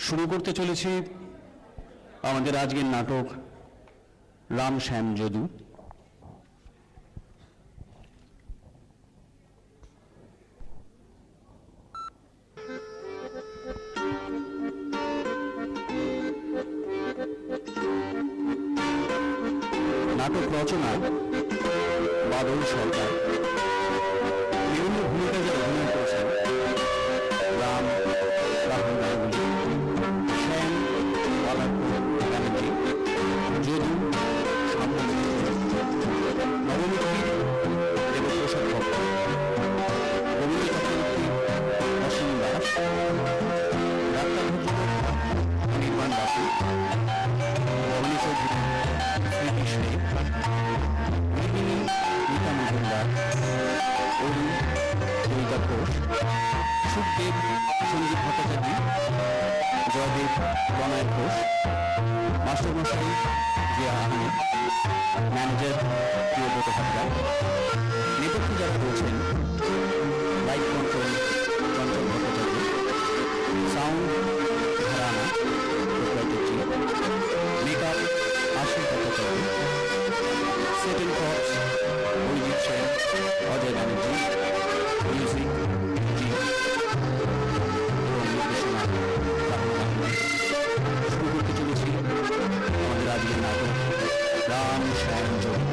শুরু করতে চলেছি আমাদের আজকের নাটক রাম শ্যাম যদু। নাটক রচনা বাদল সরকার। বিভিন্ন ভূমিকায় যারা অভিনয় করেছেন রাম রাহুল গাঙ্গুলি, শ্যাম ব্যানার্জি, যদু নবমীর দেবপ্রসাদ ভট্ট, রবীন্দ্র চক্রবর্তী, অসীম দাস, ডাক্তার নির্মাণ বাসু, রমণী চৌধুরী, স্মৃতি শেখ, রোহিণী নীতা মজুমদার, অরুণ সরিতা ঘোষ, সুখদেব সঞ্জীব ভট্টাচার্য, জয়দেব প্রণয় ঘোষ, মাস্টারমশাই জিয়া আহমেদ, ম্যানেজার প্রিয়ব্রত হাজরা। নেপথ্যে যারা রয়েছেন light control Chanchal Bhattacharya, sound Gharana প্রোপ্রাইটারজি, মেকআপ আশিস ভট্টাচার্য, সেটেল কক্স অরিজিৎ সেন, অজয় ব্যানার্জি, মিউজিক জি এবং নির্দেশনা রাহুল গাঙ্গুলি। শুরু করতে চলেছি আমাদের আজকের নাটক রাম শ্যাম যদু।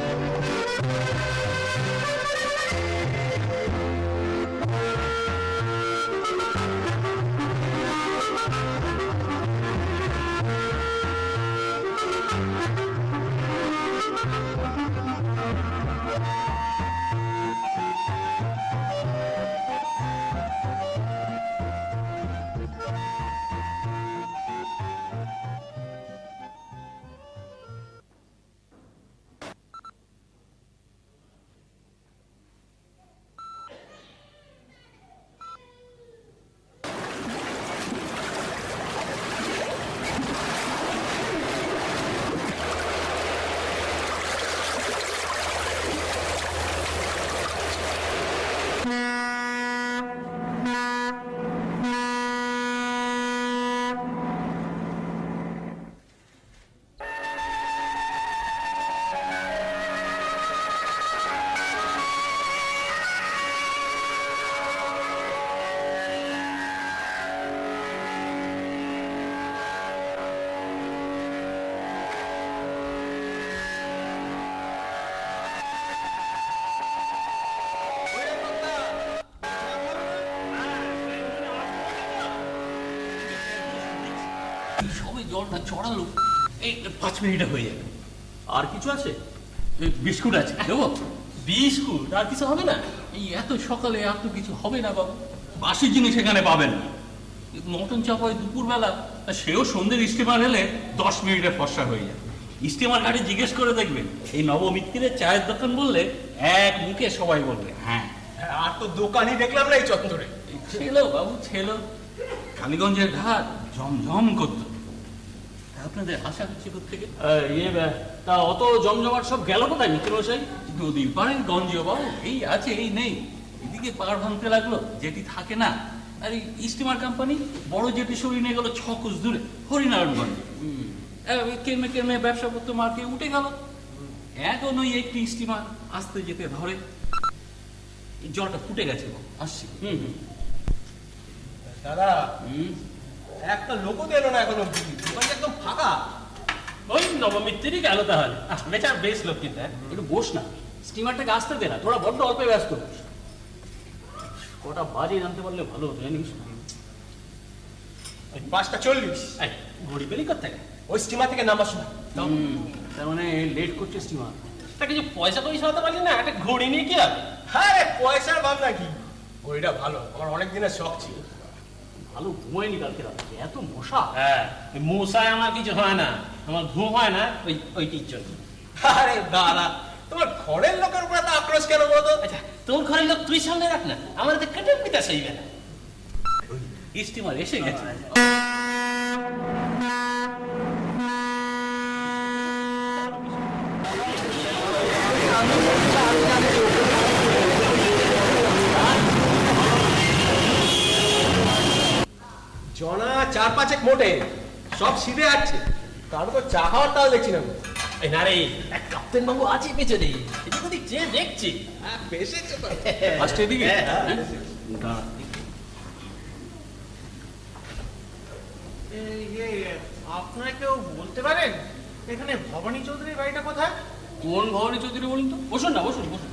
সবে জলটা চড়ালো, এই 5 মিনিটে হয়ে যাবে। আর কিছু আছে? বিস্কুট আছে, দেবো? বিস্কুট আর কিছু হবে না? এই এত সকালে এত কিছু হবে না বাবু। বাসি জিনিস এখানে পাবেন না। মটন চাপায় দুপুরবেলা, সেও সন্ধ্যের স্টিমার এলে 10 মিনিটে ফর্সা হয়ে যায়। স্টিমার ঘাটে জিজ্ঞেস করে দেখবেন, এই নবমিত্তিরের চায়ের দোকান বললে এক মুখে সবাই বলবে হ্যাঁ। আর তো দোকানই দেখলাম না এই চত্বরে। ছিল বাবু, ছিল। কালীগঞ্জের ঘাট ঝমঝম করতো। আপনাদের আশা হচ্ছে থেকে তা অত জমজমাট সব গেল কোথায় মিত্রমশাই? নদীর পাড়ের গঞ্জ বাবু, এই আছে এই নেই। এদিকে পাড় ভাঙতে লাগলো, যেটি থাকে না। আর এই স্টিমার কোম্পানি বড় জেটি সরিয়ে নিয়ে গেল 6 কোষ দূরে হরিনারায়ণগঞ্জে। কেমে কেমে ব্যবসা করতে মার্কে উঠে গেল। এখন ওই একটি স্টিমার আসতে যেতে ধরে। এই জলটা ফুটে গেছে বাবু, আসছি। দাদা একটা লোকও দিল না এখন অব্দি, দোকানটা একদম ফাঁকা। ওই নবমিত্তিরই গেল তাহলে। বেচার বেশ লোক কিন্তু। একটু বস না, স্টিমারটাকে আসতে দে না, তোরা বড্ড অল্পে ব্যস্ত। কটা বাজে জানতে পারলে ভালো হতো জানিস। 5:40। ঘড়ি পেলি কোথেকে? ওই স্টিমার থেকে নামার সময়। তার মানে লেট করছে স্টিমার। তা কিছু পয়সা হতে পারলি না, একটা ঘড়ি নিয়ে কি হবে? আরে পয়সার ভাবনা কি, ওইটা ভালো, আমার অনেক দিনের শখ ছিল। ভালো ঘুমায়নি কালকে রাতে, এত মশা। হ্যাঁ, মশায় আমার কিছু হয় না, আমার ঘুম হয় না ওইটির জন্য। আরে দাদা, তোমার ঘরের লোকের উপরে তো আক্রোশ কেন বলতো? আচ্ছা, তোর ঘরের লোক তুই সামনে রাখ না, আমার তো কেটে পিতা চাইবে না। স্টিমার এসে গেছে। জনা চা পাঁচেক মোটে সব সিধে আছে, কারো তো চা খাওয়ার তাল দেখছি না গো। এই না রে, এক কাপ্তেন বাবু আছে পেছনে, এদিক ওদিক চেয়ে দেখছি। বেশেছে তো। আসছে এদিকে হ্যাঁ, হ্যাঁ। দাঁড়া। আপনারা কেউ বলতে পারেন এখানে ভবানী চৌধুরীর বাড়িটা কোথায়? কোন ভবানী চৌধুরী বলুন তো? বসুন না, বসুন বসুন।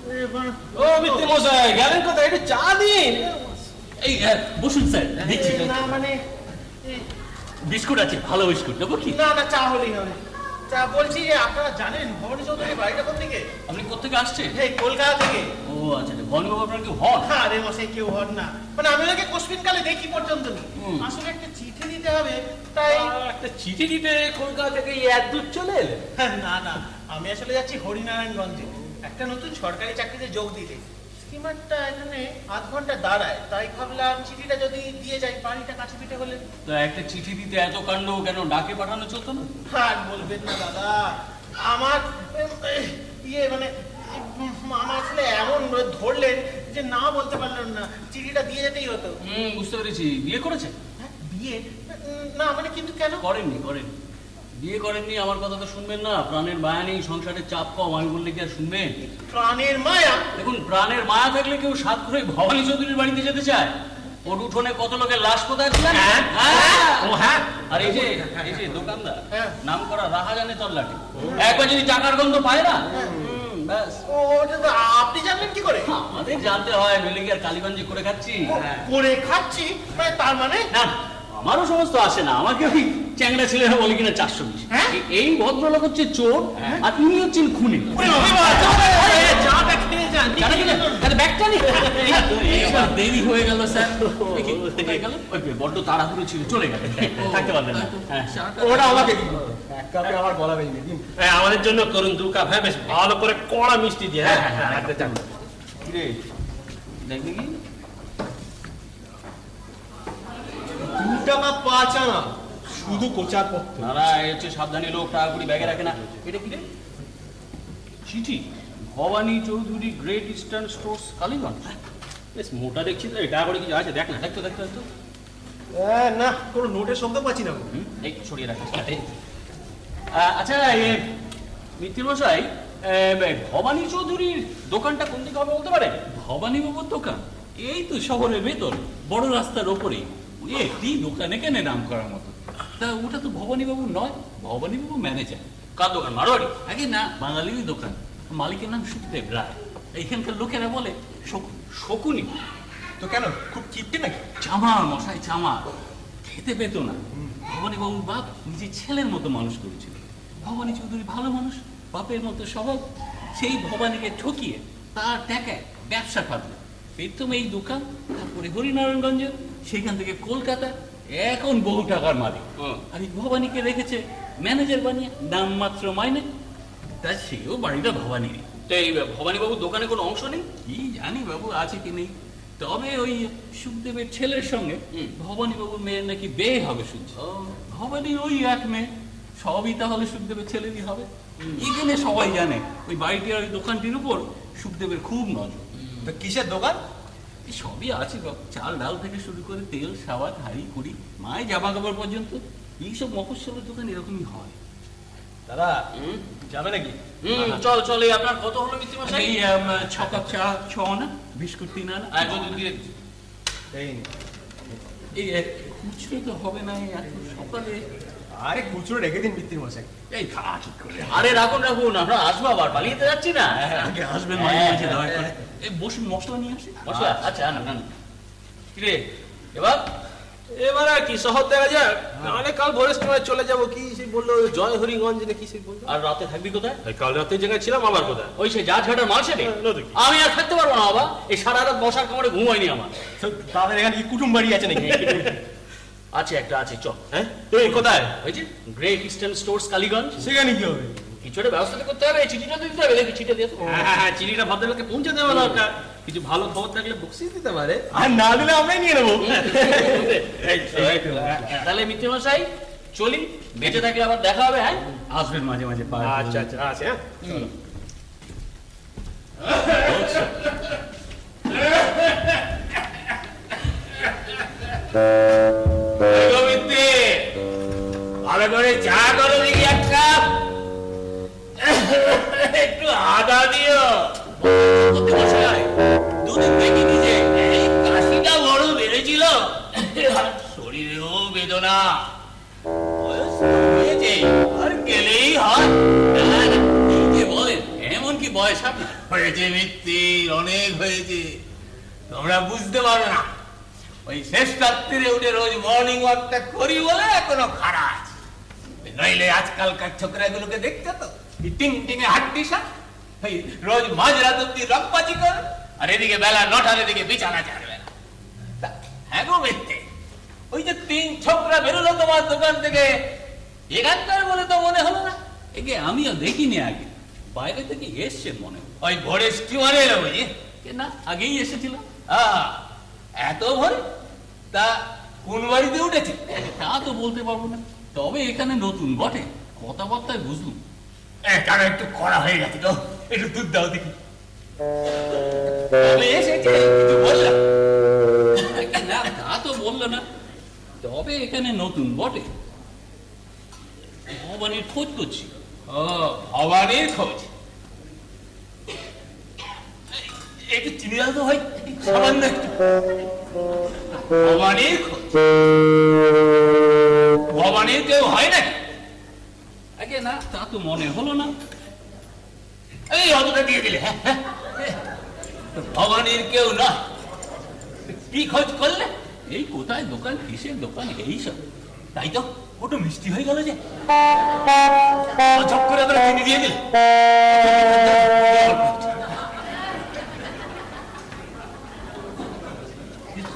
ও মিত্তি মশাই, গেলেন কোথায়? একটু চা দিন। এই বসুন স্যার, দিচ্ছি। না মানে বিস্কুট আছে, ভালো বিস্কুট দেবো কি? না না, চা হলেই হবে। চা বলছি যে আপনারা জানেন ভবানী চৌধুরীর বাড়িটা কোন দিকে? আপনি কোথেকে আসছেন? এই কলকাতা থেকে। ও আচ্ছা, ভবানীবাবু আপনার কেউ হন? আরে মশাই কেউ হন না, মানে আমি ওনাকে কোশ্চিন কালে দেখি পর্যন্ত না। হুম। আসলে একটা চিঠি দিতে হবে তাই। একটা চিঠি দিতে কলকাতা থেকে এত দূর চলে এলেন? না না, আমি আসলে যাচ্ছি হরিনারায়ণগঞ্জে একটা নতুন সরকারি চাকরিতে যোগ দিতে। স্টিমারটা এখানে আধ ঘন্টা দাঁড়ায়, তাই ভাবলাম চিঠিটা যদি দিয়ে যাই, বাড়িটা কাছে পিঠে হলে। তা একটা চিঠি দিতে এত কাণ্ড কেন? ডাকে পাঠানো চলতো না? আর বলবেন না দাদা, আমার মানে আমার আসলে এমন ধরলেন যে না বলতে পারলেন না, চিঠিটা দিয়ে যেতেই হতো। বুঝতে পেরেছি। বিয়ে করেছে? হ্যাঁ, বিয়ে? না মানে কিন্তু কেন? করেননি, করেননি। বিয়ে করেননি, আমার কথা তো শুনবেন না। প্রাণের মায়া নেই, সংসারের চাপ কম, আমি বললে কি আর শুনবেন? প্রাণের মায়া? দেখুন, প্রাণের মায়া থাকলে কেউ সাত করে ভবানী চৌধুরীর বাড়িতে যেতে চায়? ওর উঠোনে কত লোকের লাশ কোথায় ছিলেন? ও হ্যাঁ। আর এই যে দোকানদার, হ্যাঁ। নাম করা রাহাজানে তল্লাটি, একবার যদি টাকার গন্ধ পায় না, ব্যাস। ওটা তো আপনি জানলেন কি করে? আমাদের জানতে হয়, নইলে কি আর কালীগঞ্জে করে খাচ্ছি? করে খাচ্ছি মানে তার মানে? না, আমারও সমস্ত আসে না। আমাকে ওই চ্যাংড়া ছেলেরা বলে কিনা 420। হ্যাঁ? এই ভদ্রলোক হচ্ছে চোর, আর ইনি হচ্ছেন খুনি। চাটা খেয়ে যান। ব্যাগটা নিয়ে দেরি হয়ে গেল স্যার। কোথায় গেল? ওই বড্ড তাড়াহুড়ো ছিল, চলে গেল, থাকতে পারলেন না। হ্যাঁ। ওটা আমাকে দিন, এক কাপে আমার গলা ভেঙে দিন। আমাদের জন্য করুন 2 কাপ, হ্যাঁ, বেশ ভালো করে কড়া মিষ্টি দিয়ে। হ্যাঁ হ্যাঁ, একটা চা। কিরে, দেখবি কি? 2 টাকা 5 আনা শুধু কোচার পত্র। না না, এই হচ্ছে সাবধানী লোক, টাকা কুড়ি ব্যাগে রাখে না। এটা কি রে? চিঠি, Bhabani Chowdhury, great eastern stores, Kaliganj. বেশ মোটা দেখছি তো, এটা করে কিছু আছে, দেখ না। দেখতো দেখতো দেখতো। না, কোনো নোটের শব্দ পাচ্ছি না গো। এই সরিয়ে রাখিস। আচ্ছা, মিত্তির মশাই, ভবানী চৌধুরীর দোকানটা কোন দিকে হবে বলতে পারেন? ভবানী বাবুর দোকান এই তো শহরের ভেতর, বড় রাস্তার ওপরেই। একটি দোকানে কেন নাম করার মতো। তা ওটা তো ভবানী বাবু নয়, ভবানী বাবু ম্যানেজার। কার দোকান? মারোয়ারি? আগে না, বাঙালির দোকান। মালিকের নাম সুখদেব রায়। এইখানকার লোকেরা বলে শকুনি। তো কেন, খুব কিপটে নাকি? চামার মশাই, চামার। খেতে পেত না। ভবানী বাবুর বাপ নিজের ছেলের মতো মানুষ করেছিল। ভবানী চৌধুরী ভালো মানুষ, বাপের মতো স্বভাব। সেই ভবানীকে ঠকিয়ে তার টাকায় ব্যবসা পাতলো। প্রথমে এই দোকান, তারপরে হরিনারায়ণগঞ্জ, সেখান থেকে কলকাতা, এখন বহু টাকার মালিক। আর এই ভবানীকে রেখেছে ম্যানেজার বানিয়ে, নাম মাত্র মাইনে। তা সেও বাড়িটা ভবানীরই। তো এই ভবানী বাবুর দোকানে কোনো অংশ নেই? কি জানি বাবু আছে কি নেই, তবে ওই সুখদেবের ছেলের সঙ্গে ভবানী বাবুর মেয়ের নাকি বিয়ে হবে শুনছি। ভবানীর ওই এক মেয়ে, সবই তাহলে সুখদেবের ছেলেরই হবে। এখানে সবাই জানে ওই বাড়িটির ওই দোকানটির উপর সুখদেবের খুব নজর। তো কিসের দোকান? এই সবই আছে বাবু, চাল ডাল থেকে শুরু করে তেল, সাবান, হাঁড়ি কুড়ি, মায়ের জামা কাপড় পর্যন্ত। এইসব মফস্বলের দোকান এরকমই হয়। দাদা যাবে নাকি? চল চল। এই আপনার কত হলো মিত্তি মশাই? এই 6 কাপ চা, 6 আনা, বিস্কুট 3 আনা। আর যদি দিয়ে এই নে। এই খুচরো তো হবে না এই এত সকালে। আরে খুচরো রেখে দিন মিত্তির মশাই। এই খা কি করে? আরে রাখুন রাখুন, আমরা আসবো আবার, পালিয়ে তো যাচ্ছি না। আগে আসবেন মাঝে মাঝে দয়া করে। এই বসুন, মশলা নিয়ে আসি। মশলা? আচ্ছা, না না। কিরে এবার? এবার আর কি, শহর দেখা যাক। নাহলে কাল ভোরের সময় চলে যাবো। কি সে বললো, জয় হরিগঞ্জ নাকি সে বললো। আর রাতে থাকবি কোথায়? কাল রাতে জায়গায় ছিলাম, আবার কোথায়? ওই সে যা ঝাটার মাল সেটে। আমি আর থাকতে পারবো না বাবা, এই সারা রাত বসার কামড়ে ঘুম হয়নি আমার। তো তাদের এখানে কি কুটুম বাড়ি আছে নাকি? আছে একটা, আছে, চ। হ্যাঁ, তুই কোথায়? ওই যে গ্রেট ইস্টার্ন স্টোর্স, কালীগঞ্জ। সেখানে কি হবে? কিছু একটা ব্যবস্থা তো করতে হবে, এই চিঠিটা তো দিতে হবে। দেখি চিঠিটা দিয়ে তো। হ্যাঁ, চিনিটা ভদ্রলোককে পৌঁছে দেওয়া দরকার। কিছু ভালো খবর থাকলে বকশিস দিতে পারে। আর না দিলে আমরাই নিয়ে নেবো। তাহলে মিত্র মশাই চলি, বেঁচে থাকলে আবার দেখা হবে। হ্যাঁ, আসবেন মাঝে মাঝে। আচ্ছা আচ্ছা, আছে। হ্যাঁ, মিত্তি ভালো করে চা করো দেখি এক কাপ। একটু আদা দিও। মশাই, দুদিন দেখিনি যে এই কাশিটা বড় বেড়েছিল, আর শরীরেও বেদনা। বয়স তো হয়েছে, আর গেলেই হয়। না, না, এই যে বলেন, এমন কি বয়স আপনার? হয়েছে মিত্তির, অনেক হয়েছে। তোমরা বুঝতে পারো না, ওই শেষ রাত্রিরে উঠে রোজ মর্নিং ওয়াকটা করি বলে এখনো খারাপ আছে। নইলে আজকালকার ছোকরাগুলোকে দেখতে তো, টিং টিঙে হাড্ডিসা, ওই রোজ মাঝরাত অব্দি রকবাজি করে, আর এদিকে বেলা 9টার এদিকে বিছানা ছাড়বে না। হ্যাঁ গো মিত্তি, ওই যে 3 ছোকরা বেরোলো তোমার দোকান থেকে, এখানকার বলে তো মনে হলো না। একে আমিও দেখিনি আগে, বাইরে থেকে এসছে মনে হয়। ওই ভোরে স্টিমারে এলো বুঝি? কে না, আগেই এসেছিল। এত ভোরে? তা কোন বাড়িতে উঠেছে? তা তো বলতে পারবো না, তবে এখানে নতুন বটে, কথাবার্তায় বুঝলুম। তারা একটু কড়া হয়ে গেছে তো, একটু দুধ দাও দেখি। তবে এসেছে কিছু বললাম? একে না, তা তো বললো না, তবে এখানে নতুন বটে, ভবানীর খোঁজ করছি। ও, ভবানীর খোঁজ। একটু চিনি দাও তো ভাই, সামান্য একটু। ভবানীর খোঁজ? ভবানীর কেউ হয় নাকি? একে না, তা তো মনে হলো না। এই অতটা দিয়ে দিলে, হ্যাঁ হ্যাঁ। ভবানীর কেউ নয়, কি খোঁজ করলে? এই কোথায় দোকান, কিসের দোকান, এই সব। তাই তো, ওটা মিষ্টি হয়ে গেল যে। ঝক করে তোরা চিনি দিয়ে দিলে।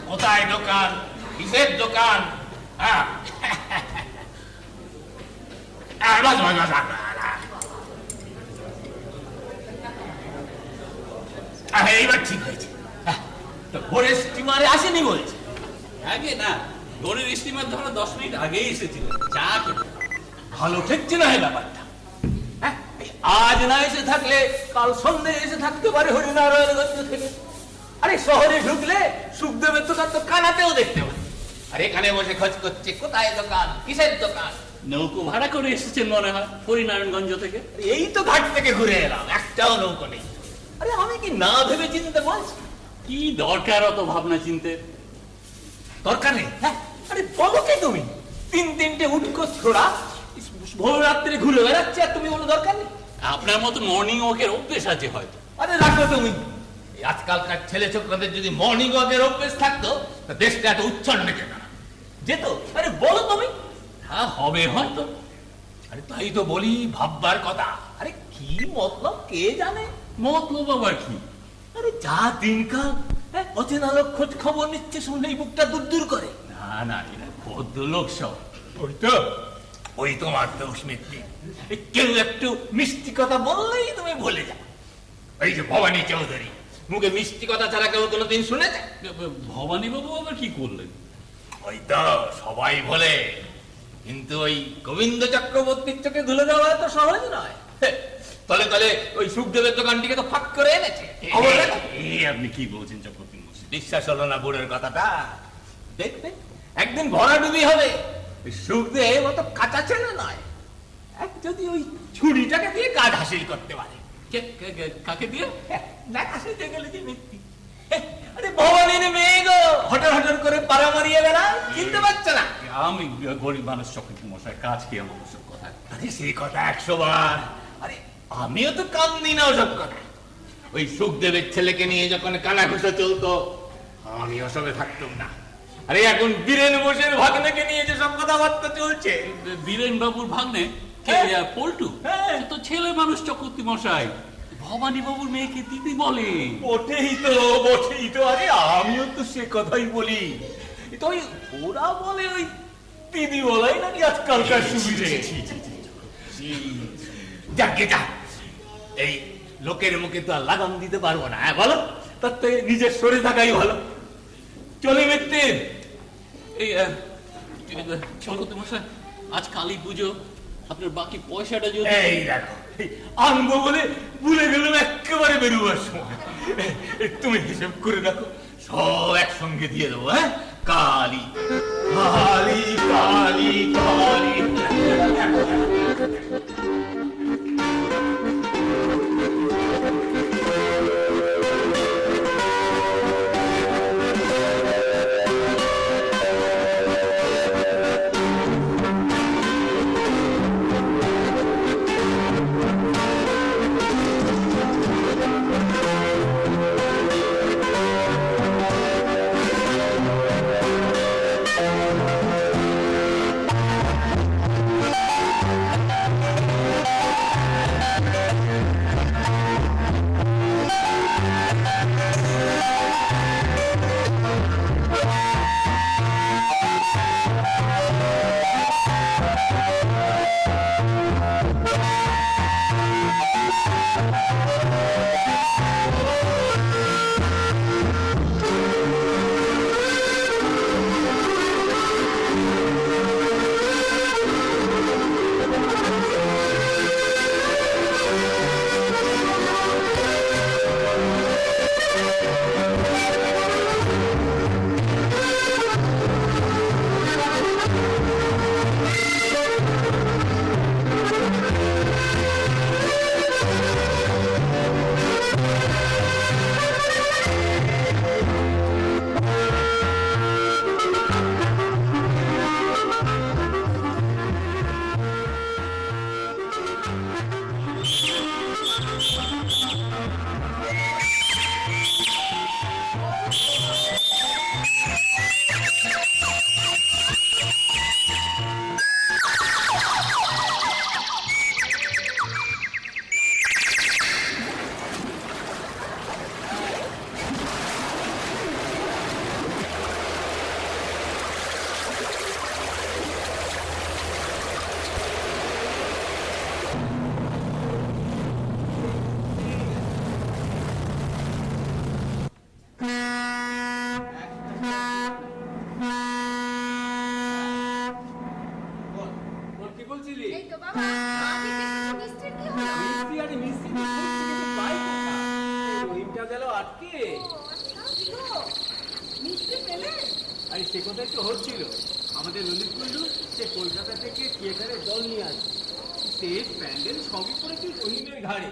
কোথায় দোকান, কিসের দোকান? হ্যাঁ বাস বাস বাস। এইবার ঠিক হয়েছে। ভোরের স্টিমারে আসেনি বলছে? আগে না, ভোরের স্টিমার ধরো 10 মিনিট আগেই এসেছিল চা খেতে। ভালো ঠেকছে না এই ব্যাপারটা। হ্যাঁ, এই আজ না এসে থাকলে কাল সন্ধ্যে এসে থাকতে পারে হরিনারায়ণগঞ্জ থেকে। আরে শহরে ঢুকলে সুখদেবের দোকান তো কানাতেও দেখতে পারে। আর এখানে বসে খোঁজ করছে কোথায় দোকান, কিসের দোকান। নৌকো ভাড়া করে এসেছেন মনে হয় হরিনারায়ণগঞ্জ থেকে। এই তো ঘাট থেকে ঘুরে এলাম, একটাও নৌকো নেই। আরে আমি কি না ভেবে চিন্তে বলছি? কি দরকার অত ভাবনা চিনতে? দরকার নেই? হ্যাঁ, আরে বলো কি তুমি? 3-3টে উটকো ছোড়া ভোর রাত্রে ঘুরে বেড়াচ্ছে, আর তুমি বলো দরকার নেই? আপনার মতো মর্নিং ওয়াকের অভ্যেস আছে হয়তো। আরে রাখো তুমি। এই আজকালকার ছেলে ছোকরাদের যদি মর্নিং ওয়াকের অভ্যেস থাকতো, তা দেশটা এত উচ্ছন্নে যেত না, যেত। আরে বলো তুমি। হ্যাঁ, হবে হয়তো। আরে তাই তো বলি, ভাববার কথা। আরে কি মতলব কে জানে? মতলব আবার কি? আরে যা দিনকাল, অচেনা লোক খোঁজ খবর নিচ্ছে শুনলেই বুকটা দূর দূর করে। না না, এরা ভদ্রলোক সব। ওই তো, ওই তোমার দোষ মিত্তি। কেউ একটু মিষ্টি কথা বললেই তুমি ভুলে যাও। এই যে ভবানী চৌধুরী, মুখে মিষ্টি কথা ছাড়া কেউ কোনোদিন শুনেছে? ভবানী বাবু আবার কি করলেন? ওই তো সবাই বলে, কিন্তু ওই গোবিন্দ চক্রবর্তীর চোখে ধুলে দেওয়া তো সহজ নয়। তলে তলে ওই সুখদেবের দোকানটিকে তো ফাঁক করে এনেছে। এই আপনি কি বলছেন চক্রবর্তী মশাই? বিশ্বাস হলো না বুড়ের কথাটা? দেখবে একদিন ভরাডুবি হবে। সুখদেব অত কাঁচা ছেলে নয়, এক যদি ওই ছুরিটাকে দিয়ে কাজ হাসিল করতে পারে। কাকে দিয়ে? দেখা সেজে গেলে যে মিত্তি। আরে ভবানীর মেয়ে গো, হঠাৎ হঠাৎ করে পাড়া মারিয়ে বেড়ায়, চিনতে পারছে না? আমি গরিব মানুষ চক্রবর্তী মশাই, কাজ কি আমার ওসব কথা? আরে সেই কথা 100 বার। আরে আমিও তো কান দিই না ওসব কথা। ওই সুখদেবের ছেলেকে নিয়ে যখন কানাঘুষা চলতো, আমি ওসবে থাকতাম না। আরে এখন বীরেন বোসের ভাগ্নেকে নিয়ে যে সব কথাবার্তা চলছে। বীরেন বাবুর ভাগ্নে কে? পল্টু? হ্যাঁ। তো ছেলে মানুষ চক্রবর্তী মশাই, ভবানী বাবুর মেয়েকে দিদি বলে। বটেই তো। আরে আমিও তো সে কথাই বলি। তো ওই ওরা বলে ওই দিদি বলাই নাকি আজকালকার সুবিধে। যাকে যা, এই লোকের মুখে তো আর লাগাম দিতে পারবো না। হ্যাঁ বলো, তার থেকে নিজের সরে থাকাই ভালো। চলে মিত্তি। এই চক্রবর্তী মশাই, আজ কালী পুজো, আপনার বাকি পয়সাটা যদি... এই দেখো, আনবো বলে ভুলে গেলাম একেবারে বেরোবার সময়। তুমি হিসেব করে দেখো, সব একসঙ্গে দিয়ে দেবো। হ্যাঁ, কালী কালী কালী কালী। কি বলছিলি? এই তো বাবা, আগে থেকে মিস্ত্রির কি হলো? মিস্ত্রি আরে মিস্ত্রি তো করছে, কিন্তু পাই কোথা? এই রহিমটা গেল আটকে। ও, আচ্ছা, কি গো? মিস্ত্রি পেলে? আরে সে কথাই তো হচ্ছিল। আমাদের ললিত কুণ্ডু সে কলকাতা থেকে থিয়েটারের দল নিয়ে আসে। স্টেজ প্যান্ডেল সবই করেছে রহিমের ঘাড়ে।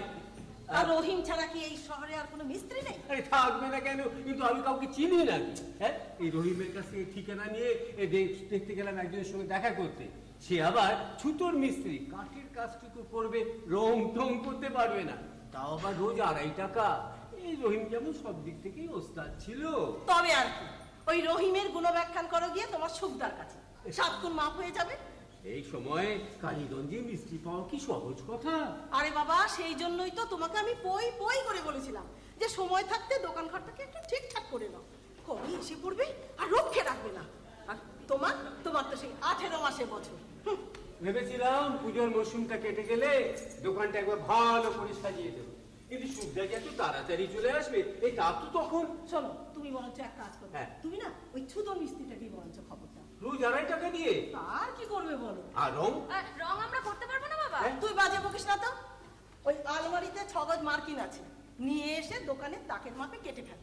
আর রহিম ছাড়া কি এই শহরে আর কোনো মিস্ত্রি নেই? আরে থাকবে না কেন? কিন্তু আমি কাউকে চিনি না। হ্যাঁ, এই রহিমের কাছ থেকে ঠিকানা নিয়ে দেখতে গেলাম একজনের সঙ্গে দেখা করতে। সে আবার ছুতোর মিস্ত্রি, কাঠের কাজটুকু করবে, রং টং করতে পারবে না, তাও আবার রোজ 2.5 টাকা। এই রহিম যেমন সব দিক থেকেই ওস্তাদ ছিল। তবে আর কি, ওই রহিমের গুণব্যাখ্যান করো গিয়ে তোমার সুখদার কাছে, 7 গুণ মাপ হয়ে যাবে। এই সময় কালীগঞ্জে মিস্ত্রি পাওয়া কি সহজ কথা? আরে বাবা, সেই জন্যই তো তোমাকে আমি পই পই করে বলেছিলাম যে সময় থাকতে দোকান ঘরটাকে একটু ঠিকঠাক করে নাও। কবে এসে পড়বে আর রক্ষে রাখবে না। আর তোমার তো সেই 18 মাসে বছর। হুঁ, ভেবেছিলাম পুজোর মরশুমটা কেটে গেলে দোকানটা একবার ভালো করে সাজিয়ে দেবো, কিন্তু সুবিধা যে এত তাড়াতাড়ি চলে আসবে এই তা তো তখন। শোনো, তুমি বরঞ্চ এক কাজ করো, হ্যাঁ। তুমি না ওই ছুতো মিস্ত্রিটাকে বরঞ্চ খবর দাও। রোজ 2.5 টাকা দিয়ে? তার কি করবে বলো? আর রং? রং আমরা করতে পারবো না বাবা? তুই বাজে বকিস না তো। ওই আলমারিতে 6 গজ মার্কিন আছে, নিয়ে এসে দোকানের তাকের মাপে কেটে ফেল।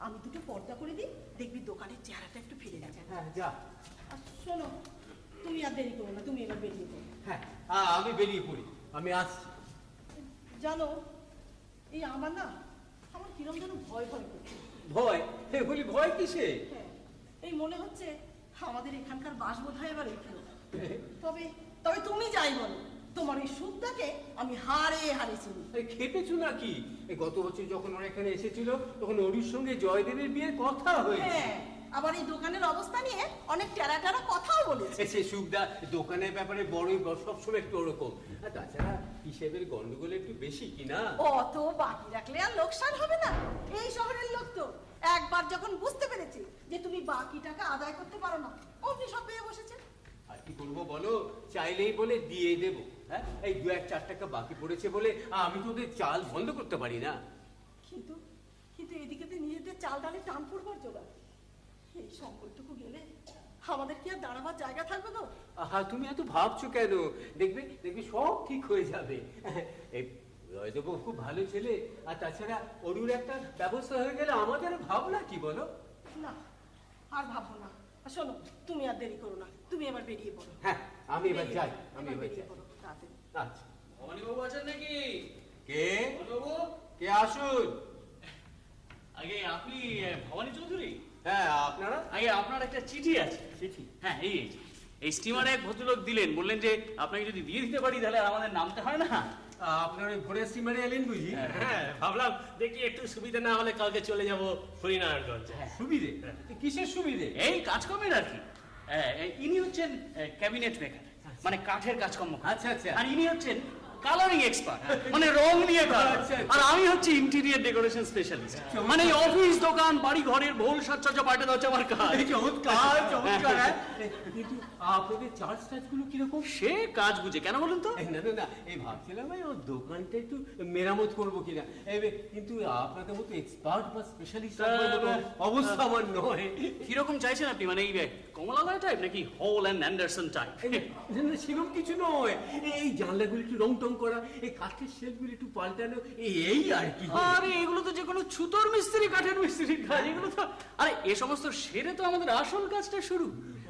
আমি দুটো পর্দা করে দিই, দেখবি দোকানের চেহারাটা একটু ফিরে যাবে। হ্যাঁ যা। আর শোনো, তুমি আর দেরি করো না, তুমি এবার বেরিয়ে পড়ো। হ্যাঁ, আমি বেরিয়ে পড়ি, আমি আসছি। জানো, এই আমার কিরম যেন ভয় ভয় করছে। ভয়? বলি ভয় কিসে? হ্যাঁ, এই মনে হচ্ছে আমাদের এখানকার বাস বোধহয় এবার উঠলো। তবে তবে তুমি যাই বলো, তোমার এই সুখটাকে আমি হারে হারে চিনি। খেপেছো নাকি? এই গত বছর যখন ওরা এখানে এসেছিল তখন ওর সঙ্গে জয়দেবের বিয়ের কথা হয়েছে। হ্যাঁ, আবার এই দোকানের অবস্থা নিয়ে অনেক টেরা টেরা কথাও বলেছে। সে সুখদা দোকানের ব্যাপারে বড়ই সবসময় একটু ওরকম। আর তাছাড়া হিসেবের গন্ডগোল একটু বেশি কিনা। অত বাকি রাখলে আর লোকসান হবে না। এই শহরের লোক তো একবার যখন বুঝতে পেরেছে যে তুমি বাকি টাকা আদায় করতে পারো না, অমনি সব পেয়ে বসেছে। আর কি করবো বলো, চাইলেই বলে দিয়ে দেবো। হ্যাঁ, এই 2-4 টাকা বাকি পড়েছে বলে আমি তো ওদের চাল বন্ধ করতে পারি না। কিন্তু কিন্তু এদিকে তো নিজেদের চাল ডালে টান পড়বার জোগাড়। এই সম্পর্কটুকু গেলে আমাদের কি আর দাঁড়াবার জায়গা থাকবে গো? আহা, তুমি এত ভাবছো কেন? দেখবে দেখবে সব ঠিক হয়ে যাবে। এই জয়দেব খুব ভালো ছেলে, আর তাছাড়া অরুর একটা ব্যবস্থা হয়ে গেলে আমাদের ভাবনা কি বলো? না, আর ভাববো না। আর শোনো, তুমি আর দেরি করো না, তুমি এবার বেরিয়ে পড়ো। হ্যাঁ আমি এবার যাই, আমি এবার বেরিয়ে যাই। পড়ো, তাড়াতাড়ি। আচ্ছা, ভবানীবাবু আছেন নাকি? কে? বাবু কে আসুন? আগে আপনি ভবানী চৌধুরী? হ্যাঁ, আপনারা? আগে আপনার একটা চিঠি আছে। চিঠি? হ্যাঁ, এই স্টিমারে এক ভদ্রলোক দিলেন, বললেন যে আপনাকে যদি দিয়ে দিতে পারি তাহলে আর আমাদের নামতে হয় না। আপনার ওই ভোরের স্টিমারে এলেন বুঝি? হ্যাঁ, ভাবলাম দেখি একটু সুবিধা না হলে কালকে চলে যাব হরিনারায়ণগঞ্জ। সুবিধে? কিসের সুবিধে? এই কাজকর্মের আর কি। ইনি হচ্ছেন ক্যাবিনেট মেকার, মানে কাঠের কাজকর্ম করেন। আচ্ছা, আচ্ছা। আর ইনি হচ্ছেন কালারিং এক্সপার্ট, মানে রং নিয়ে কাজ। আচ্ছা, আচ্ছা। আর আমি হচ্ছি ইন্টেরিয়র ডেকোরেশন স্পেশালিস্ট, মানে এই অফিস দোকান বাড়ি ঘরের ভোল সাজসজ্জা পাল্টে দেওয়া হচ্ছে আমার কাজ। এই চমৎকার, চমৎকার, হ্যাঁ। কিন্তু আপনাদের চার্জ টার্জগুলো কিরকম? সে কাজ বুঝে, কেন বলুন তো? না না না, এই ভাবছিলাম ভাই ওর দোকানটা একটু মেরামত করবো কিনা। কিন্তু আপনাদের মতো এক্সপার্ট বা স্পেশালিস্ট অবস্থা আমার নয়। কিরকম চাইছেন আপনি, মানে এই কমলালয় টাইপ নাকি হল অ্যান্ড অ্যান্ডারসন টাইপ? সেরকম কিছু নয়, এই জানলাগুলি একটু রং টং করা, এই কাঠের শেলগুলি একটু পাল্টানো, এই আর কি। আরে এগুলো তো যে কোনো ছুতোর মিস্ত্রি, কাঠের মিস্ত্রির কাজ এগুলো তো। আরে এ সমস্ত সেরে তো আমাদের আসল কাজটা শুরু,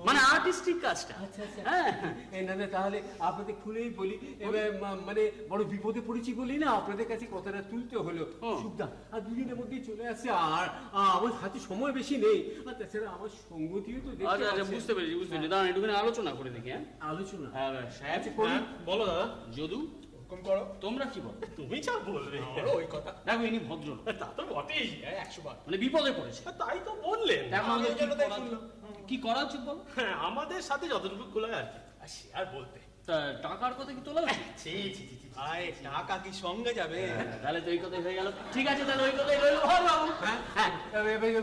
মানে আর্টিস্টিক কাজটা। আচ্ছা আচ্ছা, হ্যাঁ। না না, তাহলে আপনাদের খুলেই বলি, এবার মানে বড় বিপদে পড়েছি বলি না আপনাদের কাছে কথাটা তুলতে হলো। সুবিধা আর দুদিনের মধ্যেই চলে আসছে, আর আমার হাতে সময় বেশি নেই, আর তাছাড়া আমার সঙ্গতিও তো দেখতে আচ্ছা আচ্ছা, পাচ্ছেন। বুঝতে পেরেছি বুঝতে পেরেছি। দাঁড়ান একটুখানি আলোচনা করে দেখি। হ্যাঁ আলোচনা? হ্যাঁ সাহেব, হ্যাঁ, বলো দাদা। যদু হুকুম করো। তোমরা কি বলো? তুমি যা বলবে। ওই কথা। দেখো ইনি ভদ্র, তা তো বটেই, 100 বার। মানে বিপদে পড়েছে। তাই তো বললেন। এখন আমাদের আমি ওই জন্য তাই কি শুনলাম। করা- কি করা উচিত বলো? হ্যাঁ, আমাদের সাথে যতটুকু খোলা আর কি, আর সে আর বলতে। তা টাকার কথা কি তোলা উচিত? ছি ছি ছি ছি, ভাই টাকা কি সঙ্গে যাবে? তাহলে তো এই কথাই হয়ে গেল। ঠিক আছে, তাহলে ওই কথাই রইল। ভালো। হ্যাঁ,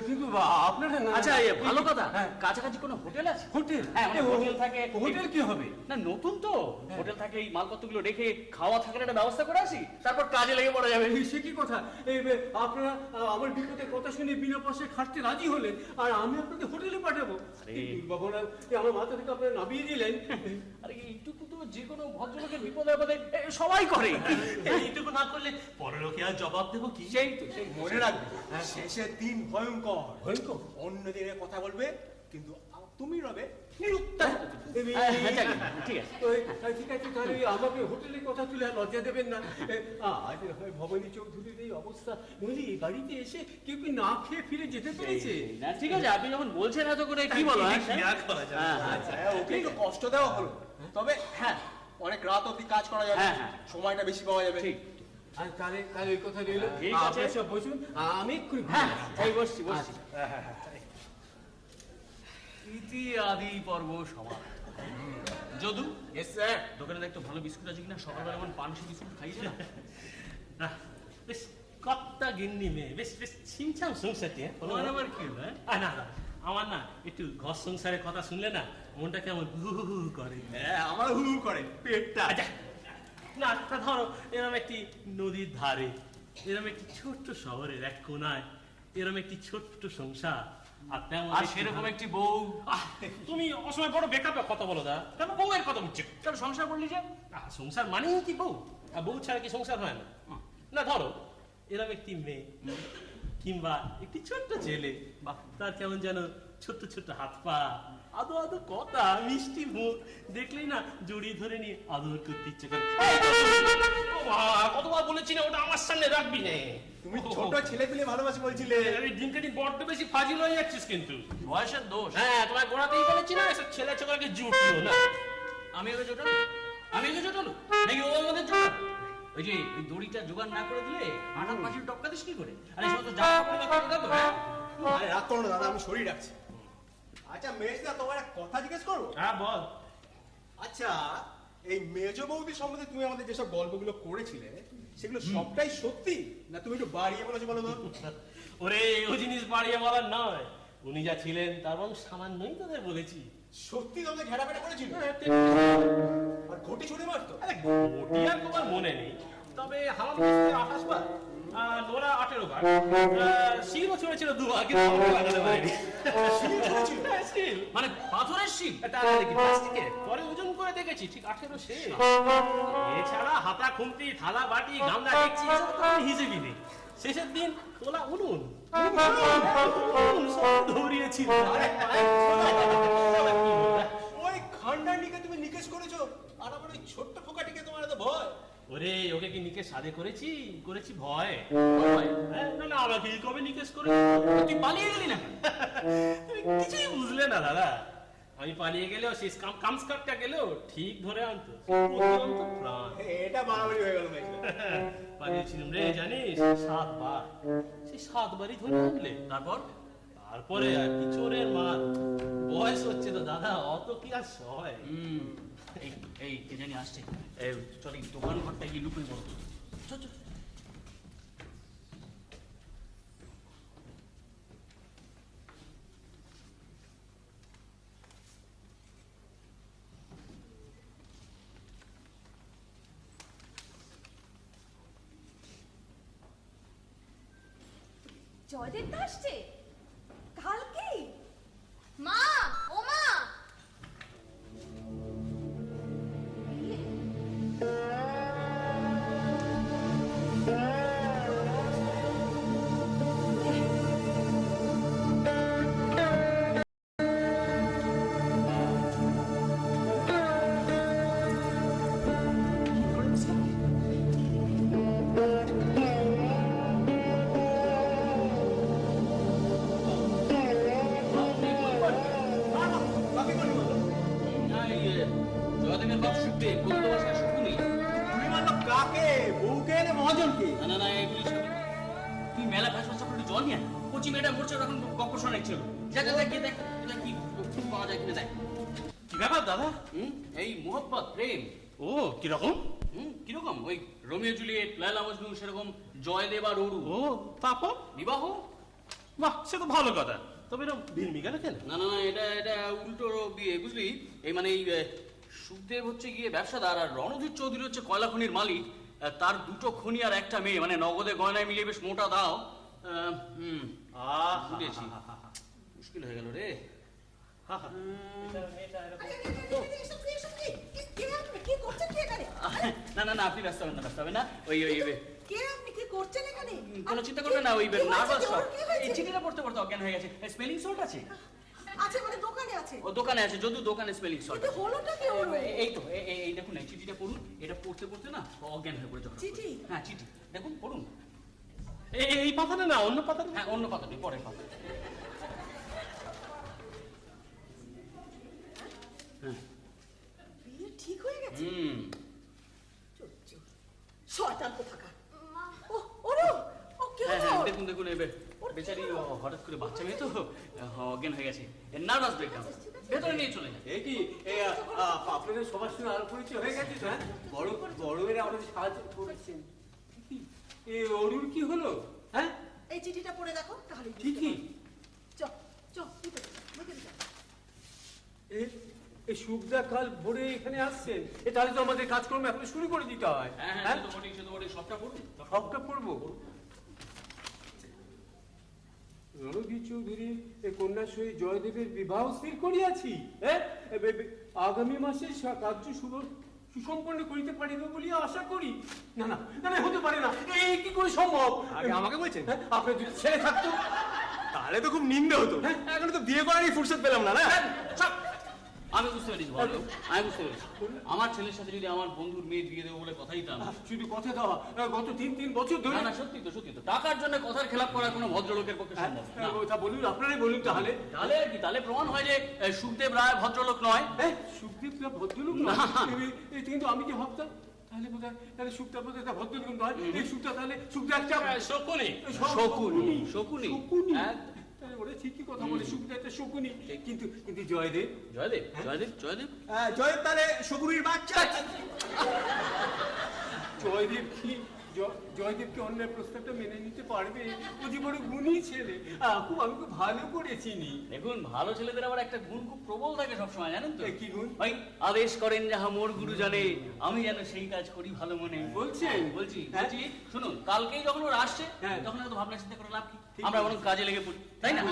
কিন্তু আপনারা না। আচ্ছা, এই ভালো কথা। হ্যাঁ। কাছাকাছি কোনো হোটেল আছে? হোটেল? হ্যাঁ, মানে হোটেল থাকে। হোটেল কি হবে? না নতুন তো, হোটেল থাকলে এই মালপত্রগুলো রেখে খাওয়া থাকার একটা ব্যবস্থা করে আসি, তারপর কাজে লেগে পড়া যাবে। সে কি কথা? আপনারা আমার বিপদের কথা শুনে বিনা পয়সায় খাটতে রাজি হলেন, আর আমি আপনাদের হোটেলে পাঠাবো? বাবুরা আমার মাথা থেকে আপনারা নামিয়ে দিলেন। আরে এইটুকু তো যে কোনো ভদ্রলোকের বিপদে আপদে সবাই করে। এইটুকু না করলে পরলোকে আর জবাব দেবো কি? সেই তো, সেই মনে রাখবে শেষের দিন ভয়ঙ্কর। ভয়ঙ্কর? অন্য দিনে কথা বলবে, কিন্তু তুমি রবে নিরুত্তর। হ্যাঁ, যাক, ঠিক আছে। ঠিক আছে, তাহলে আমাকে হোটেলের কথা তুলে আর লজ্জা দেবেন না। আজ হয় ভবানী চৌধুরীর এই অবস্থা, নইলে এই বাড়িতে এসে কেউ কি না খেয়ে ফিরে যেতে পেরেছে? না, ঠিক আছে, আপনি যখন বলছেন এত করে কি বলো? হ্যাঁ, কি আর করা যাবে? হ্যাঁ, হ্যাঁ। আচ্ছা, ওকে একটু কষ্ট দেওয়া হলো, তবে হ্যাঁ অনেক রাত অব্দি কাজ করা যাবে, হ্যাঁ, হ্যাঁ। সময়টা বেশি পাওয়া যাবে। ঠিক। আর তাহলে ওই কথা রইল। ঠিক আছে। আপনারা সব বসুন, আমি এক্ষুনি হ্যাঁ, ঘুরে এই বসছি বসছি। আসছি। ইতি আদি পর্ব সমাপ্ত। Jadu, Yes, sir. দোকানে একটু ভালো বিস্কুট আছে কিনা? সকালবেলা এমন পানসি বিস্কুট খাইছে না? আহ, বেশ কত্তা গিন্নি মেয়ে, বেশ বেশ ছিমছাম সংসারটি। তোমার আবার কি হলো, হ্যাঁ? না না, আমার না একটু ঘর সংসারের কথা শুনলে না মনটা কেমন হু হু হু করে। হ্যাঁ, আমার হু হু করে পেটটা। আচ্ছা, না তা ধরো এরম একটি নদীর ধারে, এরম একটি ছোট্ট শহরের এক কোনায়, এরম একটি ছোট্ট সংসার, আর তেমন আর একটি সেরকম ভালো- একটি বউ। আহ, তুমি অসময় বড় বেকার কথা বলো দা, কেন বউয়ের কথা বুঝছো? তাহলে সংসার করলি যে? সংসার মানেই কি বউ? আর বউ ছাড়া কি সংসার হয় না? না ধরো এরম একটি মেয়ে কিংবা একটি ছোট্ট ছেলে, বা তার কেমন যেন ছোট্ট ছোট্ট হাত পা, আদো আদো কথা, মিষ্টি মুখ দেখলেই না জড়িয়ে ধরে নিয়ে আদর করতে ইচ্ছে করে। ও বাবা, কতবার বলেছি না ওটা আমার সামনে রাখবি না। তুমি ছোট ছেলে পেলে ভালোবাসি বলছিলে। আমি দিনকে দিন বড্ড বেশি ফাজিল হয়ে যাচ্ছিস কিন্তু। বয়সের দোষ। হ্যাঁ, তোমার গোড়াতেই বলেছি না এসব ছেলে ছোকরাকে জুটিও না। আমি ওকে জোটালো? আমি ওকে জোটালো নাকি ও আমাদের জোটালো? ওই যে ওই দড়িটা জোগাড় না করে দিলে হঠাৎ মাছির টপকা দিস কি করে? আরে সমস্ত যা জোটালো, হ্যাঁ? আরে রাগ করো না দাদা, আমি শরীর রাখছি। আচ্ছা মেজদা, তোমার একটা কথা জিজ্ঞেস করবো? হ্যাঁ বল। আচ্ছা, এই মেজ বৌদি সম্বন্ধে তুমি আমাদের যেসব গল্পগুলো করেছিলে সেগুলো সবটাই সত্যি, না তুমি একটু বাড়িয়ে বলেছো বলো তো? ওরে ও জিনিস বাড়িয়ে বলার নয়, উনি যা ছিলেন তার বরং সামান্যই তোদের বলেছি। সত্যি তোমাদের ঘেরাপেটা করেছিল? আর ঘটি ছুড়ে মারতো? আরে ঘটি আর তোমার মনে নেই, তবে হামাম 28 বার, নোরা 18 বার, শিলও ছুঁড়েছিল 2 বার, কিন্তু আমাকে লাগাতে পারেনি। শিল ছুঁড়েছিল? হ্যাঁ, শিল। মানে পাথরের শিল? তাহলে দেখি প্লাস্টিকের, পরে ওজন করে দেখেছি ঠিক 18 শেষ। এছাড়া হাতা খুন্তি থালা বাটি গামলা দেখছি হিসেবই নেই। শেষের দিন খোলা উনুন সব ধরিয়েছিল। ওই খান ভান্ডারনিকে তুমি নিকেশ করেছো, আর আমার ওই ছোট্ট ফোকাটিকে তোমার এত ভয়। ওরে ওকে কি নিকেশ সাদে করেছি ভয়। ভয়? হ্যাঁ, না আমাকে কবে নিকেশ করেছি? তুই পালিয়ে গেলি না? তুমি কিছুই বুঝলে না দাদা। আমি পালিয়ে গেলেও শেষ কামস্কারটা গেলেও ঠিক ধরে আনতো। বুঝলাম তো প্রাণ। এটা বাড়াবাড়ি হয়ে গেল মেজদা। পালিয়েছিলাম রে জানিস 7 বার। সেই 7 বারই ধরে আনলে। তারপরে আর কি চোরের মাল। বয়স হচ্ছে তো দাদা, অত কি আর সয়। এই কে জানি আসছে। চল এই দোকান ঘরটা গিয়ে লুকিয়ে পড়ো। চল চল। জয়দেব তো আসছে কালকে। মা, ও মা, জয়দেবের বাপ সুখদেব কত বছর শুকুনি। তুমি মানলো কাকে? বউকে না মহাজনকে? না এগুলি সব তুই মেলা কাজ করছো, একটু জল নিয়ে আয়। কচি মেয়েটা মরছে, এখন গপ্প শোনাচ্ছিল। যা গিয়ে দেখ এটা কি পাওয়া যায় কিনা দেখ। কি ব্যাপার দাদা? এই মোহব্বত প্রেম। ও কিরকম? কিরকম? ওই রোমিও জুলিয়েট, লায়লা মজনু, সেরকম জয়দেব আর অরু। ও তারপর? বিবাহ। বাহ, সে তো ভালো কথা। তবে এরকম ভিড়মি গেল কেন? না এটা উল্টো বিয়ে, বুঝলি? এই মানে এই সুখদেব হচ্ছে গিয়ে ব্যবসাদার, আর রণধীর চৌধুরী হচ্ছে কয়লা খনির মালিক। তার 2টো খনি আর একটা মেয়ে, মানে নগদে গয়নায় মিলিয়ে বেশ মোটা দাও। বুঝেছি, মুশকিল হয়ে গেল রে। কি করছেন কি এখানে? না আপনি ব্যস্ত হবেন না। ওই কে আপনি কি করছেন এখানে? কোনো চিন্তা করবেন না। ওই কি হয়েছে? নার্ভাস ওর কি হয়েছে? এই চিঠিটা পড়তে অজ্ঞান হয়ে গেছে। স্পেলিং সল্ট আছে? আছে মানে দোকানে আছে? ও দোকানে আছে, যদু দোকানে স্পেলিং সল্ট। কিন্তু হলোটা কি ওর? এই তো এই দেখুন, এই চিঠিটা পড়ুন। এটা পড়তে না অজ্ঞান হয়ে পড়ে যখন। চিঠি? হ্যাঁ চিঠি দেখুন, পড়ুন। এই পাতাটা না, অন্য পাতাটা? হ্যাঁ অন্য পাতাটি, পরের পাতা। বিয়ে ঠিক হয়ে গেছে? শয়তান কোথাকার। ও ওরে, ও কি হলো? হ্যাঁ দেখুন বেচারি হঠাৎ করে বাচ্চা মেয়ে তো অজ্ঞান হয়ে গেছে। Nervous breakdown. ভেতরে নিয়ে চলে যায়। এই কি আপনাদের সবার সঙ্গে আরো পরিচয় হয়ে গেছে তো? হ্যাঁ, বড় মেয়েরা আমাদের সাহায্য করেছেন। এই অরুর কি হলো? হ্যাঁ, এই চিঠিটা পড়ে দেখো তাহলে ঠিকই। এই সুখদা কাল ভোরে এখানে আসছেন, তাহলে তো আমাদের কাজকর্ম এখন শুরু করে দিতে হয়। হ্যাঁ সে তো বটে, সবটা পড়ুন। সবটা পড়বো। রণধীর চৌধুরীর কন্যার সহিত জয়দেবের বিবাহ স্থির করিয়াছি। হ্যাঁ, আগামী মাসে কার্য সুসম্পন্ন করিতে পারিব বলিয়া আশা করি। না হতে পারে না। এই কি করে সম্ভব? আগে আমাকে বলছেন? আপনার যদি ছেলে থাকতো তাহলে তো খুব নিন্দে হতো। এখন তো বিয়ে করারই ফুরসত পেলাম না। আমি বুঝতে পেরেছি, ভালো আমি বুঝতে পেরেছি। আমার ছেলের সাথে যদি আমার বন্ধুর মেয়ে বিয়ে দেবো বলে কথা দিতাম, শুধু কথা দেওয়া গত 3 বছর ধরে। না সত্যি তো টাকার জন্য কথার খেলাপ করা কোনো ভদ্রলোকের পক্ষে সম্ভব না। তা বলুন, আপনারাই বলুন তাহলে। তাহলে প্রমাণ হয় যে সুখদেব রায় ভদ্রলোক নয়। সুখদেব ভদ্রলোক না? কিন্তু আমি কি ভাবতাম তাহলে বোধহয় তাহলে সুখটা বোধহয় একটা ভদ্রলোক নয়। এই সুখটা তাহলে সুখটা একটা শকুনি। তাহলে ওরা ঠিকই কথা বলে, সুখটা একটা শকুনি। কিন্তু জয়দেব তাহলে শকুনির বাচ্চা। জয়দেবকে অন্যের প্রস্তাবটা মেনে নিতে পারবে? ও যে বড় গুণী ছেলে, আমি খুব ভালো করে চিনি। দেখুন, ভালো ছেলেদের আবার একটা গুণ খুব প্রবল থাকে সবসময়, জানেন তো? কি গুণ? ভাই, আদেশ করেন যাহা মোর গুরু জানে, আমি যেন সেই কাজ করি ভালো মনে। বলছি শুনুন, কালকেই যখন ওরা আসছে তখন তো ভাবনা চিন্তা করে লাভ কি? আমরা বরং কাজে লেগে পড়ি, তাই না?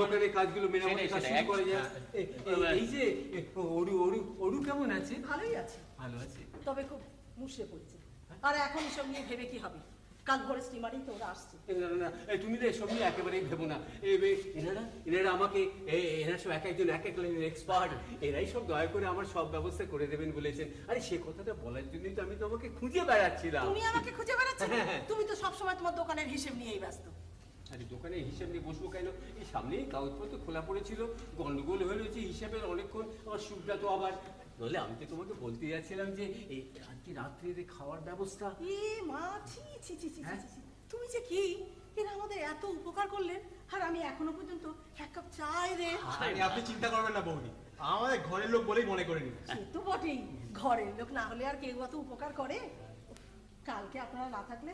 দোকানের কাজগুলো মেরামতের কাজ শুরু করা যায়। এই যে অরু কেমন আছে? ভালোই আছে, ভালো আছে, তবে খুব মুষড়ে পড়েছে। আর এখন এসব নিয়ে ভেবে কি হবে? কাল ভোরে স্টিমারেই তো ওরা আসছে। না না না, তুমি তো এসব নিয়ে একেবারেই ভেবো না। এনারা আমাকে এনারা সব এক একজন এক এক লাইনের এক্সপার্ট, এরাই সব দয়া করে আমার সব ব্যবস্থা করে দেবেন বলেছেন। আরে সে কথাটা বলার জন্যই তো আমি তোমাকে খুঁজে বেড়াচ্ছিলাম। তুমি আমাকে খুঁজে বেড়াচ্ছিলে? হ্যাঁ। তুমি তো সবসময় তোমার দোকানের হিসেব নিয়েই ব্যস্ত। আরে দোকানে হিসেব নিয়ে বসবো কেন? এই সামনেই কাগজপত্র খোলা পড়েছিল, গন্ডগোল হয়ে রয়েছে হিসেবের অনেকক্ষণ। আমার সুখটা তো আবার নইলে আমি তো তোমাকে বলতে যাচ্ছিলাম যে এই আজকে রাত্রে খাওয়ার ব্যবস্থা। এ মা, ছি ছি ছি ছি ছি, ছি। তুমি যে কি, এরা আমাদের এত উপকার করলেন, আর আমি এখনো পর্যন্ত এক কাপ চাই রে। আরে আপনি চিন্তা করবেন না বৌদি, আমাদের ঘরের লোক বলেই মনে করে নিন। সে তো বটেই, ঘরের লোক না হলে আর কেউ এত উপকার করে? কালকে আপনারা না থাকলে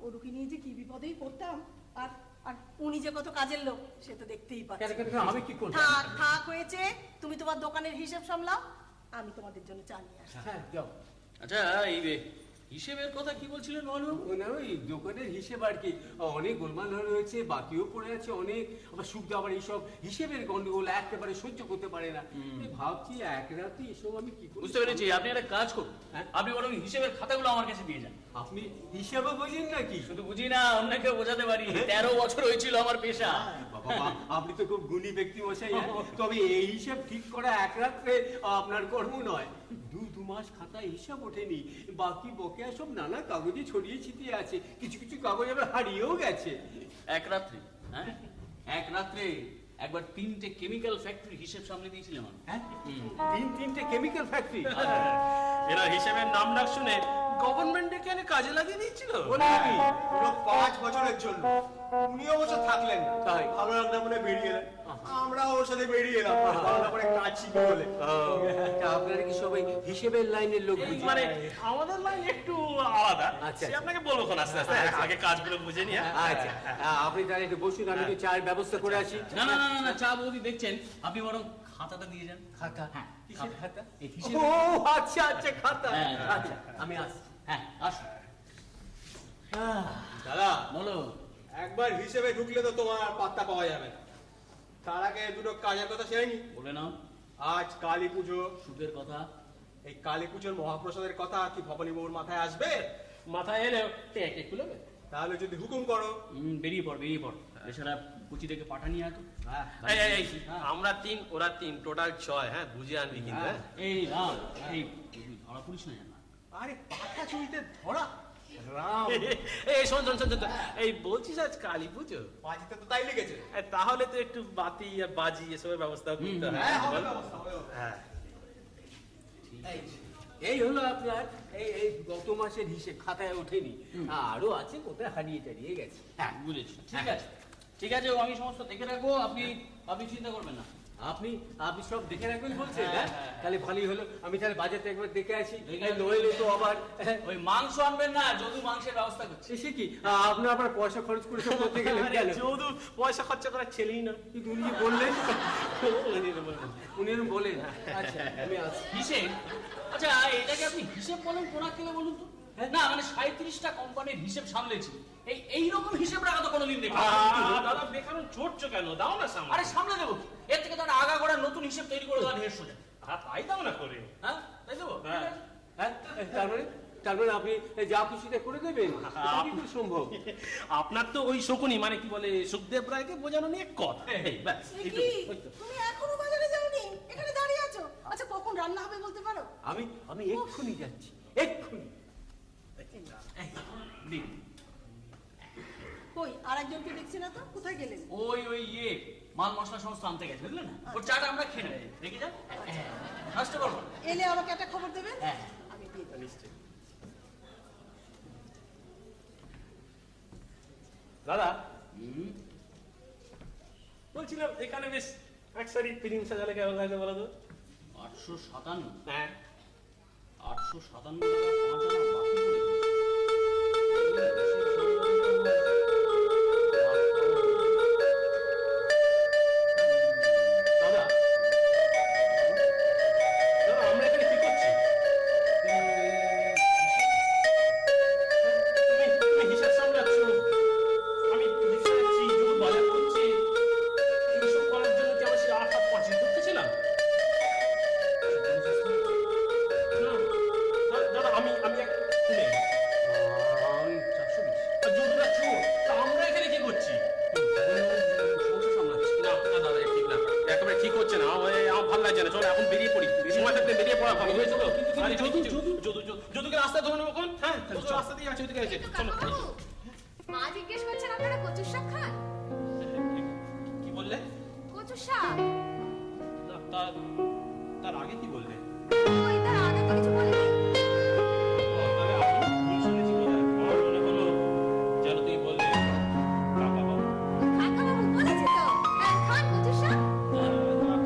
ওরুকে নিয়ে যে কি বিপদেই পড়তাম। আর আর উনি যে কত কাজের লোক সে তো দেখতেই পাচ্ছি। আমি কি করবো? থাক থাক হয়েছে, তুমি তোমার দোকানের হিসাব সামলাও, আমি তোমাদের জন্য চা নিয়ে আসি। হ্যাঁ যাও। আচ্ছা এই হিসেবের কথা কি বলছিলেন মোহনবাবু? না ওই দোকানের হিসেব আর কি, অনেক গোলমাল হয়ে রয়েছে, বাকিও পড়ে আছে অনেক। আবার সুখটা আবার এইসব হিসেবের গন্ডগোল একেবারে সহ্য করতে পারে না। এই ভাবছি এক রাতে এসব আমি কি করব। বুঝতে পেরেছি, আপনি একটা কাজ করুন, আপনি বরং হিসেবের খাতাগুলো আমার কাছে দিয়ে যান। আপনি হিসাবে বোঝেন নাকি? শুধু বুঝি না, অন্যকে বোঝাতে পারি। 13 বছর হয়েছিল আমার পেশা। বাবা, আপনি তো খুব গুণী ব্যক্তি মশাই। তবে এই হিসাব ঠিক করা এক রাত্রে আপনার কর্ম নয়। দু মাস খাতায় হিসাব ওঠেনি, বাকি বকেয়া সব নানা কাগজে ছড়িয়ে ছিটিয়ে আছে, কিছু কিছু কাগজ আবার হারিয়েও গেছে। এক রাত্রে? হ্যাঁ, এক রাত্রে একবার 3টে কেমিক্যাল ফ্যাক্টরি হিসেব সামলে দিয়েছিলাম আমি। হ্যাঁ, তিনটে কেমিক্যাল ফ্যাক্টরি। এরা হিসেবের নাম ডাক শুনে গভর্নমেন্টে কেন কাজে লাগিয়ে দিচ্ছিল? বলে আমি পুরো 5 বছরের জন্য উনি অবশ্য থাকলেন না, তাই? ভালো লাগলো বলে বেরিয়ে এলেন। আমরা ওর সাথে বেরিয়ে এলাম ভালো করে কাজ শিখি বলে। আপনারা কি সবাই হিসেবের লাইনের লোক বুঝি? মানে আমাদের লাইন একটু আলাদা। আচ্ছা। সে আপনাকে বলবো কোন আস্তে আস্তে, আগে কাজগুলো বুঝে নিয়ে। আচ্ছা, আপনি তাহলে একটু বসুন, আমি একটু চায়ের ব্যবস্থা করে আসি। না না না না, চা বৌদি দেখছেন, আপনি বরং খাতাটা দিয়ে যান। খাতা? হ্যাঁ, কিসের খাতা? এই হিসেব। ও আচ্ছা আচ্ছা, খাতা। হ্যাঁ, আচ্ছা, আমি আসছি। হ্যাঁ আসুন। দাদা বলো। একবার হিসেবে ঢুকলে তো তোমার আর পাত্তা পাওয়া যাবে না। তার আগে দুটো কাজের কথা সেরে নি। বলে নাও। আজ কালী পুজো, সুখের কথা। এই কালী পুজোর মহাপ্রসাদের কথা কি ভবানী বাবুর মাথায় আসবে? মাথায় এলেও টেকে খুলবে। তাহলে যদি হুকুম করো। বেরিয়ে পড় বেরিয়ে পড়। এছাড়া কুচি থেকে পাঠা নিয়ে আতো। এই আমরা 3 ওরা 3, টোটাল 6। হ্যাঁ, বুঝে আনবি কিন্তু। এই রাম, এই ধরা পুলিশ না জানা। আরে পাঠা চুরিতে ধরা রাম, এই শোন শোন শোন শোন, এই বলছিস আজ কালী পুজো, বাজিতে তো তাই লেগেছে। তাহলে তো একটু বাতি আর বাজি এসবের ব্যবস্থা করতে হবে। হ্যাঁ, হবে ব্যবস্থা, হবে। হ্যাঁ, এই হলো আপনার এই গত মাসের হিসেব, খাতায় ওঠেনি। আরো আছে, কোথায় হারিয়ে টারিয়ে গেছে। হ্যাঁ বুঝেছি, ঠিক আছে ঠিক আছে, আমি সমস্ত দেখে রাখবো, আপনি চিন্তা করবেন না। আপনি সব দেখে রাখবেন বলছেন? হ্যাঁ, হ্যাঁ, হ্যাঁ। তাহলে ভালোই হলো। আমি তাহলে বাজারটা একবার দেখে আসি, দেখে আসুন। নইলে তো আবার ওই মাংস আনবেন না, যদু মাংসের ব্যবস্থা করছি। এসে কি আপনার আবার পয়সা খরচ করে সব করতে গেলেন কেন? যদু পয়সা খরচা করার ছেলেই না। কিন্তু উনি যে বললেন, উনি এরকম বলেন। আচ্ছা, আমি আসছি। হিসেব? আচ্ছা এটাকে আপনি হিসেব বলেন কোনা কেলে বলুন তো? না মানে 37টা কোম্পানির হিসেব সামলেছি, এইরকম হিসেব রাখা তো কোনোদিন দেখি না। দাদা বেকার চড়ছো কেন? দাও না সামনে। আরে সামলে দেবো কি? এর থেকে তো একটা আগা করা নতুন হিসেব তৈরি করে দেওয়া ঢের সোজা। তাই দাও না করে। হ্যাঁ তাই দেবো। হ্যাঁ, তারপরে আপনি যা খুশিটা করে দেবেন? এটা কি করে সম্ভব? আপনার তো ওই শকুনি মানে কি বলে সুখদেব রায়কে বোঝানো নিয়ে কথা। এই ব্যাস, এ এইটুকু, কি, ওই তো। তুমি এখনো বাজারে যাওনি? এখানে দাঁড়িয়ে আছো? আচ্ছা কখন রান্না হবে বলতে পারো? আমি এক্ষুনি যাচ্ছি, এক্ষুনি। দিন। কই আরেকজনকে দেখছি না তো, কোথায় গেলেন? ওই মাল মশলা সমস্ত আনতে গেছে, বুঝলেন না? ওর চাটা আমরা খেয়ে নেবো, রেখে যান। নষ্ট করবো না। এলে আমাকে একটা খবর দেবেন, হ্যাঁ। আমি দিয়ে দেবো। নিশ্চয়ই। দাদা বলছিলাম এখানে বেশ এক সারি ফিল্ম সাজালে কেমন লাগবে বলো তো? 857। হ্যাঁ, 857 টাকা 5 আনা বাকি পড়ে গেছে। দাদা আমরা এখানে কি করছি? তুমি হিসাব সামলাচ্ছ, আমি রিক্সা যাচ্ছি, যখন বাজার করছি, এইসব করার জন্য কি আমরা সেই 8-7 পার্সেন্ট ঢুকতেছিলাম? দাদা আমি আর যদুরা চোর, তা আমরা এখানে কি করছি? সংসার সামলাচ্ছি। না না দাদা, এ ঠিক না, একেবারে ঠিক হচ্ছে না। আমার ভালো লাগছে না, চলো এখন বেরিয়ে পড়ি। সময় থাকতে বেরিয়ে পড়া ভালো হয়েছিল। আরে যদুকে রাস্তায় ধরে নেবো কোন? হ্যাঁ, রাস্তা দিয়ে আছে, ওইদিকে আছে, চলো। মা জিজ্ঞেস করছেন আপনারা কচুর শাক খান? কি বললে? কচুর শাক? তার আগে কি বললে? ওই তার আগে তো কিছু বলিনি। তাহলে আমি ভুল শুনেছি বোধ হয়। আমার মনে হলো যেন তুমি বললে কাকাবাবু। কাকাবাবু বলেছে তো, খান কচুর শাক?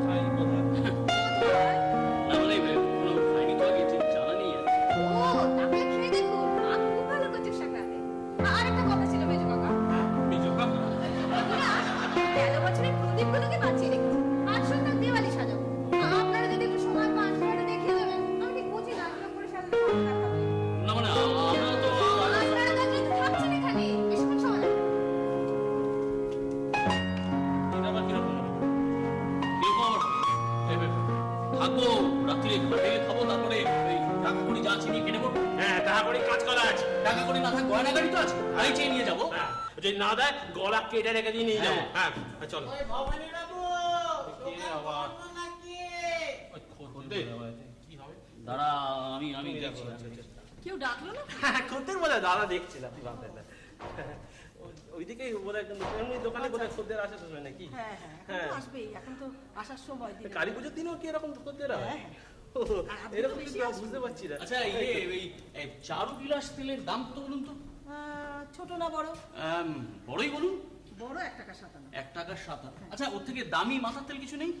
খাই কোথায়? না মানে কোনো খাইনি তো আগে, ঠিক জানা নেই আর কি। ও, তাহলে খেয়ে দেখুন, মা খুব ভালো কচুর শাক রাঁধে। আর একটা কথা ছিল মেজো কাকা, মেজো কাকা? ওরা 11 বছরের প্রদীপগুলোকে বাঁচিয়ে রেখেছে। আজ সন্ধ্যা দিওয়ালি সাজাবো। আপনারা যদি একটু সময় পান, সেটা দেখিয়ে দেবেন। আমি ঠিক বুঝি না, কিরকম করে সাজাতে হবে না হবে। না মানে আমরা তো আপনারা তো আজকে থাকছেন এখানে, বেশিক্ষণ সময় লাগবে না। এটা আবার কিরকম হলো? এরপর থাকবো রাত্রে ঘরে খাবো, তারপরে এই টাকা করি যা চিনি কেটে পড়বো। হ্যাঁ, টাকা করে কাজ করা আছে। টাকা করি না থাক গয়না গাড়ি তো আছে, গাড়ি চেয়ে নিয়ে যাবো। হ্যাঁ, যদি না দেয় গলা কেটে রেখে দিয়ে নিয়ে যাবো। হ্যাঁ। হ্যাঁ, চলো। ওই ভবানী বাবু কে আবার? তোমার নাকি? ওই খদ্দের। কি হবে? দাঁড়া আমি দেখছি। কেউ ডাকলো না? খদ্দের বোধ হয় দাদা দেখছিলাম, আপনি ভাবলেন না। ওইদিকে বোধ হয় এমনি দোকানে বোধ হয় খদ্দের আসে তো নাকি? হ্যাঁ হ্যাঁ, এখন তো আসবেই, এখন তো আসার সময় দিন। কালী পুজোর দিনও কি এরকম খদ্দের হয়? হ্যাঁ, ও, আর আপনি তো এরকম বেশি কিন্তু আমি আসবেন। বুঝতে পারছি না। আচ্ছা এই চারু বিলাস তেলের দাম কত বলুন তো? ছোট না বড়? বড়ই বলুন। বড় 1 টাকা 57। 1 টাকা 7। আচ্ছা ওর থেকে দামি মাথার তেল কিছু নেই?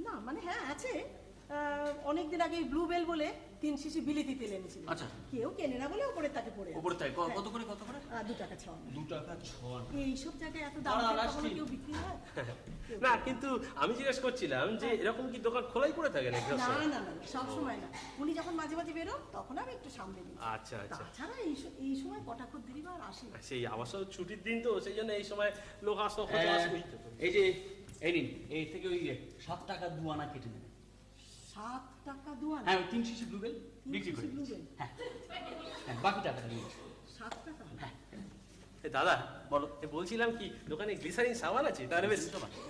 না মানে হ্যাঁ আছে। অনেকদিন আগে ব্লু বেল বলে 3 শিশি বিলিতি তেল এনেছিল। আচ্ছা। কেউ কেনে না বলে উপরে তাকে পড়ে আছে। উপরে তাই কত করে কত করে? 2 টাকা 6। 2 টাকা 6। এইসব জায়গায় এত দাম দাঁড়া, দিয়ে আসছি। কখনো কেউ বিক্রি হয়? না কিন্তু আমি জিজ্ঞেস করছিলাম যে এরকম কি দোকান খোলাই পড়ে থাকে নাকি? না না না, সব সময় না। উনি যখন মাঝে মাঝে বেরোন তখন আমি একটু সামনে দিই। আচ্ছা আচ্ছা। তাছাড়া এই সময় কটাক্ষর দেরি বা আর আসে না। সেই অবশ্য ছুটির দিন তো, সেই জন্য এই সময় লোক আসতো। এই যে এই নিন, এই থেকে ওই 7 টাকা 2 আনা কেটে নেবেন। 7 টাকা 2 আনা? হ্যাঁ ওই 3 শিশি ব্লুবেল বিক্রি করে Blue দিচ্ছি। Bell? হ্যাঁ হ্যাঁ, বাকি টাকাটা নিয়ে 7 টাকা? দাদা বলো, বলছিলাম কি দোকানে গ্লিসারিন সাবান আছে? তাহলে বেশ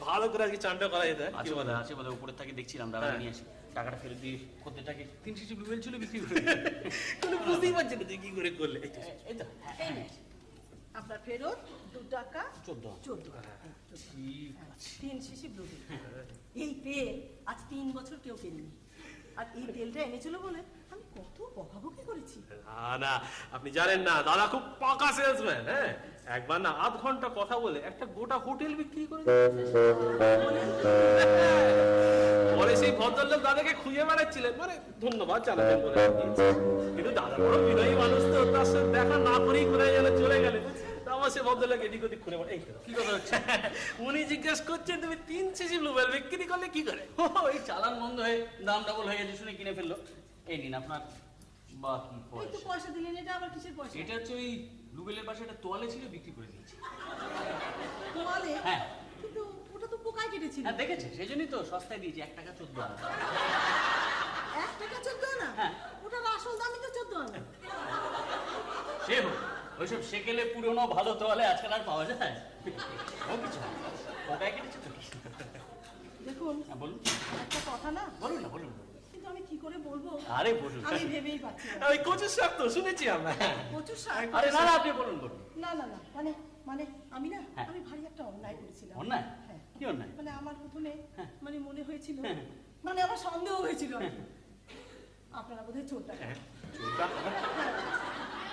ভালো করে আজকে চানটা করা যেত। আছে বোধহয়, আছে বোধহয়, উপরে থেকে দেখছিলাম, দাদা হ্যাঁ। নিয়ে আসি। টাকাটা ফেরত দিয়ে খদ্দেরটাকে 3 শিশি ব্লুবেল ছিল বিক্রি করে কোনো বুঝতেই পারছি না তুই কি করে করলে। এই তো এই নেন। আপনার ফেরত 2 টাকা 14 হ্যাঁ। 3 শিশি ব্লু বেল। এই তেল আজ 3 বছর কেউ কেনেনি। আর এই তেলটা এনেছিল বলে আমি কত বকাবকি করেছি। না না, আপনি জানেন না দাদা খুব পাকা সেলসম্যান। হ্যাঁ, একবার না আধ ঘন্টা কথা বলে একটা গোটা হোটেল বিক্রি করে পরে সেই ভদ্রলোক দাদাকে খুঁজে বেড়াচ্ছিলেন, মানে ধন্যবাদ জানাবেন বলে দিয়েছি। কিন্তু দাদা বড় বিনয়ী মানুষ তো, তার সাথে দেখা না করেই কোথায় যেন চলে গেলেন। আমার সে ভদ্রলোক এদিক ওদিক খুঁড়ে এই তো, কি কথা হচ্ছে? উনি জিজ্ঞেস করছেন তুমি 3 শিশি ব্লুবেল বিক্রি করলে কি করে? ওই চালান বন্ধ হয়ে দাম ডাবল হয়ে গেছে শুনে কিনে ফেললো। এই নিন আপনার বাকি এই তো পয়সা। পয়সা দিলেন, এটা আবার কিসের পয়সা? এটা হচ্ছে ওই ব্লুবেলের পাশে একটা তোয়ালে ছিল, বিক্রি করে দিয়েছি। তোয়ালে? হ্যাঁ। কিন্তু ওটা তো পোকায় কেটেছিল। হ্যাঁ দেখেছে, সেই জন্যই তো সস্তায় দিয়েছি, 1 টাকা 14 আনা। 1 টাকা 14 আনা? হ্যাঁ। ওটার আসল দামই তো 14 আনা। সে হোক, ওইসব সেকেলে পুরনো ভালো তোয়ালে আজকাল আর পাওয়া যায়? ও কিছু না, পোকায় কেটেছে তো। দেখুন হ্যাঁ বলুন, একটা কথা না, বলুন না বলুন। কিন্তু আমি কি করে বলবো আরে বলুন। আমি ভেবেই পাচ্ছি না। ওই কচুর শাক তো শুনেছি আমরা। প্রচুর শাক। আরে না না, আপনি বলুন বলুন। না না না, মানে মানে আমি না, হ্যাঁ। আমি ভারী একটা অন্যায় করেছিলাম। অন্যায়? হ্যাঁ। কি অন্যায়? মানে আমার প্রথমে হ্যাঁ। মানে মনে হয়েছিল, হ্যাঁ। মানে আমার সন্দেহ হয়েছিল আর কি। আপনারা বোধহয় চোর টাকা।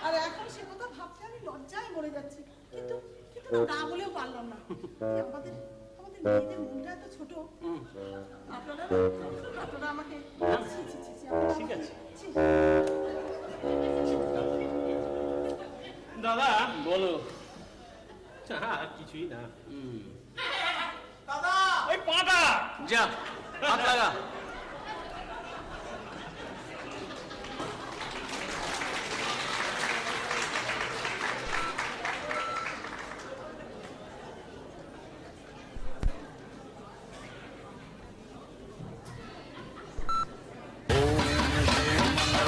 আর এখন সে কথা ভাবতে আমি লজ্জায় মরে যাচ্ছি, কিন্তু কিন্তু না বলেও পারলাম না। এই আমাদের আমাদের মেয়েদের মনটা এত ছোট। আপনারা আপনারা আমাকে ছি, ছি, ছি, ছি, আপনারা ঠিক আমাকে- আছে। ছি। দাদা বলো। হ্যাঁ, কিছুই না। দাদা ওই পাটা যা হাত লাগা।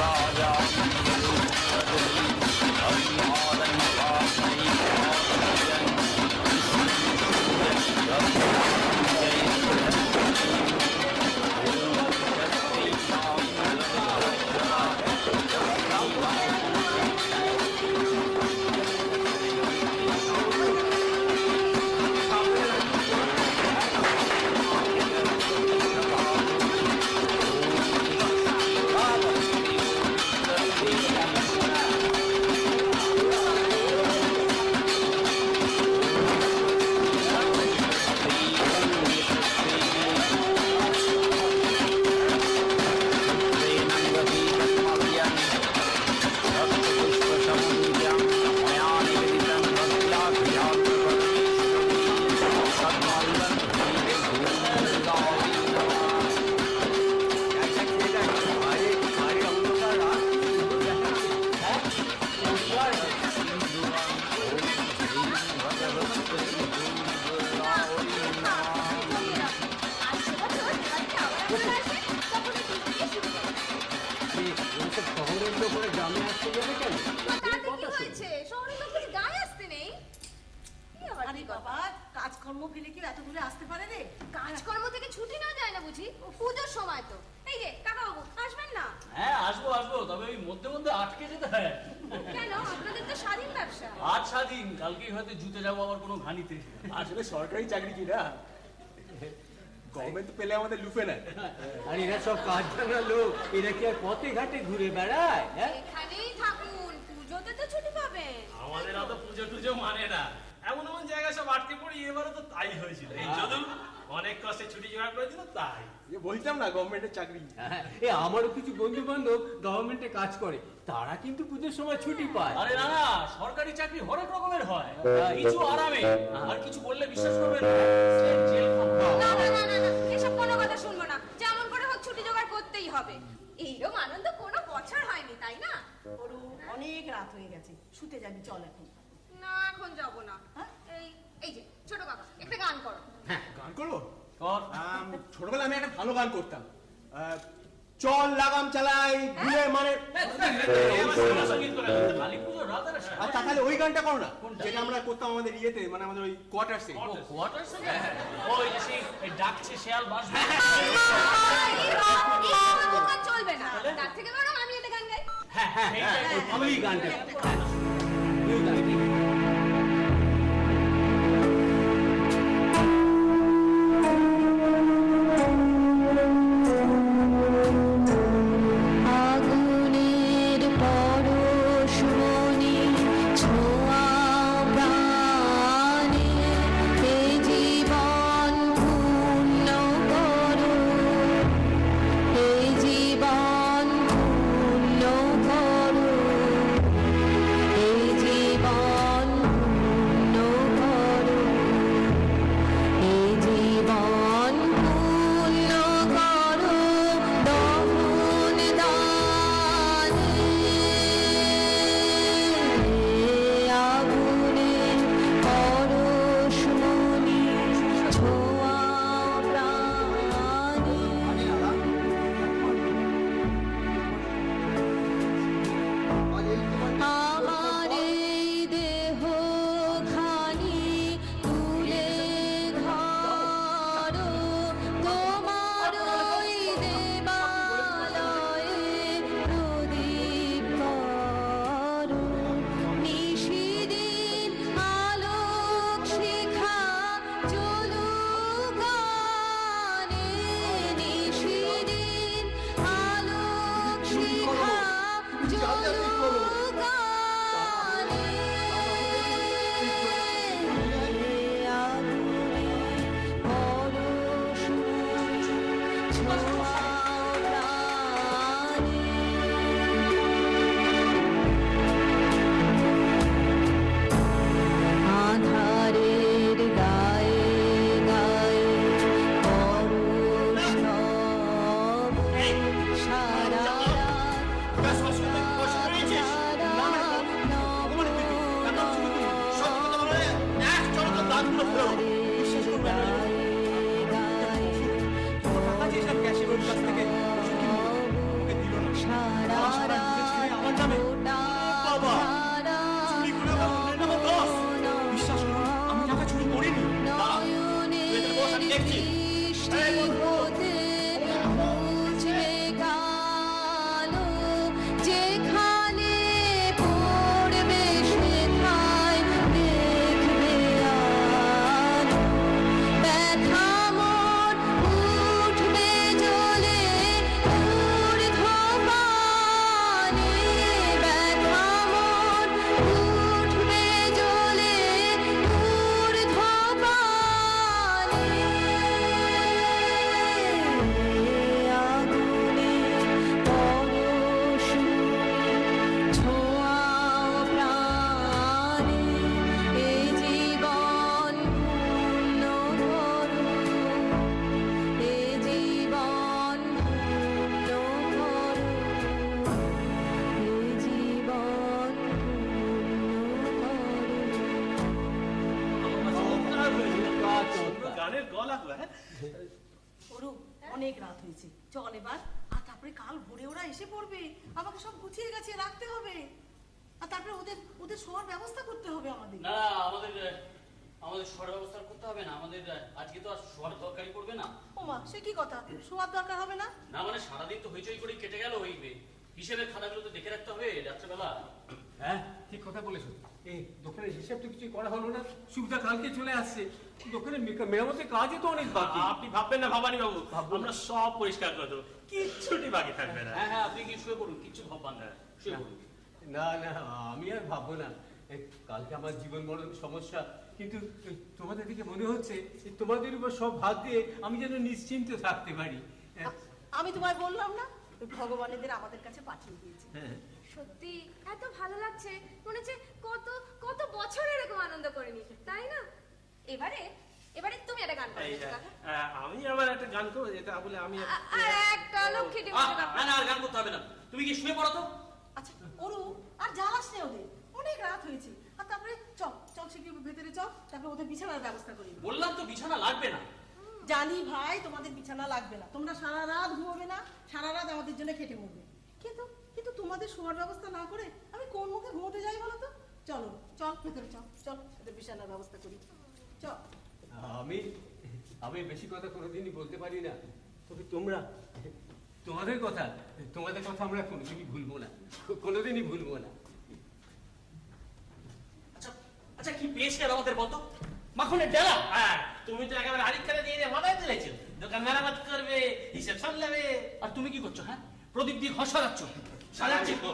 राजा কাজকর্ম ফেলে কেউ এত দূরে আসতে পারে রে? কাজকর্ম থেকে ছুটি না যায় না বুঝি? পুজোর সময় তো। এই যে কাকা বাবু আসবেন না? হ্যাঁ আসবো আসবো, তবে ওই মধ্যে মধ্যে আটকে যেতে হয়। কেন, আপনাদের তো স্বাধীন ব্যবসা। আজ স্বাধীন, কালকেই হয়তো জুতে যাবো আবার কোনো ঘানিতে। আসলে সরকারি চাকরি কি না, গভর্নমেন্ট তো পেলে আমাদের লুফে নেয়। আর এরা সব কাজ জানা লোক, এরা কি আর পথে ঘাটে ঘুরে বেড়ায়? হ্যাঁ, এখানেই থাকুন, পুজোতে তো ছুটি পাবেন। আমাদের অত পুজো টুজো মানে না, এমন এমন জায়গায় সব আটকে পড়ি, এবারে তো তাই হয়েছিল। এই চলুন অনেক কষ্টে ছুটি জোগাড় করে দিল, তাই বলতাম না গভর্নমেন্টের চাকরি। হ্যাঁ, এ আমারও কিছু বন্ধু বান্ধব গভর্নমেন্টে কাজ করে, তারা কিন্তু পুজোর সময় ছুটি পায়। আরে না না, সরকারি চাকরি হরেক রকমের হয়, কিছু আরামে আর কিছু বললে বিশ্বাস করবেন না, জেল খাবো। না না না না না, এসব কোনো কথা শুনবো না। যেমন করে হোক ছুটি জোগাড় করতেই হবে। এইরকম আনন্দ কোনো বছর হয়নি, তাই না? ওরু অনেক রাত হয়ে গেছে, শুতে যাবি, চল এখন। না এখন যাব না। এই যে ছোট কাকা একটা গান করো। হ্যাঁ, গান করবো। কর। ছোটবেলায় আমি একটা ভালো গান করতাম, চল লাগাম চালাই ভুলে মানে। কালী পুজোর রাতের আসা। আর তাহলে ওই গানটা করো না, যেটা আমরা করতাম আমাদের ইয়েতে, মানে আমাদের ওই কোয়ার্টার্সে। কোয়ার্টার থেকে ওই যে সেই ডাকছে শেয়াল বাসবে। দোকান চলবে না, তার থেকে বরং আমি একটা গান গাই। হ্যাঁ হ্যাঁ হ্যাঁ, ওই গানটা। ওই গানটা। আগুনের পরশ মনে ছোঁয়া প্রাণে এ জীবন পূর্ণ করো, এ জীবন পূর্ণ করো, এ জীবন পূর্ণ করো, এ জীবন পূর্ণ করো দহন দানে। আগুনের পরশ মনে ছোঁয়া প্রাণে। আমার এই দেহ খানি তুলে ধরো, তোমার ওই দেবালয়ে প্রদীপ করো। নিশিদিন আলোক শিখা চলুক গানে, নিশিদিন আলোক শিখা চলুক গানে। আগুনের পরশ মনে ছোঁয়া প্রাণে। আধারের গায়ে গায়ে পরশ নব, সারা রাত সারা নব যেখানে পড়বে সেখায় দেখবে আলো। ব্যথা মন উঠবে জ্বলে ঊর্ধ্বপানে, ব্যথা মন উঠবে জ্বলে ঊর্ধ্বপানে। আগুনের পরশ ছোঁয়া প্রাণে, এ জীবন পূর্ণ করো, এ জীবন পূর্ণ করো, এ জীবন গানের গলা। হ্যাঁ, ওরু অনেক রাত হয়েছে, চল এবার। আর তারপরে কাল ভোরে ওরা এসে পড়বে, আমাকে সব গুছিয়ে গাছিয়ে রাখতে হবে। আর তারপরে ওদের ওদের শোয়ার ব্যবস্থা করতে হবে আমাদের। না আমাদের আমাদের শোয়ার ব্যবস্থা করতে হবে না? আমাদের আজকে তো আর শোয়ার দরকারই পড়বে না। ওমা সে কি কথা, শোয়ার দরকার হবে না? না মানে সারাদিন তো হইচই করে কেটে গেল, ওই হিসেবের খাতাগুলো তো দেখে রাখতে হবে রাত্রেবেলা। হ্যাঁ ঠিক কথা বলেছো। এই দোকানের হিসাব তো কিছু করা হলো না, সুবিধা কালকে চলে আসছে। দোকানের মেরামতের কাজে তো অনেক বাকি। আপনি ভাববেন না ভবানী বাবু, আমরা সব পরিষ্কার করে দেবো, কিচ্ছুটি বাকি থাকবে না। হ্যাঁ হ্যাঁ, আপনি কি শুয়ে পড়ুন, কিচ্ছু ভাববেন না, শুয়ে পড়ুন। না না, আমি আর ভাববো না। এই কালকে আমার জীবন মরণ সমস্যা, কিন্তু এই তোমাদের দিকে মনে হচ্ছে এই তোমাদের উপর সব ভাগ দিয়ে আমি যেন নিশ্চিন্ত থাকতে পারি। আমি তোমায় বললাম না, ওই ভগবানেদের আমাদের কাছে পাঠিয়ে দিয়েছে। হ্যাঁ সত্যি এত ভালো লাগছে, মনে হচ্ছে কত কত বছর এরকম আনন্দ করিনি, তাই না? এবারে এবারে তুমি একটা গান করো কাকা। আমি আবার একটা গান করবো, এটা বলে আমি আর একটা লক্ষ্মী দেব না না, আর গান করতে হবে না, তুমি কি শুয়ে পড়ো তো। আচ্ছা ওরু, আর জ্বালাস নে ওদের, অনেক রাত হয়েছে। আর তারপরে চল চল সে ভেতরে চল, তারপরে ওদের বিছানার ব্যবস্থা করি। বললাম তো বিছানা লাগবে না। জানি ভাই তোমাদের বিছানা লাগবে না, তোমরা সারা রাত ঘুমোবে না, সারা রাত আমাদের জন্য খেটে মরবে, কিন্তু কিন্তু তোমাদের শোয়ার ব্যবস্থা না করে আমি কোন মুখে ঘুমোতে যাই বলো তো? চলো চল ভেতরে চল, চল ওদের বিছানার ব্যবস্থা করি, চল। আমি আমি বেশি কথা কোনোদিনই বলতে পারি না, তবে তোমরা তোমাদের কথা আমরা কোনোদিনই ভুলবো না, কোনোদিনই ভুলবো না। আচ্ছা আচ্ছা, কি পেয়েছে আর আমাদের বলতো? মাখনের ডেলা। হ্যাঁ, তুমি তো একেবারে আরেকখানে দিয়ে মাথায় তুলেছো, দোকান মেরামত করবে, হিসেব সামলাবে। আর তুমি কি করছো? হ্যাঁ, প্রদীপ দিয়ে ঘর সারাচ্ছ। সাজাচ্ছি তো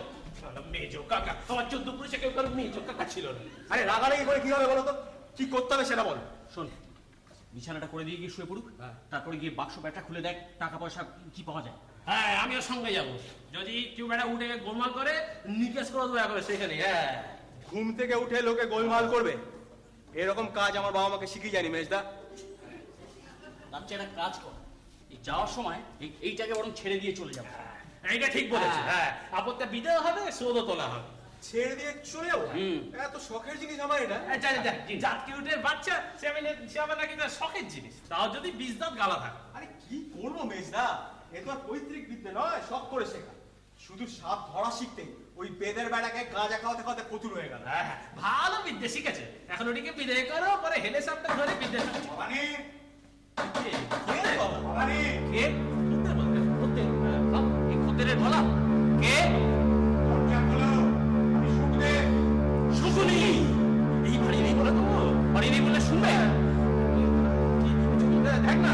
মেজো কাকা, আমার 14 পুরুষে কেউ কারো মেজো কাকা ছিল না। আরে রাগারাগি করে কি হবে বলো তো? কি করতে হবে সেটা বলো। শোন, বিছানাটা করে দিয়ে গিয়ে শুয়ে পড়ুক, তারপরে গিয়ে বাক্স ব্যাটা খুলে দেখ টাকা পয়সা কি পাওয়া যায়। হ্যাঁ, আমিও সঙ্গে যাবো। যদি কেউ বেটা উঠে গোলমাল করে, নিকেশ করে দেবো একবারে সেখানে। হ্যাঁ, ঘুম থেকে উঠে লোকে গোলমাল করবে, এরকম কাজ আমার বাবা মাকে শিখিয়ে জানি মেজদা। তার চেয়ে একটা কাজ কর, এই যাওয়ার সময় এইটাকে বরং ছেড়ে দিয়ে চলে যাবো। এইটা ঠিক বলেছে। হ্যাঁ, আপদটা বিদেও হবে, শোধও তোলা হবে। ছেড়ে দিয়ে চলে যাবো? এত শখের জিনিস আমার এটা। জাতকি উঠের বাচ্চা সে আবার নাকি তার শখের জিনিস, তাও যদি বীজ দাঁত গালা থাকে। আরে কি করবো মেজদা, এ তো আর পৈতৃক বিদ্যে নয়, শখ করে শেখা। শুধু সাপ ধরা শিখতেই ওই বেদের বেড়াকে গাঁজা খাওয়াতে খাওয়াতে কতুর হয়ে গেল। হ্যাঁ, ভালো বিদ্যে শিখেছে, এখন ওটিকে বিদায় করো, পরে হেলে সাপটা ধরে বিদ্যে শিখছে। মানে কে? কে বাবা? মানে কে? খদ্দের বলতে? খদ্দের? এই খদ্দেরের বলা? কে? দরজা খোলো, আমি শুকদেব। শুকুনি! এই বাড়ি নেই বলে তো? বাড়ি নেই বলে শুনবে? দেখ না,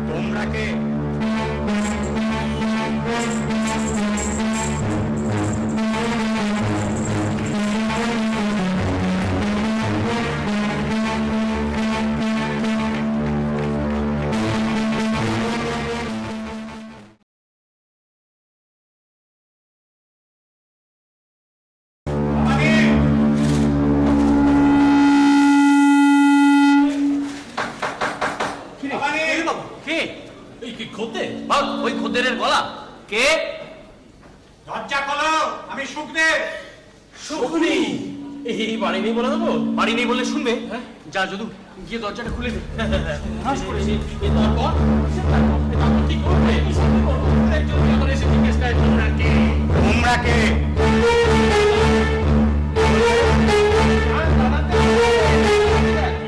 তোমরা কে? কে? এই কি খদ্দের? বল, ওই খদ্দেরের গলা কে? দরজা খোলো, আমি শুকদেব। শুকুনি! এই বাড়ি নেই বলে দেবো? বাড়ি নেই বললে শুনবে? যা যদু, গিয়ে দরজাটা খুলে দে। হাস করেছি, তারপর তারপর কি করবে? কি করবো? একজন এখন এসে জিজ্ঞেস করে তোমরা কে? তোমরা কে?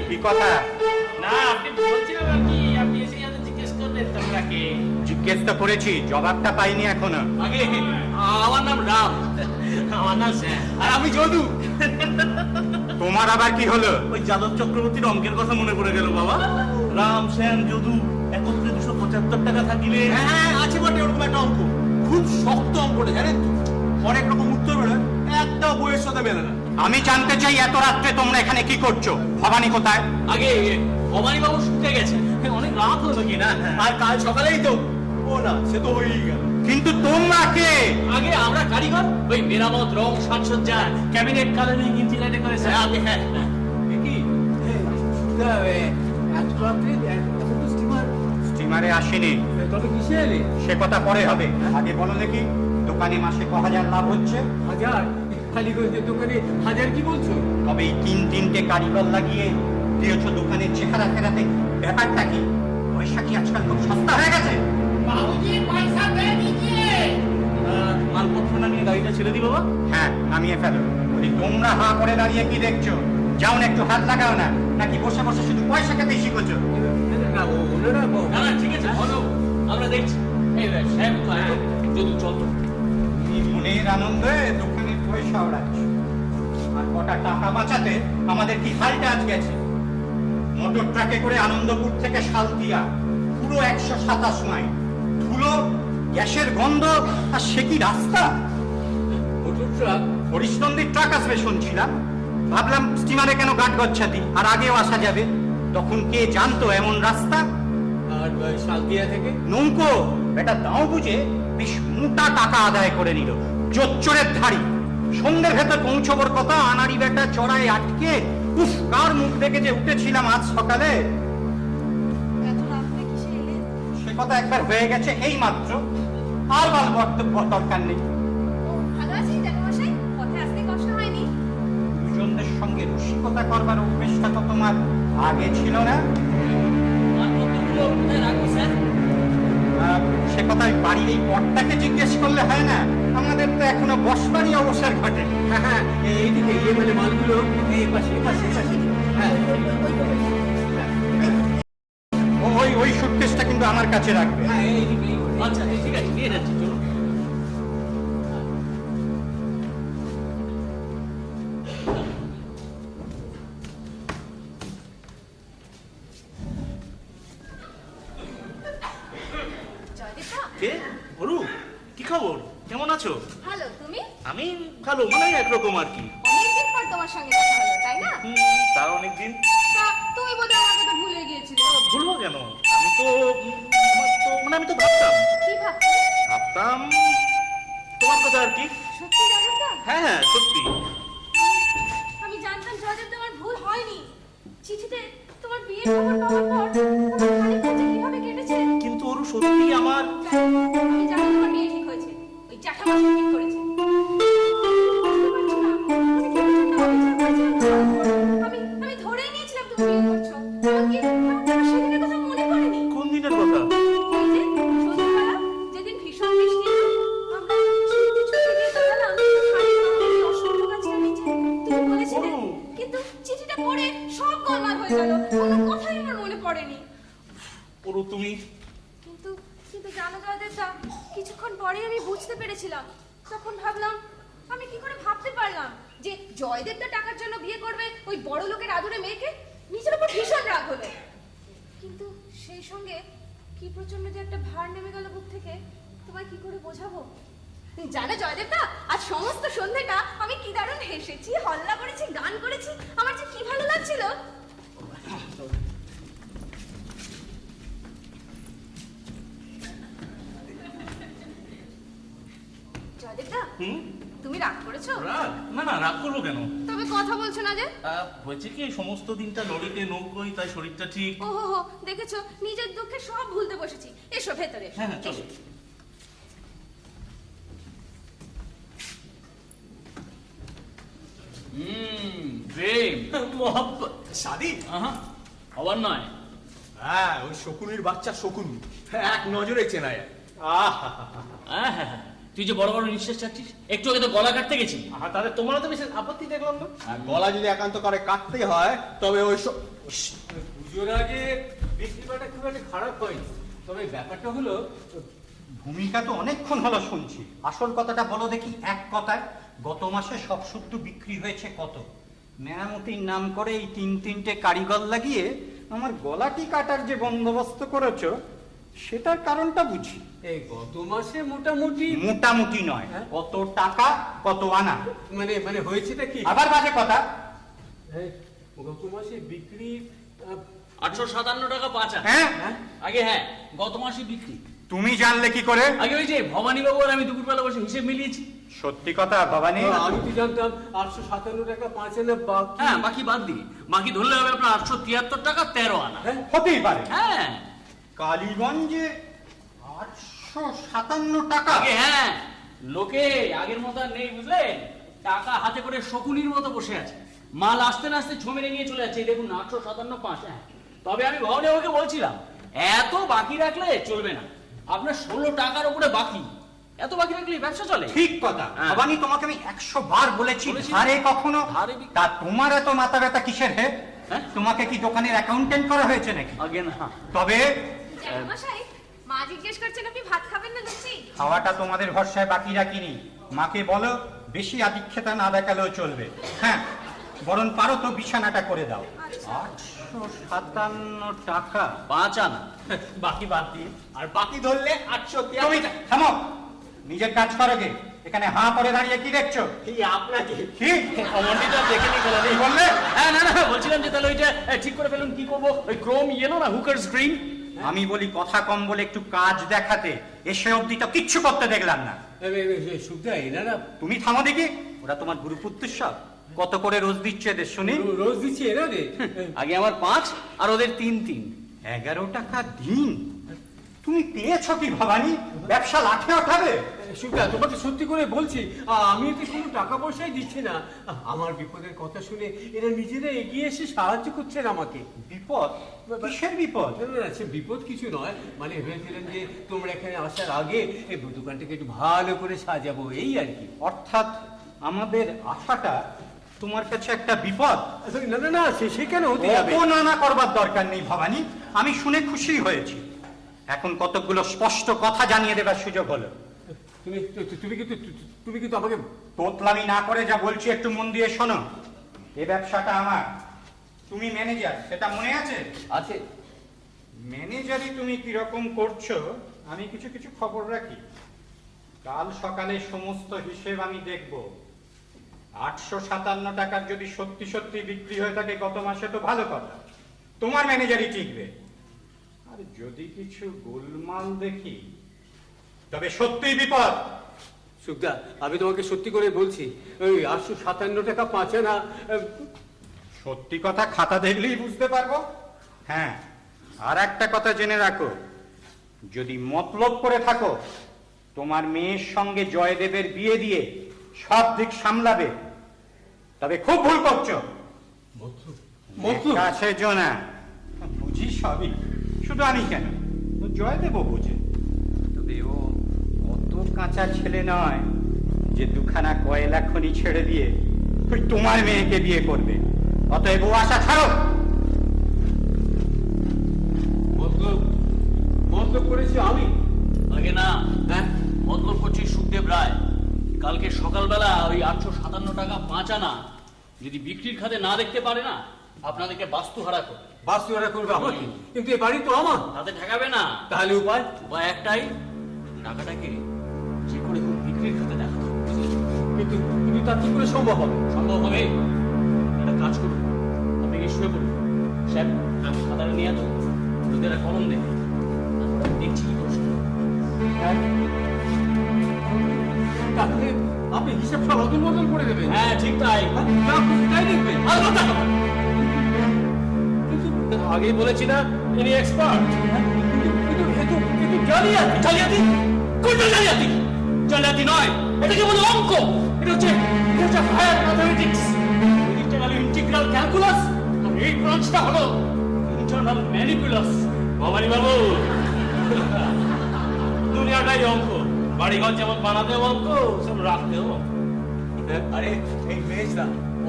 কি কথা? না, আপনি বলছিলেন আর কি, আপনি এসে যাতে জিজ্ঞেস করলেন তোমরা কে? জিজ্ঞেস তো করেছি, জবাবটা পাইনি এখনো। আগে আমার নাম রাম। আমার নাম স্যার। আর আমি যদু। তোমার আবার কি হলো? ওই যাদব চক্রবর্তীর অঙ্কের কথা মনে পড়ে গেল বাবা। রাম শ্যাম যদু একত্রে 275 টাকা থাকিলে। হ্যাঁ আছে বটে ওরকম একটা অঙ্ক, খুব শক্ত অঙ্কটা জানেন তো, অনেক রকম উত্তর বেরোয়, একটা বইয়ের সাথে মেলে না। আমি জানতে চাই এত রাত্রে তোমরা এখানে কি করছো? ভবানী কোথায়? আগে ভবানী বাবু শুতে গেছে, অনেক রাত হলো কি না, আর কাল সকালেই তো। ও না, সে তো হয়েই গেল। কিন্তু তোমরা কে? আগে আমরা কারিগর, ওই মেরামত রং সাজসজ্জা ক্যাবিনেট কালারিং ইঞ্জিনিয়ারিং করেছে। হ্যাঁ কি এত রাত্রে স্টিমারে আসেনি, তবে কিসে এলে? সে কথা পরে হবে, আগে বলো দেখি দোকানে মাসে ক হাজার লাভ হচ্ছে? হাজার? কালীগঞ্জের দোকানে হাজার কি বলছো? তবে এই তিনটে কারিগর লাগিয়ে দিয়েছ দোকানের চেহারা ফেরাতে, ব্যাপারটা কি? পয়সা কি আজকাল খুব সস্তা হয়ে গেছে? মালপত্র নামিয়ে গাড়িটা ছেড়ে দি বাবা। হ্যাঁ, নামিয়ে ফেলো। ওই তোমরা হাঁ করে দাঁড়িয়ে কি দেখছো? যাও না, একটু হাত লাগাও না, নাকি বসে বসে শুধু পয়সাকে বেশি করছো? না ওনারা না না ঠিক আছে বলো, আমরা দেখছি। এই সাহেব তো যদি চল তো। তুমি মনের আনন্দে দোকানের পয়সা ওড়াচ্ছ, আর কটা টাকা বাঁচাতে আমাদের কি হালটা আজ গেছে। মোটর ট্রাকে করে আনন্দপুর থেকে শালতিয়া পুরো 127 মাইল, ধুলো, গ্যাসের গন্ধ, আর সে কি রাস্তা! মোটর ট্রাক হরিশচন্দ্রের ট্রাক আসবে শুনছিলাম, ভাবলাম স্টিমারে কেন গাট গচ্ছাতি, আর আগেও আসা যাবে। তখন কে জানতো এমন রাস্তা। আর শালতিয়া থেকে নৌকো এটা দাও বুঝে বেশ মোটা টাকা আদায় করে নিল, চোরের ধাড়ি। সন্ধ্যের ভেতর পৌঁছবার কথা, আনাড়ি বেটা চড়ায় আটকে। উফ, কার মুখ দেখে যে উঠেছিলাম আজ সকালে। এত রাত্রে কিসে এলে? সে কথা একবার হয়ে গেছে এই মাত্র, আর বল বক্তব্য দরকার নেই। ও ভালো আছেন জ্যাঠামশাই? পথে আসতে কষ্ট হয়নি? দুজনদের সঙ্গে রসিকতা করবার অভ্যেসটা তো তোমার আগে ছিল না। মালপত্রগুলো কোথায় রাখবো স্যার? সে কথা ওই বাড়ির এই পথটাকে জিজ্ঞেস করলে হয় না? আমাদের তো এখনো বসবারই অবসর ঘটে। হ্যাঁ হ্যাঁ এইদিকে মানে মালগুলো এই পাশে হ্যাঁ ওই সুটকেসটা কিন্তু আমার কাছে রাখবে। হ্যাঁ এইদিকে আচ্ছা ঠিক আছে নিয়ে যাচ্ছি, চলুন। জয়দীপা, কে? অরু, কি খবর? কেমন আছো? ভালো, তুমি? আমি ভালো, মানে একরকম আর কি। অনেকদিন পর তোমার সঙ্গে দেখা হলো, তাই না? তার অনেকদিন। তা তুমি বোধহয় আমাকে তো ভুলে গিয়েছিলে। ভুলবো কেন? আমি তো আমি তো ভাবতাম কি ভাবছো? ভাবতাম তোমার কথা আর কি। সত্যি জয়দীপা? হ্যাঁ হ্যাঁ, সত্যি। আমি জানতাম জয়দেব, তোমার ভুল হয়নি। চিঠিতে তোমার বিয়ের খবর পাওয়ার পর আমার খালি কাজে কিভাবে কেটেছে। কিন্তু অরু, সত্যি আমার আমি জানি তোমার বিয়ে ঠিক হয়েছে, ওই জ্যাঠামশাই ঠিক করেছে। আমি ধরেই নিয়েছিলাম তুমি বিয়ে করছো। এমনকি আমার সেদিনের কথা মনে পড়েনি। কোন দিনের কথা? এই যে সন্ধ্যাবেলা যেদিন ভীষণ বৃষ্টি হলো, আমরা ছুটে ছুটে গিয়ে দাঁড়ালাম শাড়ির মাথায় অসংখ্য গাছের নিচে। তুমি বলেছিলে, কিন্তু চিঠিটা পড়ে সব গোলমাল হয়ে গেল, কোনো কথাই আমার মনে পড়েনি। অরু, তুমি কিন্তু কিন্তু জানো জয়দেবদা, কিছুক্ষণ পরেই আমি বুঝতে পেরেছিলাম। তখন ভাবলাম, আমি কি করে ভাবতে পারলাম যে জয়দেবদা টাকার জন্য বিয়ে করবে ওই বড় লোকের আদুরে মেয়েকে? নিজের উপর ভীষণ রাগ হলো, কিন্তু সেই সঙ্গে কি প্রচন্ড যে একটা ভার নেমে গেল বুক থেকে, তোমায় কি করে বোঝাবো? জানো জয়দেবদা, আজ সমস্ত সন্ধ্যাটা আমি কি দারুণ হেসেছি, হল্লা করেছি, গান করেছি, আমার যে কি ভালো লাগছিল। জয়দেবদা, তুমি রাগ করেছো? রাগ? না না, রাগ করবো কেন? তবে কথা বলছো না যে? হয়েছে কি, সমস্ত দিনটা লরিতে নৌকোই, তাই শরীরটা ঠিক। ও হো হো, দেখেছো, নিজের দুঃখে সব ভুলতে বসেছি। এসো ভেতরে। হ্যাঁ হ্যাঁ, চলো। প্রেম মোহাব্বত শাদি। আবার নয়। হ্যাঁ ওই শকুনির বাচ্চা শকুনি, এক নজরে চেনা যায়। আহা হ্যাঁ হ্যাঁ হ্যাঁ, তুই যে বড় বড় নিঃশ্বাস ছাড়ছিস, একটু আগে তো গলা কাটতে গেছি। তাহলে তোমার তো বিশেষ আপত্তি দেখলাম না। আর গলা যদি একান্ত করে কাটতে হয় তবে ওই পুজোর আগে বিক্রিবাটা খুব একটা খারাপ হয়নি। তবে ব্যাপারটা হলো, ভূমিকা তো অনেকক্ষণ হলো শুনছি, আসল কথাটা বলো দেখি এক কথায়। গত মাসে সব শুদ্ধ বিক্রি হয়েছে কত? মেরামতির নাম করে এই তিনটে কারিগর লাগিয়ে আমার গলাটি কাটার যে বন্দোবস্ত করেছো, সেটার কারণটা বুঝি। এই গত মাসে মোটামুটি মোটামুটি নয়, কত টাকা কত আনা। মানে হয়েছেটা কি? আবার বাজে কথা। এই, গত মাসে বিক্রি 857 টাকা 5 আনা। হ্যাঁ, আগে হ্যাঁ, গত মাসে বিক্রি। তুমি জানলে কি করে? আগে ওই যে ভবানী বাবু আর আমি দুপুরবেলা বসে হিসেব মিলিয়েছি। সত্যি কথা ভবানী? আমি তো জানতাম 857 টাকা 5 আনা বাকি। হ্যাঁ, বাকি বাদ দিয়ে বাকি ধরলে হবে আপনার 873 টাকা 13 আনা। হতেই পারে। হ্যাঁ কালীগঞ্জে 857 টাকা। আগে হ্যাঁ, লোকে আগের মতো আর নেই বুঝলেন, টাকা হাতে করে শকুনির মতো বসে আছে। মাল আসতে না আসতে ছো মেরে নিয়ে চলে যাচ্ছে। এই দেখুন 857.5। হ্যাঁ, তবে আমি ভবনে ওকে বলছিলাম এত বাকি রাখলে চলবে না, আপনার 16 টাকার উপরে বাকি, এত বাকি রাখলে ব্যবসা চলে? ঠিক কথা হ্যাঁ। ভবানী, তোমাকে আমি 100 বার বলেছি বলেছি। ধারে কখনো ধারে তা তোমার এত মাথা ব্যথা কিসের হে? হ্যাঁ? তোমাকে কি দোকানের অ্যাকাউন্টেন্ট করা হয়েছে নাকি? আগে না। তবে জামাইমশাই, মা জিজ্ঞেস করছেন আপনি ভাত খাবেন না লুচি? খাওয়াটা তোমাদের ভরসায় বাকি রাখিনি। মাকে বলো বেশি আদিক্ষেতা না দেখালেও চলবে। হ্যাঁ, বরং পারো তো বিছানাটা করে দাও। আচ্ছা। 857 টাকা। 5 আনা। বাকি বাদ দিয়ে আর বাকি ধরলে 800 তুমি থামো, নিজের কাজ করো গে। এখানে হাঁ করে দাঁড়িয়ে কি দেখছো? এই আপনাকে কি কমন্ডিটা দেখে নি কোলা কি বললে? হ্যাঁ, না না, বলছিলাম যে তাহলে ওইটা ঠিক করে ফেলুন। কি করবো? ওই ক্রোম ইয়েলো না হুকার স্ক্রিন? আমি বলি কথা কম বলে একটু কাজ দেখাতে, এসে অবধি তো কিচ্ছু করতে দেখলাম না। সুবিধা এনারা তুমি থামো দেখি, ওরা তোমার গুরুপুত্রের সব কত করে রোজ দিচ্ছে এদের শুনি? রোজ দিচ্ছি এনারে। আগে আমার 5 আর ওদের 3 11 টাকা দিন। তুমি পেয়েছো কি ভবানী? ব্যবসা লাঠে ওঠাবে? সুবিধা, তোমাকে সত্যি করে বলছি, আমি এতে কোনো টাকা পয়সাই দিচ্ছি না। আমার বিপদের কথা শুনে এরা নিজেরা এগিয়ে এসে সাহায্য করছেন আমাকে। বিপদ? কিসের বিপদ? না না না, সে বিপদ কিছু নয়, মানে ভেবেছিলেন যে তোমরা এখানে আসার আগে এই দোকানটাকে একটু ভালো করে সাজাবো, এই আর কি। অর্থাৎ আমাদের আশাটা তোমার কাছে একটা বিপদ? না না না, সে কেন হতে যাবে? অপনানা করবার দরকার নেই ভবানী, আমি শুনে খুশি হয়েছি। এখন কতগুলো স্পষ্ট কথা জানিয়ে দেবার সুযোগ হলো। তুমি কিন্তু আমাকে তোতলামি না করে যা বলছি একটু মন দিয়ে শোনো। এ ব্যবসাটা আমার, তুমি ম্যানেজার, সেটা মনে আছে? আছে। ম্যানেজারই তুমি কিরকম করছো আমি কিছু কিছু খবর রাখি। কাল সকালে সমস্ত হিসেব আমি দেখব। 857 টাকার যদি সত্যি সত্যি বিক্রি হয়ে থাকে গত মাসে তো ভালো কথা, তোমার ম্যানেজারই টিকবে। আর যদি কিছু গোলমাল দেখি তবে সত্যিই বিপদ। সুবিধা, আমি তোমাকে সত্যি করে বলছি, ওই 857 টাকা 5 আনা। সত্যি কথা খাতা দেখলেই বুঝতে পারবো। হ্যাঁ, আর একটা কথা জেনে রাখো, যদি মতলব করে থাকো তোমার মেয়ের সঙ্গে জয়দেবের বিয়ে দিয়ে সব দিক সামলাবে, তবে খুব ভুল করছো। কাছে জোনা বুঝি সবই, শুধু আমি কেন, জয়দেবও বুঝে। তবে ও অত কাঁচা ছেলে নয় যে দুখানা কয়লা খনি ছেড়ে দিয়ে ওই তোমার মেয়েকে বিয়ে করবে। অতএব ও আশা ছাড়ো। মতলব করেছি আমি? আগে না। হ্যাঁ, মতলব করছি সুখদেব রায়। কালকে সকালবেলা ওই 857 টাকা 5 আনা যদি বিক্রির খাতে না দেখতে পারে না, আপনাদেরকে বাস্তুহারা করবে। বাস্তুহারা করবে আমাকে? কিন্তু এ বাড়ি তো আমার। তাতে ঠেকাবে না। তাহলে উপায়? উপায় একটাই, টাকাটাকে যে করে হোক বিক্রির খাতে দেখাতে হবে। কিন্তু কিন্তু তা কি করে সম্ভব হবে? সম্ভব হবে। একটা কাজ করুন, আপনি কি শুয়ে পড়ুন। স্যার, আমি খাতাটা নিয়ে আসবো, ওদের একটা কলম দেবে, দেখছি কি প্রশ্ন। তাহলে আপনি হিসাব সব অদল বদল করে দেবেন? হ্যাঁ, ঠিক তাই। তাই দেখবেন? আগেই বলেছি না, ইনি এক্সপার্ট। কিন্তু জালিয়াতি। জালিয়াতি? কোনটা জালিয়াতি? জালিয়াতি নয়, এটাকে বলে অঙ্ক। এটা হচ্ছে হায়ার ম্যাথমেটিক্স। এটা হলো ইন্টিগ্রাল ক্যালকুলাস। আর এই ব্রাঞ্চটা হলো ইন্টারনাল ম্যানিপুলাস। ভবানী বাবু, দুনিয়াটাই অঙ্ক। বাড়িঘর যেমন বানাতেও অঙ্ক, সব রাখতেও অঙ্ক। আরে এই মেজদা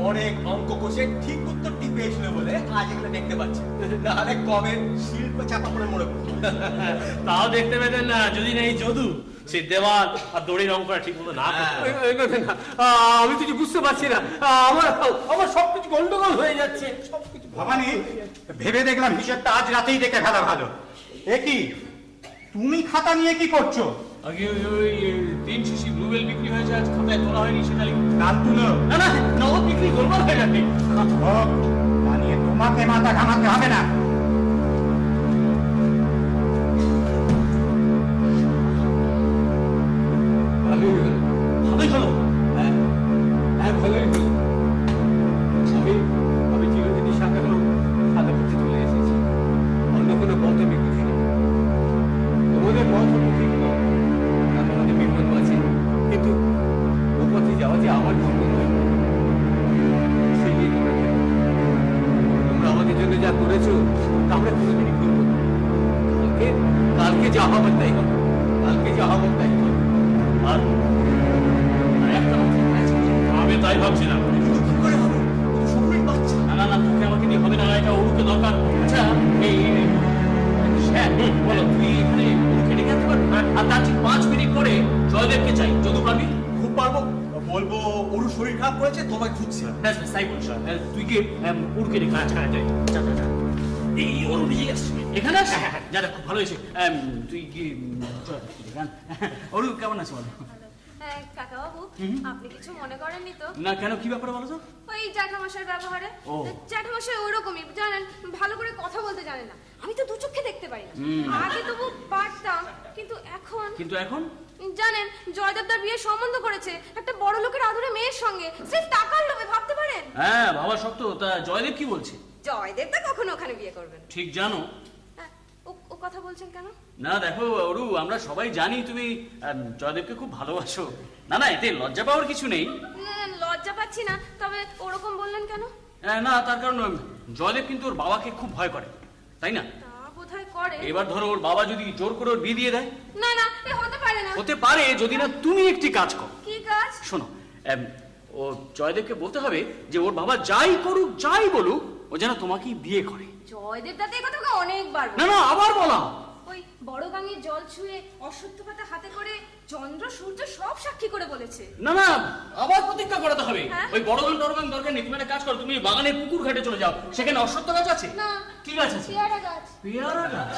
অনেক অঙ্ক কষে ঠিক উত্তরটি পেয়েছিল বলে আজ এগুলো দেখতে পাচ্ছি, নাহলে কবে শিল্প চাপা পড়ে মরে পড়তো। তাও দেখতে পেতেন না যদি না এই যদু, সে দেওয়াল আর দড়ির অঙ্কটা ঠিক মতো না করতো। আমি কিছু বুঝতে পারছি না। আমার সবকিছু গন্ডগোল হয়ে যাচ্ছে, সবকিছু। ভবানী, ভেবে দেখলাম হিসেবটা আজ রাতেই দেখে ফেলা ভালো। এ কি, তুমি খাতা নিয়ে কি করছো? আগে ওই 3 শিশি ব্লুবেল বিক্রি হয়েছে, আজ খাতায় তোলা হয়নি, সেটা কাল তুলো। না না, নগদ বিক্রি গোলমাল হয়ে যাবে। তা নিয়ে তোমাকে মাথা ঘামাতে হবে না। ভালোই হলো। হ্যাঁ, ভালোই হলো। আমি চিরদিনই সাথে করতে চলে এসেছি। অন্য কোনো পথ আমি খুঁজি না। তোমাদের পথ ঠিক নয়, তোমাদের বিপদ আছে, কিন্তু ও পথে যাওয়া যে আমার জন্য নয়, সেই নিয়ে তোমরা করেছো তাহলে কোনোদিনই ভুলবো না। কালকে কালকে যা হবার তাই হবে, কালকে যা হবার তাই হবে। আর একটা মাত্র ম্যাচ আমি তাই ভাবছিলাম। কি করে হবে? ও তো সবই বাচ্চা। না না না, তোকে আমাকে নিয়ে হবে না, এটা অরুকে দরকার। আচ্ছা এই হ্যাঁ বলো, তুই এখানে অরুকে ডেকে আনতে পারবি? আর তার ঠিক 5 মিনিট পরে জয়দেবকে চাই। যদু পারবি? খুব পারবো, বলবো ওর শরীর খারাপ করেছে, তোমায় খুঁজছি। ব্যাস ব্যাস তাই বলছি। তুই গিয়ে অরুকে ডেকে আন। হ্যাঁ যাই, যা যা যা। এই অরু নিজে আসছে এখানে আসছে। যা দেখ, খুব ভালো হয়েছে। তুই গিয়ে জয়দেবকে ডেকে আন। অরু কেমন আছে বলো? কাকাবাবু, আপনি কিছু মনে করেননি তো? না কেন, কি ব্যাপারে বলো তো? ওই জ্যাঠামশাইয়ের ব্যবহারে। ও। জ্যাঠামশাই ওরকমই জানেন, ভালো করে কথা বলতে জানে না। আমি তো দু চোখে দেখতে পারি না। আগে তবু পারতাম, কিন্তু এখন কিন্তু এখন জানেন জয়দেবদার বিয়ে সম্বন্ধ করেছে একটা বড় লোকের আদুরে মেয়ের সঙ্গে, স্রেফ টাকার লোভে, ভাবতে পারেন? হ্যাঁ বাবা শক্ত। তা জয়দেব কি বলছে? জয়দেবদা কখনো ওখানে বিয়ে করবেন? ঠিক জানো? হ্যাঁ, ও কথা বলছেন কেন? না দেখো অরু, আমরা সবাই জানি তুমি জয়দেবকে খুব ভালোবাসো। না না, এতে লজ্জা পাওয়ার কিছু নেই। না, লজ্জা পাচ্ছি না, তবে ওরকম বললেন কেন? না, তার কারণ জয়দেব কিন্তু ওর বাবাকে খুব ভয় করে, তাই না? তা বোধহয় করে। এবার ধরো ওর বাবা যদি জোর করে ওর বিয়ে দিয়ে দেয়। না না, এ হতে পারে না। হতে পারে যদি না তুমি একটি কাজ করো। কি কাজ? শোনো, ও জয়দেবকে বলতে হবে যে ওর বাবা যাই করুক যাই বলুক ও যেন তোমাকেই বিয়ে করে। জয়দেবদা তো এই কথা অনেকবার না না, আবার বলা। ওই বড় গাঙের জল ছুঁয়ে অশ্বত্থ পাতা হাতে করে চন্দ্র সূর্য সব সাক্ষী করে বলেছে। না না, আবার প্রতিজ্ঞা করাতে হবে। হ্যাঁ? ওই বড় গান টরগান দরকার নেই, তুমি একটা কাজ করো, তুমি বাগানের পুকুর ঘাটে চলে যাও, সেখানে অশ্বত্থ গাছ আছে। না। কি গাছ আছে? পেয়ারা গাছ। পেয়ারা গাছ।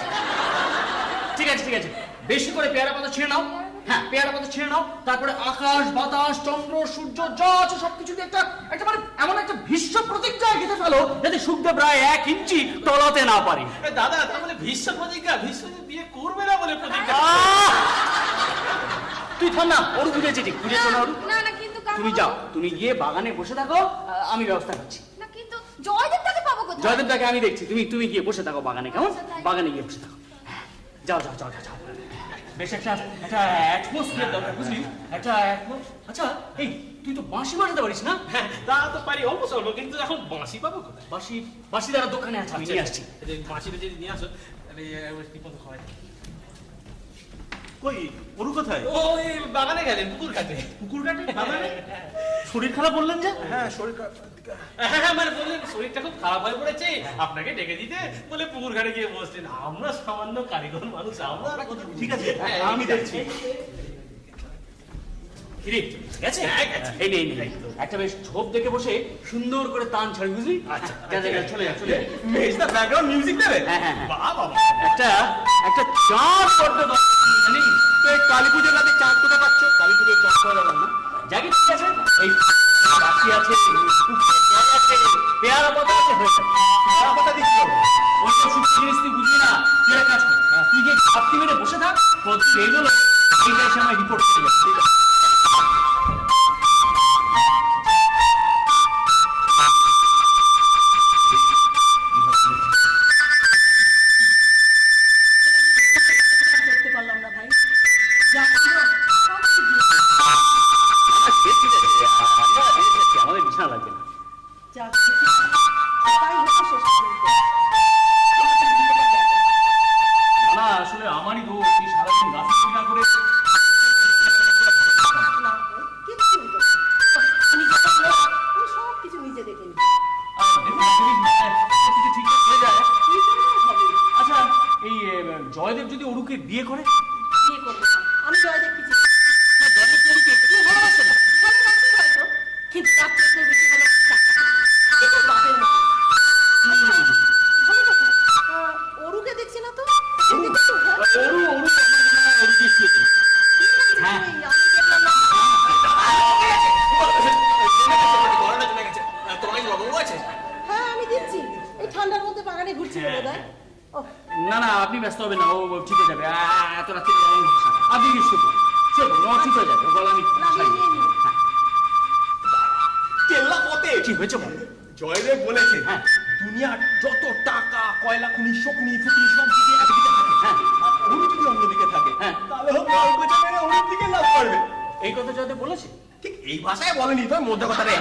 ঠিক আছে ঠিক আছে, বেশি করে পেয়ারা পাতা ছিঁড়ে নাও। হ্যাঁ, পেয়ারা পাতা ছিঁড়ে নাও, তারপরে আকাশ বাতাস চন্দ্র সূর্য যা আছে সবকিছু দিয়ে একটা একটা মানে এমন একটা ভীষ্ম প্রতিজ্ঞা গেঁথে ফেলো যাতে সুখদেব রায় 1 ইঞ্চি তলাতে না পারে। দাদা তার মানে ভীষ্ম প্রতিজ্ঞা, ভীষ্ম বিয়ে করবে না বলে প্রতিজ্ঞা। তুই থাম না, ওর বুঝেছি, ঠিক বুঝেছো না ওর? না না, কিন্তু তুমি যাও, তুমি গিয়ে বাগানে বসে থাকো, আমি ব্যবস্থা করছি। না কিন্তু জয়দেবদাকে পাবো কোথায়? জয়দেবদাকে আমি দেখছি, তুমি গিয়ে বসে থাকো বাগানে, কেমন? বাগানে গিয়ে বসে থাকো। হ্যাঁ, যাও যাও যাও যাও যাও। বেশ একটা অ্যাটমসফিয়ার দরকার, বুঝলি? একটা আচ্ছা এই তুই তো বাঁশি বাজাতে পারিস না? হ্যাঁ তা তো পারি অল্প স্বল্প, কিন্তু এখন বাঁশি পাবো কোথায়? বাঁশি দ্বারা দোকানে আছে, আমি নিয়ে আসছি। বাঁশিটা যদি নিয়ে আসো তাহলে বিপদ হয়। কই ওরু কোথায়? ও এই বাগানে গেলেন, পুকুর কাটে। পুকুর কাটে বাগানে? শরীর খারাপ বললেন যে? হ্যাঁ শরীর খারাপ। হ্যাঁ মানে বললেন শরীরটা খুব খারাপ হয়ে পড়েছে, আপনাকে ডেকে দিতে বলে পুকুর ঘাটে গিয়ে বসলেন। আমরা সামান্য কারিগর মানুষ, আমরা আর কত। ঠিক আছে, আমি দেখছি। কিরে গেছে? এই নে, এই নে। একটা বেশ ঝোপ দেখে বসে সুন্দর করে টান ছাড়ি, বুঝলি? আচ্ছা চলে যা চলে যা। মেজদা ব্যাকগ্রাউন্ড মিউজিক দেবে? হ্যাঁ হ্যাঁ হ্যাঁ। বাহ বাবা। একটা চাঁদ বড্ড দরকার, জানিস? তো এই কালী পুজোর রাতে চাঁদ কোথায় পাচ্ছ? কালী পুজোয় চাঁদ করা যাবে না। যাকে ঠিক আছে, এই বাকি আছে, জল আছে, পেয়ারা পাতা আছে, হয়ে যাবে। পেয়ারা পাতা দিচ্ছ? ওই সব শুকনো জিনিস তুই বুঝবি না, তুই এক কাজ কর, তুই গিয়ে ঘাপটি মেরে বসে থাক, এইগুলো এইটার সময় রিপোর্ট করে যাবে। ঠিক আছে? করতে পারলাম না ভাই, যা করলো সব কিছু দিয়ে দিল। ঠিক আছে, আমরা রেডি আছি, আমাদের বিছানা লাগবে না। যা কিছু তাই হতো শেষ পর্যন্ত। আমাকে দিতে পারবে না। না আসলে আমারই দোষ, তুই সারাদিন গাছ না করে না ভাই, কিচ্ছু হতো না। উনি যা করলো, উনি সব কিছু নিজে দেখে নিল। যদি ঠিকঠাক হয়ে যায়। কি করে হবে? আচ্ছা এই জয়দেব যদি অরুকে বিয়ে করে? বিয়ে করবো না। আমি জয়দেব কিছু জয়দেব অরুকে একটু ভালোবাসে না। ভালোবাসি হয়তো, কিন্তু তার থেকে বেশি ভালোবাসি টাকা। এটা বাপের মতো। ভালো কথা। অরুকে দেখছি না তো? দেখি তো, হ্যাঁ? অরু আমার মনে হয় অরু বিয়ে করেছে। হ্যাঁ। আমি দেখলাম না। গরমটা জমে গেছে, তোমার কি লবঙ্গ আছে? হ্যাঁ আমি দিচ্ছি। এই ঠান্ডার মধ্যে বাগানে ঘুরছিল বোধহয়। ও না না, আপনি ব্যস্ত হবেন না, ও ঠিক হয়ে যাবে। এত রাত্রে আপনি কি শুভ ঠিক হয়ে যাবে, ও বলো আমি নিয়ে নিন। কেল্লা পথে ঠিক হয়েছে বল। জয়দেব বলেছে হ্যাঁ। দুনিয়ার যত টাকা কয়লা খনি শকুনি ফুকুনি সব দিকে একদিকে থাকে, হ্যাঁ। আর ওর যদি অন্যদিকে থাকে হ্যাঁ। তাহলে হোক অল্প জায়গায় ওর দিকে লাভ করবে। এই কথা জয়দেব বলেছে? ঠিক এই ভাষায় বলেনি তো, মধ্যে কথাটা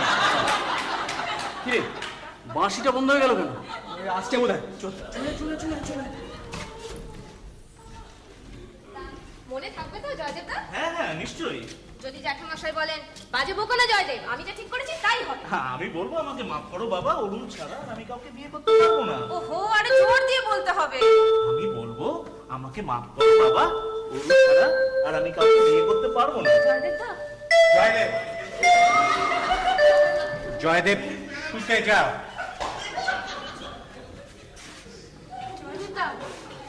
কিরে বাঁশিটা বন্ধ হয়ে গেল কেন? আজকে বোধ হয় মনে থাকবে তো জয়দেবদা? হ্যাঁ হ্যাঁ নিশ্চয়ই। যদি জ্যাঠামশাই বলেন বাজে বকো না জয়দেব, আমি যা ঠিক করেছি তাই হবে। হ্যাঁ, আমি বলবো আমাকে মাফ করো বাবা, অরুণ ছাড়া আর আমি কাউকে বিয়ে করতে পারবো না। ওহো, আরে জোর দিয়ে বলতে হবে। আমি বলবো আমাকে মাফ করো বাবা, অরুণ ছাড়া আর আমি কাউকে বিয়ে করতে পারবো না। জয়দেবদা, জয়দেব, জয়দেব শুতে যাও। জয়দেবদা,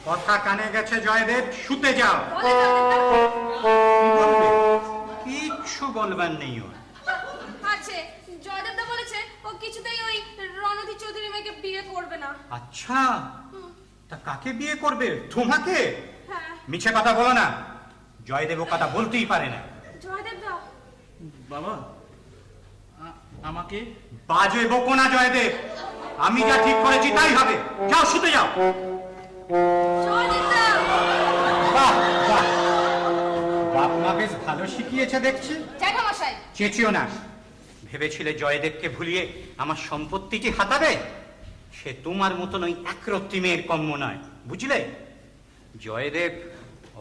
কথা কানে গেছে জয়দেব, শুতে যাও। বলে জয়দেবদা। কি বলবে? কিচ্ছু বলবার নেই ওর। আছে, জয়দেবদা বলেছে ও কিছুতেই ওই রণধীর চৌধুরী মেয়েকে বিয়ে করবে না। আচ্ছা, তা কাকে বিয়ে করবে? তোমাকে? হ্যাঁ। মিছে কথা বলো না, জয়দেব ও কথা বলতেই পারে না। জয়দেবদা, বাবা আমাকে বাজে বকো না জয়দেব, আমি যা ঠিক করেছি তাই হবে। যাও, শুতে যাও। জয়দেবদা। বাহ বাহ, বাপ মা বেশ ভালো শিখিয়েছে দেখছি। জ্যাঠামশাই, চেঁচিও না। ভেবেছিলে জয়দেবকে ভুলিয়ে আমার সম্পত্তিটি হাতাবে? সে তোমার মতন ওই একরত্তি মেয়ের কম্য নয়, বুঝলে? জয়দেব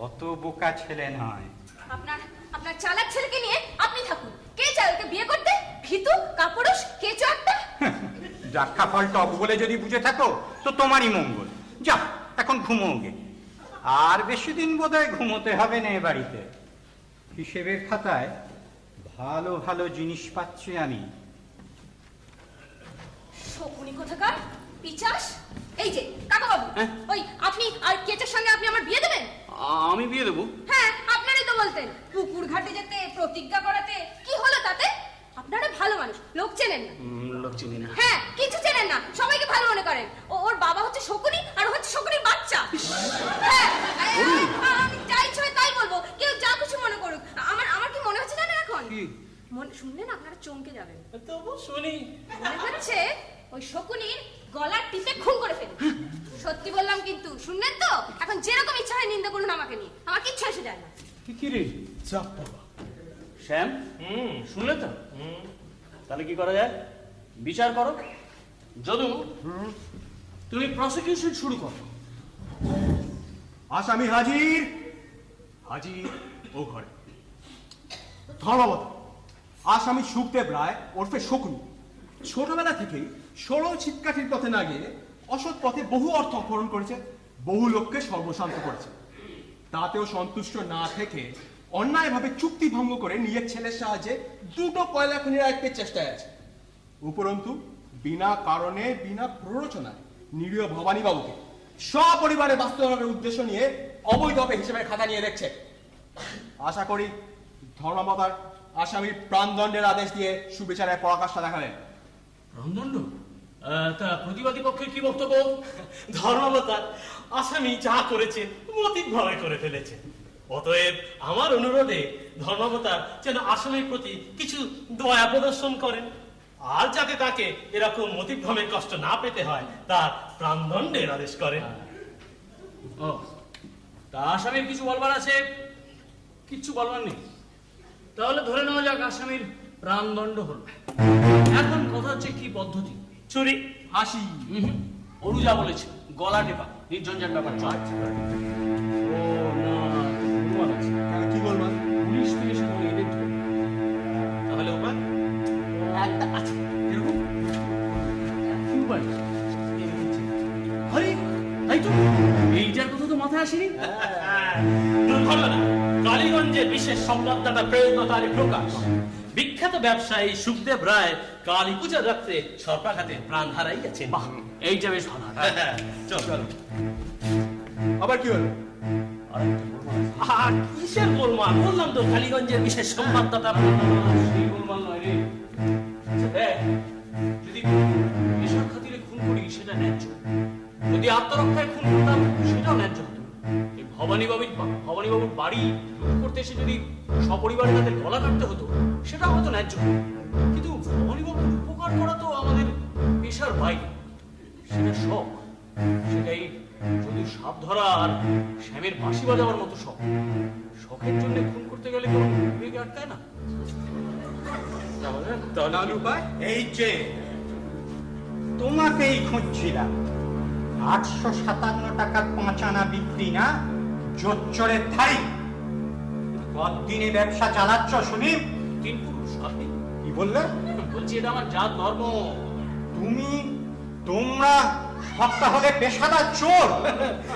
অত বোকা ছেলে নয়। আপনার চালাক ছেলেকে নিয়ে আপনি থাকুন। কে চায় ওকে বিয়ে করতে? ভীতু, কাপুরুষ, কেঁচো একটা। যাক্ষা ফল টক বলে যদি বুঝে থাকো তো তোমারই মঙ্গল। যাও, এখন ঘুমোও গে। আর বেশি দিন বোধহয় ঘুমোতে হবে না এ বাড়িতে। হিসেবের খাতায় ভালো ভালো জিনিস পাচ্ছি আমি। শকুনি কোথাকার, পিচাস। এই যে কাকাবাবু, ওই আপনি আর কেচার সঙ্গে আপনি আমার বিয়ে দেবেন? আমি বিয়ে দেবো? হ্যাঁ, আপনারই তো বলতেন পুকুর ঘাটে যেতে, প্রতিজ্ঞা করাতে। কি হলো তাতে? আপনারা ভালো মানুষ, লোক চেনেন না। লোক চিনি না। হ্যাঁ, কিছু চেনেন না, সবাইকে ভালো মনে করেন। ওর বাবা হচ্ছে শকুনি আর ও হচ্ছে শকুনির বাচ্চা। হ্যাঁ, আমি যা ইচ্ছে হয় তাই বলবো, কেউ যা কিছু মনে করুক। আমার কি মনে হচ্ছে জানেন এখন? শুনলেন আপনারা চমকে যাবেন। তবু শুনি। মনে হচ্ছে ওই শকুনির গলার টিপে খুন করে ফেলি। সত্যি বললাম কিন্তু, শুনলেন তো? এখন যেরকম ইচ্ছা হয় নিন্দা করুন আমাকে নিয়ে, আমার কিচ্ছু এসে যায় না। কি রে চাপ বাবা শ্যাম, শুনলে তো? তাহলে কি করা যায়? বিচার করো। যদু, তুমি প্রসিকিউশন শুরু করো। আসামি হাজির। হাজির ও ঘরে। ধর্মবত আসামি সুখদেব রায় ওরফে শকুনি ছোটবেলা থেকেই সরল ছিটকাঠির পথে না গিয়ে অসৎ পথে বহু অর্থ অপহরণ করেছে, বহু লোককে সর্বশান্ত করেছে। তাতেও সন্তুষ্ট না থেকে অন্যায়ভাবে চুক্তি ভঙ্গ করে নিজের ছেলের সাহায্যে দুটো কয়লা খনির আয়ত্তের চেষ্টায় আছে। উপরন্তু বিনা কারণে, বিনা প্ররোচনায় নিরীহ ভবানী বাবুকে সপরিবারে বাস্তবায়নের উদ্দেশ্য নিয়ে অবৈধভাবে হিসেবে খাতা নিয়ে দেখছে। আশা করি ধর্মাবতার আসামির প্রাণদণ্ডের আদেশ দিয়ে সুবিচারের পরাকাষ্ঠা দেখালেন। প্রাণদণ্ড? তা প্রতিবাদী পক্ষের কি বক্তব্য? ধর্মাবতার আসামি যা করেছে মতিকভাবে করে ফেলেছে। অতএব আমার অনুরোধে ধর্মাবতার যেন আসামির প্রতি কিছু দয়া প্রদর্শন করেন, আর যাতে তাকে এরকম মতিকভাবে কষ্ট না পেতে হয় তার প্রাণদণ্ডের আদেশ করেন। ও, তা আসামির কিছু বলবার আছে? কিচ্ছু বলবার নেই? তাহলে ধরে নেওয়া যাক আসামির প্রাণদণ্ড হলো। এখন কথা হচ্ছে কি পদ্ধতি? চুরি, ফাঁসি। অরুজা বলেছে গলা টেপা, নির্ঝঞ্ঝাট ব্যাপার। ও না, অনুমান আছে। কি বলবেন? পুলিশ থেকে সে বলে এদের ধরে। তাহলে উপায় একটা আছে। এরকম কি উপায়? আরে তাই তো, এইটার কথা তো মাথায় আসেনি। দুর্ঘটনা কালীগঞ্জের বিশেষ সংবাদদাতা প্রেরণতার প্রকাশ। বিখ্যাত ব্যবসায়ী সুখদেব রায় কালী পূজার রাত্রে সর্পাঘাতে প্রাণ হারাইয়াছেন। বাহ, এইটা বেশ ভালো। চল। আবার কি হলো? আর কিসের গোলমাল? বললাম তো কালীগঞ্জের বিশেষ সংবাদদাতা। সেই গোলমাল নয় রে। দেখ, যদি পেশার খাতিরে খুন করি সেটা ন্যায্য, যদি আত্মরক্ষায় খুন করতাম সেটাও ন্যায্য হতো। এই ভবানীবাবুর বাড়ি লুট করতে এসে যদি সপরিবারে তাদের গলা কাটতে হতো সেটাও হয়তো ন্যায্য। কিন্তু ভবানীবাবুর উপকার করা তো আমাদের পেশার বাইরে, সেটা শখ। সেটাই যদি সাপ ধরা আর শ্যামের বাঁশি বাজাবার মতো শখ। শখের জন্য খুন করতে গেলে কেউ বিবেকে আটকায় না। এই যে তোমাকেই খুঁজছিলাম। 857 টাকার 5 আনা বিক্রি না, জোচ্চরের থাই। কতদিনে ব্যবসা চালাচ্ছ শুনি? তিন পুরুষ আপনি কি বললে? বলছি এটা আমার জাত ধর্ম। তোমরা সপ্তাহ হলে পেশাদার চোর।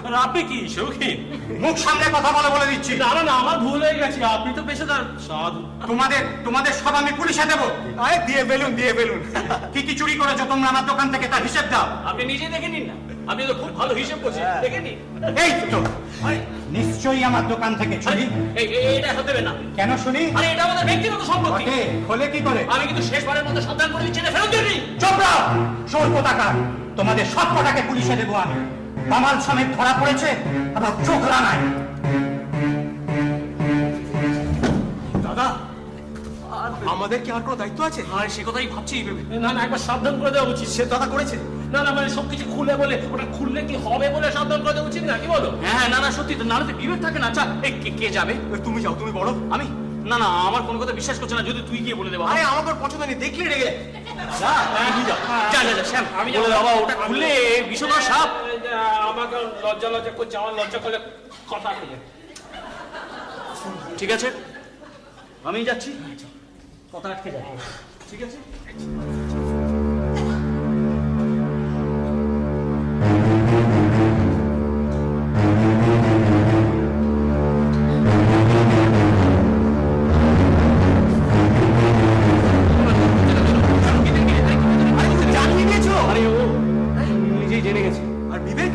আর আপনি কি শৌখিন? মুখ সামনে কথা বলে দিচ্ছি। না না না, আমার ভুল হয়ে গেছে, আপনি তো পেশাদার সাধু। তোমাদের সব আমি পুলিশে দেবো। দিয়ে বেলুন। কি কি চুরি করেছো তোমরা আমার দোকান থেকে, তার হিসেব দাও। আপনি নিজে দেখে নিন না, আপনি তো খুব ভালো হিসেব করছেন, দেখে নিন। এই তো নিশ্চয়ই আমার দোকান থেকে চুরি। এটা হতে দেবে না। কেন শুনি? আরে এটা আমাদের ব্যক্তিগত সম্পত্তি। খোলে কি করে? আমি কিন্তু শেষবারের মতো সাবধান করে দিচ্ছি, ফেরত দিয়ে দিন। চুপ রও, চোর কোথাকার। তোমাদের সব কটাকে পুলিশে দেবো আমি। কামাল সমেত ধরা পড়েছে, আবার চোখ রাঙায়। দাদা, আমাদের কি আর কোনো দায়িত্ব আছে? আর সে কথাই ভাবছি। না না, একবার সাবধান করে দেওয়া উচিত। সে দাদা করেছে। না না, মানে সবকিছু খুলে বলে, ওটা খুললে কি হবে বলে সাবধান করে দেওয়া উচিত না, কি বলো? হ্যাঁ, না না, সত্যি তো, নাহলে তো বিবেক থাকে না। আচ্ছা, কে যাবে? তুমি যাও, তুমি বড়। আমি? না না, আমার কোনো কথা বিশ্বাস করছে না, যদি তুই গিয়ে বলে দেবো। আরে আমার পছন্দ নেই, দেখলে রেগে যায়। যা শ্যাম, আমি বলে বাবা, ওটা খুললে বিষধর সাপ। আমাকে লজ্জা করছে, আমার লজ্জা করলে কথা খুলে। ঠিক আছে, আমি যাচ্ছি, কথা আটকে যায়। ঠিক আছে। আরে ও নিজেই জেনে গেছে। আর বিবেক?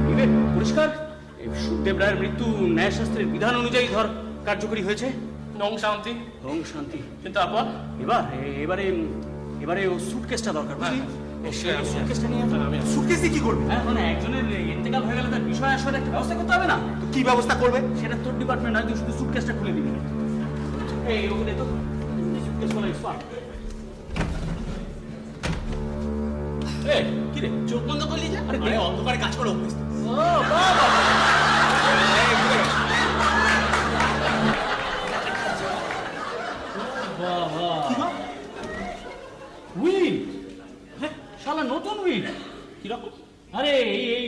বিবেক পরিষ্কার। সুখদেব রায়ের মৃত্যু ন্যায়শাস্ত্রের বিধান অনুযায়ী কার্যকরী হয়েছে। ওম শান্তি। ওম শান্তি। কিন্তু আপা, এবারে ও সুটকেসটা দরকার, বুঝলি? সুটকেসটা নিয়ে সুটকেস দিয়ে কি করবে? হ্যাঁ, মানে একজনের ইন্তেকাল হয়ে গেলে তার বিষয় আসলে একটা ব্যবস্থা করতে হবে না? তো কি ব্যবস্থা করবে? সেটা তোর ডিপার্টমেন্ট নয়, তুই শুধু সুটকেসটা খুলে দিবি। এই ওকে দে তো, সুটকেস বলা এক্সপার্ট। কি রে, চোখ বন্ধ করলি যে? আরে অন্ধকারে কাজ করে অভ্যস্ত। ও বাবা, উইল, শালা নতুন উইল। কিরকম? আরে এই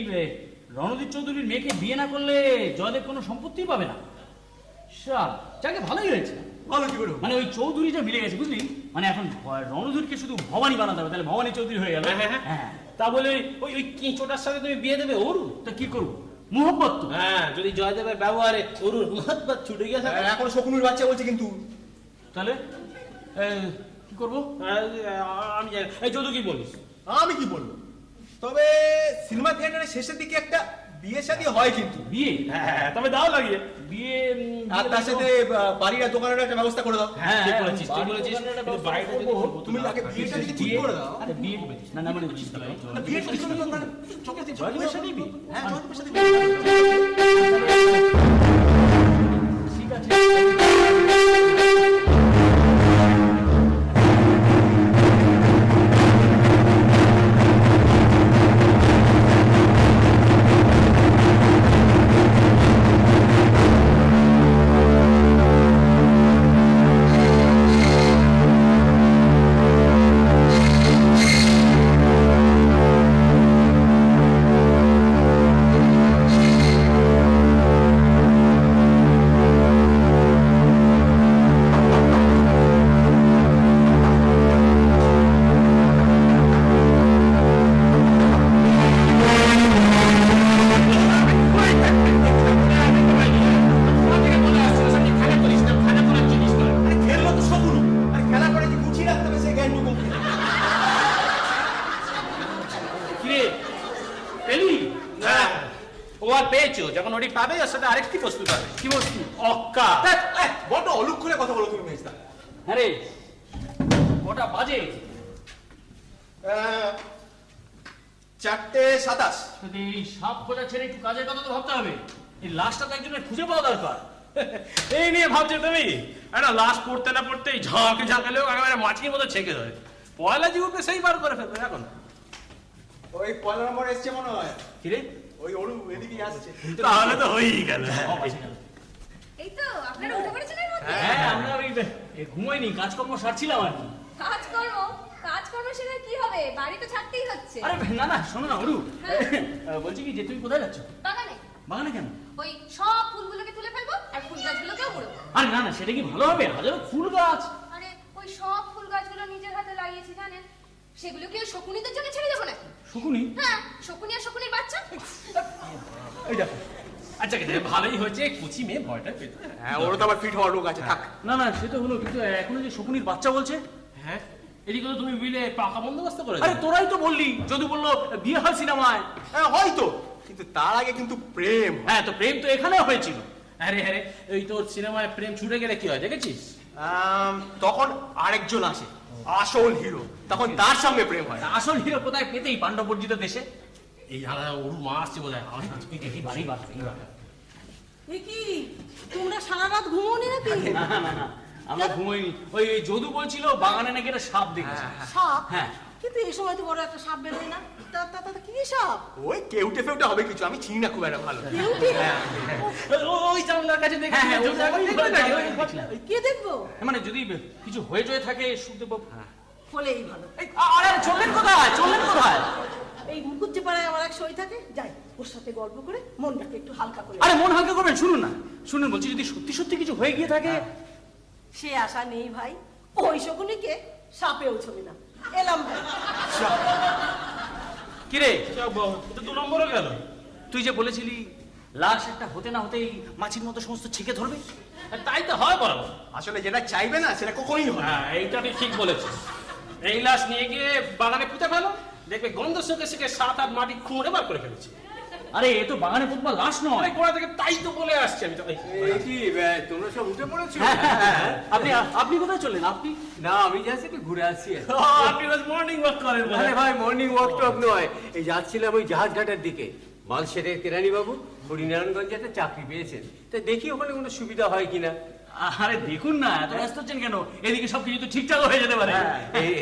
রণদীপ চৌধুরীর মেয়েকে বিয়ে না করলে জয়দেব কোনো সম্পত্তি পাবে না। যাকে ভালোই হয়েছে। ভালো কি করে? মানে ওই চৌধুরীটা মিলে গেছে, বুঝলি? মানে এখন রণধীরকে শুধু ভবানী বানাতে হবে, তাহলে ভবানী চৌধুরী হয়ে গেল। হ্যাঁ। তা বলে ওই কেঁচোটার সাথে তুমি বিয়ে দেবে ওর? তা কি করবো, মোহব্বত তো। হ্যাঁ, যদি জয়দেবের ব্যবহারে ওরুর মোহব্বত ছুটে গেছে। এখন শকুনুর বাচ্চা বলছে কিন্তু। তাহলে কি করবো? আমি জানি। এই যদু কি বলিস? আমি কি বলবো, তবে সিনেমা থিয়েটারের শেষের দিকে একটা বিয়ে শাদী হয় কিন্তু। বিয়ে? হ্যাঁ, তবে দাও লাগিয়ে বিয়ে। আর তার সাথে বাড়ির আর দোকানের একটা ব্যবস্থা করে দাও। হ্যাঁ, ঠিক বলেছিস, ঠিক বলেছিস। কিন্তু বাড়িটা যদি তুমি আগে বিয়েটা দিকে ঠিক করে দাও। আরে বিয়ে না না, মানে বিয়েটা ঠিক করে দাও, মানে জয়দেবের সাথেই বিয়ে। হ্যাঁ, জয়দেবের সাথে ঠিক আছে। যখন ওটি পাবে ওর সাথে আরেকটি বস্তু পাবে। কি বস্তু? অক্কা। বড্ড অলুক্ষণে কথা বলো তুমি মেজদা। আরে কটা বাজে? 4:27। এই সাপ খোঁজা ছেড়ে একটু কাজের কথা তো ভাবতে হবে। এই লাশটা তো একজনের খুঁজে পাওয়া দরকার। এই নিয়ে ভাবছো তুমি? একটা লাশ পড়তে না পড়তেই ঝাঁকালেও একেবারে মাছির মতো ছেঁকে ধরে। পয়লা জীবকে সেই বার করে ফেলবে এখন। ওই 1 নম্বর এসছে মনে হয়। কি রে? ওই অরু এদিকে আসছে। তাহলে তো হয়েই গেল। এই তো আপনারা উঠে পড়েছেন এর মধ্যে? হ্যাঁ, আমরা ওই ঘুমাইনি, কাজকর্ম সারছিলাম আর কি। কাজকর্ম কাজকর্ম সেটা কি হবে, বাড়ি তো ছাড়তেই হচ্ছে। আরে না না শোনো না অরু, হ্যাঁ। বলছি কি যে তুমি কোথায় যাচ্ছ? বাগানে বাগানে কেন? ওই সব ফুলগুলোকে তুলে ফেলবো আর ফুল গাছগুলোকেও মুড়বো। আরে না না সেটা কি ভালো হবে? হাজারো ফুল গাছ। আরে ওই সব ফুল গাছগুলো নিজের হাতে লাগিয়েছি জানেন, সেগুলো কি ওই শকুনিদের জন্য ছেড়ে দেবো নাকি? শকুনি? হ্যাঁ, শকুনি আর শকুনির বাচ্চা। এই দেখো। আচ্ছা কিন্তু ভালোই হয়েছে, কুচি মেয়ে ভয়টা পেত। হ্যাঁ ওর তো আবার ফিট হওয়ার রোগ আছে, থাক। না না সে তো হলো, কিন্তু এখনো যে শকুনির বাচ্চা বলছে। হ্যাঁ, এদিকে তো তুমি মিলে পাকা বন্দোবস্ত করে আরে তোরাই তো বললি, যদি বললো বিয়ে হয় সিনেমায়। হ্যাঁ হয়তো, কিন্তু তার আগে কিন্তু প্রেম। হ্যাঁ তো প্রেম তো এখানেও হয়েছিল। আরে আরে ওই তোর সিনেমায় প্রেম ছুটে গেলে কি হয় দেখেছিস? তখন আরেকজন আসে, আসল হিরো, তখন তার সঙ্গে প্রেম হয়। আসল হিরো কোথায় পেতেই পাণ্ডবর্জিত দেশে। এই আলাদা ওর মা আসছে বোধ হয়। বাড়ি বাড়ি এ কি তোমরা সারা রাত ঘুমোনি নাকি? না না না আমরা ঘুমোইনি। ওই যদু বলছিল বাগানে নাকি একটা সাপ দেখেছে। সাপ? হ্যাঁ। কিন্তু এই সময় তো বড় একটা সাপ বেরোয় না। তা কি সাপ? ওই কেউটে ফেউটে হবে কিছু, আমি চিনি না খুব একটা ভালো। কেউটে? ওই জানলার কাছে দেখে হ্যাঁ, কে দেখবো? মানে যদি কিছু হয়ে টয়ে থাকে শুনতে পাবো। হলেই ভালো। আরে চললেন কোথায়, চললেন কোথায়? এই মুকুজ্জে পাড়ায় আমার এক সই থাকে, যাই ওর সাথে গল্প করে মনটাকে একটু হালকা করে। আরে মন হালকা করবেন, শুনুন না শুনুন, বলছি যদি সত্যি সত্যি কিছু হয়ে গিয়ে থাকে। সে আশা নেই ভাই, ওই শকুনিকে সাপেও ছবি না। এলাম ভাই। কিরে তো 2 নম্বরও গেল। তুই যে বলেছিলি লাশ একটা হতে না হতেই মাছির মতো সমস্ত ছিকে ধরবে। তাই তো হয় বড়। আসলে যেটা চাইবে না সেটা কখনোই হয় না। হ্যাঁ এইটা তুই ঠিক বলেছিস। এই লাশ নিয়ে গিয়ে বাগানে পুঁতে ফেলো, দেখবে গন্ধ শুকে শুকে 7-8 মাটি খুঁড়ে বার করে ফেলেছি। আরে এ তো বাগানে পুতবা লাশ নয়। গোড়া থেকে তাই তো বলে আসছে আমি তো। এই কি তোমরা সব উঠে পড়েছো? আপনি আপনি কোথায় চললেন? আপনি? না আমি জাস্ট একটু ঘুরে আসছি। আপনি রোজ মর্নিং ওয়াক করেন বলে। আরে ভাই মর্নিং ওয়াক টক নয়, এই যাচ্ছিলাম ওই জাহাজ ঘাটের দিকে। মালশেরের কেরানি বাবু হরিনারায়ণগঞ্জে একটা চাকরি পেয়েছেন, তো দেখি ওখানে কোনো সুবিধা হয় কিনা। আরে দেখুন না, এত ব্যস্ত হচ্ছেন কেন? এদিকে সবকিছু তো ঠিকঠাক হয়ে যেতে পারে।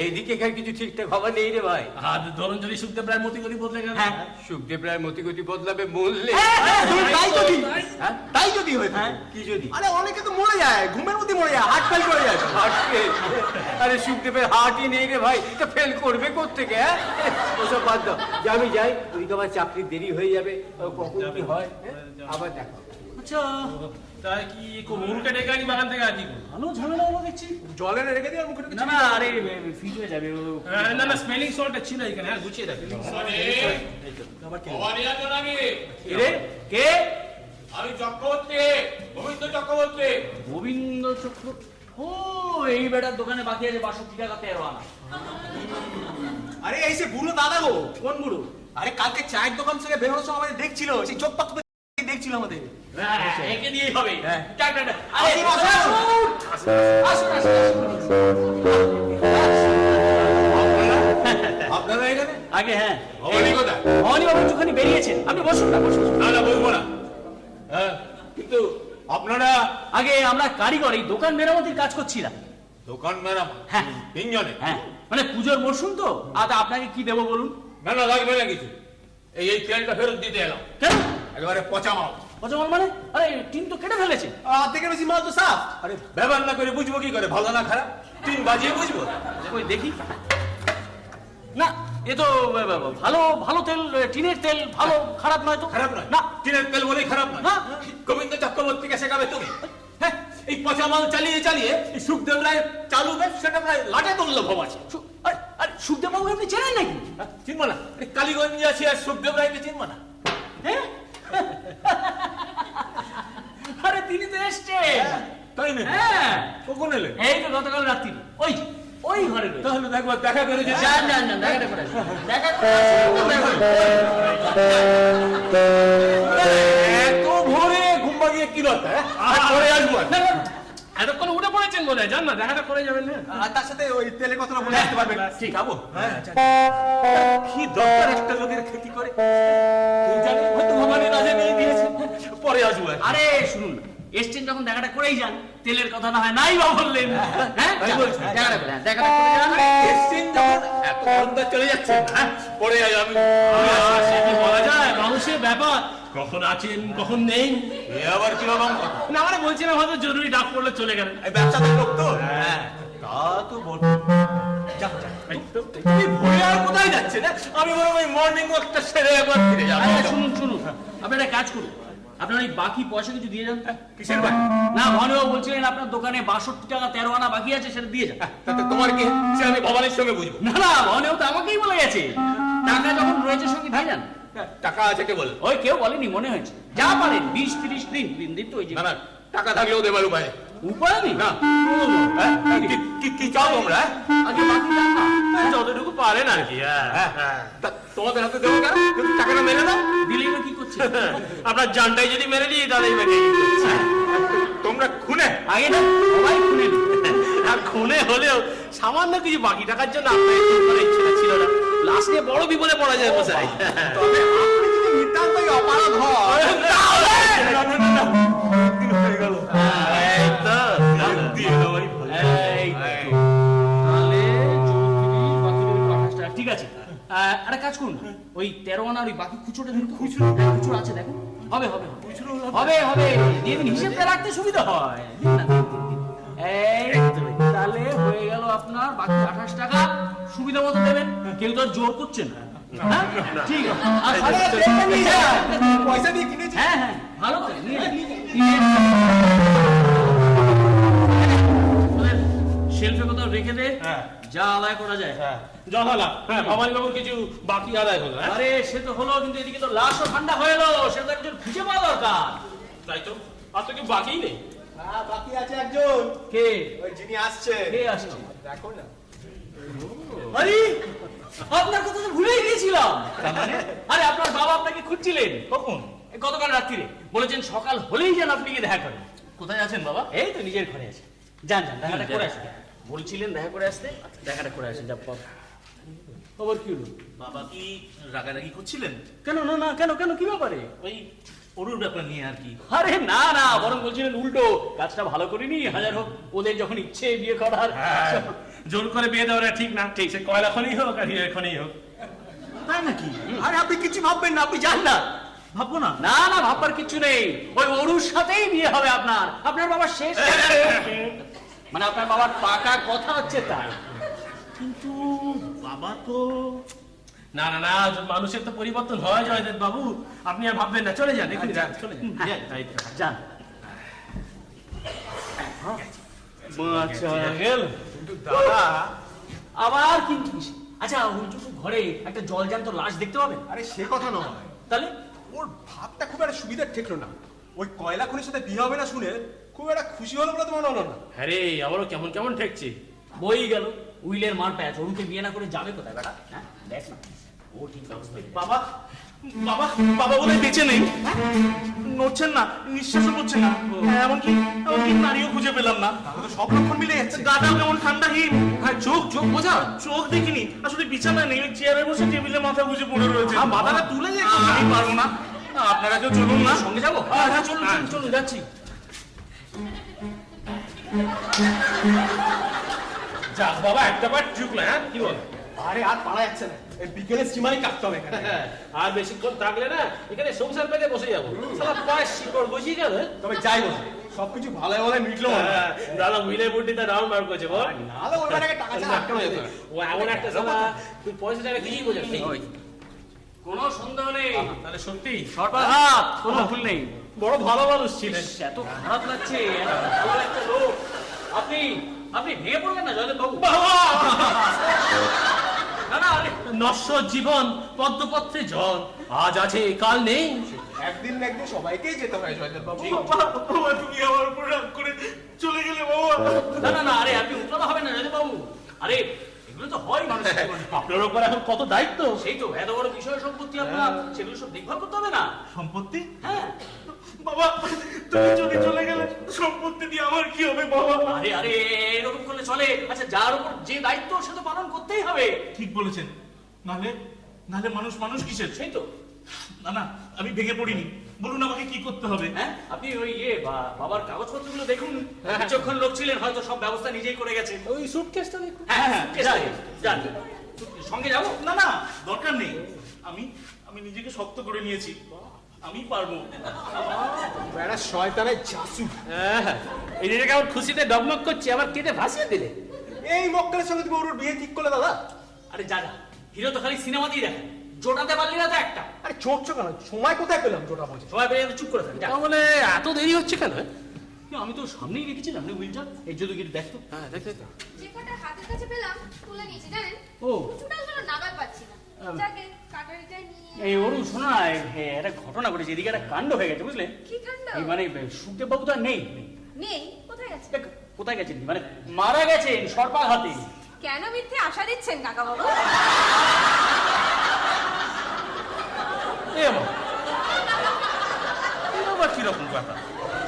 এইদিকে এখানে কিছু ঠিকঠাক হবার নেই রে ভাই। আর ধরুন যদি সুখদেব রায় মতিগতি বদলে গেল। হ্যাঁ সুখদেব রায় মতিগতি বদলাবে বললে তাই যদি হয়ে থাকে। কি যদি? আরে অনেকে তো মরে যায়, ঘুমের মধ্যে মরে যায়, হার্ট ফেল করে যায়। Heart fail? আরে সুখদেবের হার্টই নেই রে ভাই, এটা ফেল করবে কোত্থেকে? হ্যাঁ ওসব বাদ দাও, যে আমি যাই, ওদিকে আমার চাকরির দেরি হয়ে যাবে, কখন কি হয় আবার দেখো। আচ্ছা তাই কি মুরুকে ডেকে আনি বাগান থেকে আজই? ভালো ঝামেলা হলো দেখছি। জলে রেখে দিয়ে মুখে না না আরে ফিট হয়ে যাবে। না না স্মেলিং সল্ট ছিল এখানে, হ্যাঁ গুছিয়ে রাখি। রে কে? আমি চক্রবর্তী, গোবিন্দ চক্রবর্তী। গোবিন্দ চক্র? ও এই বেটার দোকানে বাকি আছে 62 টাকা 13 আনা। আরে এই সে বুড়ো দাদা গো। কোন বুড়ো? আরে কালকে চায়ের দোকান থেকে বেরোনোর সময় আমাদের দেখছিল, সেই চোখ পাক দেখছিল আমাদের। একে দিয়েই হবে। হ্যাঁ। আরে আপনারা এখানে? আগে হ্যাঁ ভবানী কোথায়? ভবানী বাবু একটুখানি বেরিয়েছেন, আপনি বসুন না বসুন। না না বলবো না। হ্যাঁ কিন্তু আপনারা আগে আমরা কারিগর এই দোকান মেরামতির কাজ করছিলাম। দোকান ম্যাডাম হ্যাঁ 3 জনে? হ্যাঁ মানে পুজোর মরশুম তো। আচ্ছা আপনাকে কি দেবো বলুন? না না লাগবে না কিছু, এই তেলটা ফেরত দিতে এলাম। কেন? একেবারে পচা মাল। পচা মাল মানে? আরে টিন তো কেটে ফেলেছে। থেকে বেশি মাল তো সাফ। আরে ব্যবহার না করে বুঝবো কি করে ভালো না খারাপ? 3 বাজিয়ে বুঝবো। ওই দেখি না, এ তো ভালো ভালো তেল, টিনের তেল ভালো, খারাপ নয় তো। খারাপ নয় না টিনের তেল বলেই খারাপ নয়। না। গোবিন্দ চক্রবর্তীকে শেখাবে তুমি? হ্যাঁ এই পচা মাল চালিয়ে চালিয়ে এই সুখদেব রায় চালু ব্যবসাটা প্রায় লাটে তুললো ভব আছে। আরে সুখদেব বাবু আপনি চেনেন নাকি? চিনবো না? কালীগঞ্জে আছি আর সুখদেব রায়কে চিনবো না? হ্যাঁ আরে তিনি তো এসছেন। তাই না? হ্যাঁ কখন এলে? এই তো গতকাল রাত্রি ওই ঘরে রয়েছে। তাহলে একবার দেখা করে যে যান যান যান দেখাটা করে আসুন। দেখা করে এত ভোরে ঘুম ভাঙিয়ে কি দরকার? আর পরে আসবো। না, না, এতক্ষণ উঠে পড়েছেন বোধ হয়, জান না দেখাটা করে যাবেন না। আর তার সাথে ওই তেলের কথাটা বলে আসতে পারবেন। ঠিক যাবো। কি দরকার একটা লোকের ক্ষতি করে? কে জানে, হয়তো ভবানী রাজা নিয়ে দিয়েছে। পরে আসবো। আরে শুনুন না, এসছেন যখন দেখাটা করেই যান, তেলের কথা না হয় নাই বা বললেন। হ্যাঁ তাই বলছি। দেখাটা করে দেখাটা করে যান। এসছেন যখন এত ঘন্টা চলে যাচ্ছেন না, পরে আজ আমি সে কি বলা যায়, মানুষের ব্যাপার, কখন আছেন কখন নেই। এ আবার কি রকম কথা? না মানে বলছিলাম হয়তো জরুরি ডাক পড়লে চলে গেলেন। এই ব্যবসাদার লোক তো। হ্যাঁ তা তো বটে। যাক যাক তুমি ভুলে আর কোথায় যাচ্ছে না? আমি বরং ওই মর্নিং ওয়াকটা সেরে একবার ফিরে যাবো। আরে শুনুন শুনুন, আপনি একটা কাজ করুন, আপনার ওই বাকি পয়সা কিছু দিয়ে যান। কিসের ভাই? না, ভবানীবাবু বলছিলেন আপনার দোকানে 62 টাকা 13 আনা বাকি আছে, সেটা দিয়ে যান। তাতে তোমার কি? সে আমি ভবানীর সঙ্গে বুঝবো। না না, ভবানীবাবু তো আমাকেই বলে গেছে, টাকা যখন রয়েছে সঙ্গে দিয়ে যান। টাকা আছে কে বল? ওই কেউ বলেনি, মনে হয়েছে। যা পারেন 20-30 দিন তো ওই যে না না, টাকা থাকলেও দেবার উপায় নেই। উপায় নেই না। কি চাও তোমরা? আগে বাকি যান না, যতটুকু পারেন আর কি। তা তোমাদের হাতে দেবো কেন? কিন্তু টাকাটা মেরে দাও। দিলেই বা কি করছে? আপনার জানটাই যদি মেরে দিই তাহলে তোমরা খুনে আগে না সবাই খুনে নিন। আর খুনে হলেও সামান্য কিছু বাকি টাকার জন্য আপনার একটু মানে ইচ্ছেটা ছিল না। লাস্টে বড় বিপদে পড়া যায় মশাই। তবে আপনি যদি নিতান্তই অপারগ হন হয়ে গেল। এই তো দিয়ে দাও ভাই। এই তো। তাহলে 34 বাকি রইল 28 টাকা। ঠিক আছে, একটা কাজ করুন, ওই 13 আনার ওই বাকি খুচরোটা দিন। খুচরো আছে দেখুন। হবে হবে হবে হবে, দিয়ে দিন, হিসেবটা রাখতে সুবিধা হয়। দিন না, দিন। এই তাহলে হয়ে গেল আপনার বাকি 28 টাকা। সুবিধা মতো দেবেন, কেউ তো আর জোর করছেন না। হ্যাঁ ঠিক আছে। আর সাড়ে আটটা নিয়ে যান। পয়সা দিয়ে কিনেছি। হ্যাঁ হ্যাঁ, ভালো করে নিয়ে যান। শেলফে কোথাও রেখে দে, যা আদায় করা যায়। জনলা ভবানী বাবুর কিছু বাকি আদায় হলো। আরে সে তো হলো, কিন্তু এদিকে তো লাশও ঠান্ডা হয়ে এলো, সে তো একজন খুঁজে পাওয়া দরকার। তাই তো, আর তো কেউ বাকিই নেই। হ্যাঁ, বাকি আছে একজন, কে? ওই যিনি আসছে। কে আসছে? দেখো না। আরে আপনার কথা তো ভুলেই গিয়েছিলাম। আরে আপনার বাবা আপনাকে খুঁজছিলেন। কখন? গতকাল রাত্রিরে বলেছেন সকাল হলেই যেন আপনি গিয়ে দেখা করেন। কোথায় আছেন বাবা? এই তো নিজের ঘরে আছে। যান দেখাটা করে আসেন। বলছিলেন দেখা করে আসতে, দেখাটা করে আসেন। যা খবর কি হলো? বাবা কি রাগারাগি করছিলেন? কেন না না, কেন কেন, কি ব্যাপারে? ওই অরুর ব্যাপার নিয়ে আর কি। আরে না না, বরং বলছিলেন উল্টো, কাজটা ভালো করিনি, হাজার হোক ওদের যখন ইচ্ছে বিয়ে করার। জোর করে বিয়ে দেওয়াটা ঠিক না। ঠিক সে কয়লা খনি হোক আর হিরে খনি হোক। তাই নাকি? আরে আপনি কিছু ভাববেন না, আপনি যান না। ভাববো না। না না, ভাববার কিছু নেই, ওই অরুর সাথেই বিয়ে হবে আপনার। আপনার বাবার শেষ মানে আপনার বাবার পাকা কথা হচ্ছে তাই। কিন্তু বাবা তো না না না, মানুষের তো পরিবর্তন হয় জয়দেব বাবু, আপনি আর ভাববেন না। চলে যান, এখানে যান, চলে যান। যান। আচ্ছা গেল। দাদা, আবার কিন্তু আচ্ছা, ওই যে ঘরে একটা জলজ্যান্ত লাশ দেখতে পাবেন। আরে সে কথা নয়, তাহলে ওর ভাবটা খুব একটা সুবিধার ঠেকলো না। ওই কয়লা খনির সাথে বিয়ে হবে না শুনে খুব একটা খুশি হলো বলে তো মনে হলো না। হ্যাঁ রে, আমারও কেমন কেমন ঠেকছে। বই গেল, উইলের মার প্যাচ, অরুকে বিয়ে না করে যাবে কোথায় বেটা? হ্যাঁ দেখ না, ও ঠিক ব্যবস্থা। বাবা বাবা বাবা বলে বেঁচে নেই, নড়ছেন না, নিঃশ্বাসও করছে না, এমনকি নারীও খুঁজে পেলাম না। সব লক্ষণ মিলে যাচ্ছে। গাটাও কেমন ঠান্ডাহীন। হ্যাঁ, চোখ চোখ বোঝা। চোখ দেখিনি, আসলে বিছানায় নেই, চেয়ারে বসে টেবিলে মাথা গুঁজে পড়ে রয়েছে। মাথাটা তুলে যে আমি পারবো না, আপনারা কেউ চলুন না। সঙ্গে যাবো? হ্যাঁ চলুন চলুন চলুন, যাচ্ছি। যাক বাবা, একটা বার ঢুকলে। হ্যাঁ কি বল? আরে আর পারা যাচ্ছে না, এই বিকেলে সীমাই কাটতে হবে এখানে। আর বেশিক্ষণ থাকলে না এখানে সংসার পেতে বসে যাবো। সারা পায়ের শিকড় বসিয়ে গেল। তবে যাই বল, সবকিছু ভালো ভালো মিটলো মনে হয়। দাদা মিলে বুদ্ধিটা রাউন্ড মার করেছে বল। নাহলে ওই বাড়িতে টাকা ছাড়া আটকানো যেত না। ও এমন একটা সালা, তুই পয়সা টাকা কিছুই বোঝাস না। কোনো সন্দেহ নেই, তাহলে সত্যি সরকার হাত কোনো ভুল নেই। বড় ভালো মানুষ ছিলেন। ইস, এত খারাপ লাগছে, এত ভালো একটা লোক। আপনি আপনি ভেঙে পড়লেন না জয়দেব বাবু? না না, আরে নশ্বর জীবন পদ্মপত্রে জল, আজ আছে কাল নেই। একদিন না একদিন সবাইকেই যেতে হয় জয়দেব বাবু। বাবা তুমি আমার উপর রাগ করে চলে গেলে বাবা। না না না, আরে আপনি উত্তর হবেন না জয়দেব বাবু। আরে এগুলো তো হয় মানুষের জীবনে। আপনার উপর এখন কত দায়িত্ব। সেই তো, এত বড় বিষয় সম্পত্তি আপনার, সেগুলো সব দেখভাল করতে হবে না? সম্পত্তি? হ্যাঁ। বাবা তুমি যদি চলে গেলে সম্পত্তি দিয়ে আমার কি হবে বাবা? আরে আরে, এরকম করলে চলে? আচ্ছা, যার উপর যে দায়িত্ব সে তো পালন করতেই হবে। ঠিক বলেছেন, নাহলে নাহলে মানুষ মানুষ কিসের? সেই তো। না না, আমি ভেঙে পড়িনি, বলুন আমাকে কি করতে হবে? হ্যাঁ, আপনি ওই বাবার কাগজপত্রগুলো দেখুন। যখন লোক ছিলেন, হয়তো সব ব্যবস্থা নিজেই করে গেছে। ওই সুটকেসটা দেখুন। হ্যাঁ হ্যাঁ, যান। সঙ্গে যাবো? না না, দরকার নেই, আমি আমি নিজেকে শক্ত করে নিয়েছি, আমি পারবো। বেড়া শয়তানের জাসু। এই যে কেমন খুশিতে ডগমগ করছে, আবার কেটে ভাসিয়ে দিলে। এই মক্কেলের সঙ্গে তুমি ওর বিয়ে ঠিক করলে দাদা? আরে যা যা, হিরো তো খালি সিনেমাতেই দেখে, জোটাতে পারলি না তো একটা। আরে চোখছো কেন? সময় কোথায় পেলাম জোটা বলছে? সবাই পেয়ে চুপ করে থাকে। তার মানে এত দেরি হচ্ছে কেন? আমি তো সামনেই রেখেছিলাম রে উইলটা, এই যদি কিছু দেখতো। হ্যাঁ দেখ দেখ। যে কটা হাতের কাছে পেলাম তুলে নিয়েছি জানেন। ও। কিছুটাও যেন নাগাল পাচ্ছি না। যাকে কাটারিটা নিয়ে। এই ওরু শোনো না, একটা ঘটনা ঘটেছে, এদিকে একটা কাণ্ড হয়ে গেছে বুঝলে। কি কাণ্ড? এই মানে সুখদেব বাবু তো আর নেই। নেই? কোথায় গেছে? দেখ, কোথায় গেছেন মানে মারা গেছেন সর্পাঘাতে। কেন মিথ্যে আশা দিচ্ছেন কাকা বাবু? কিরকম কথা?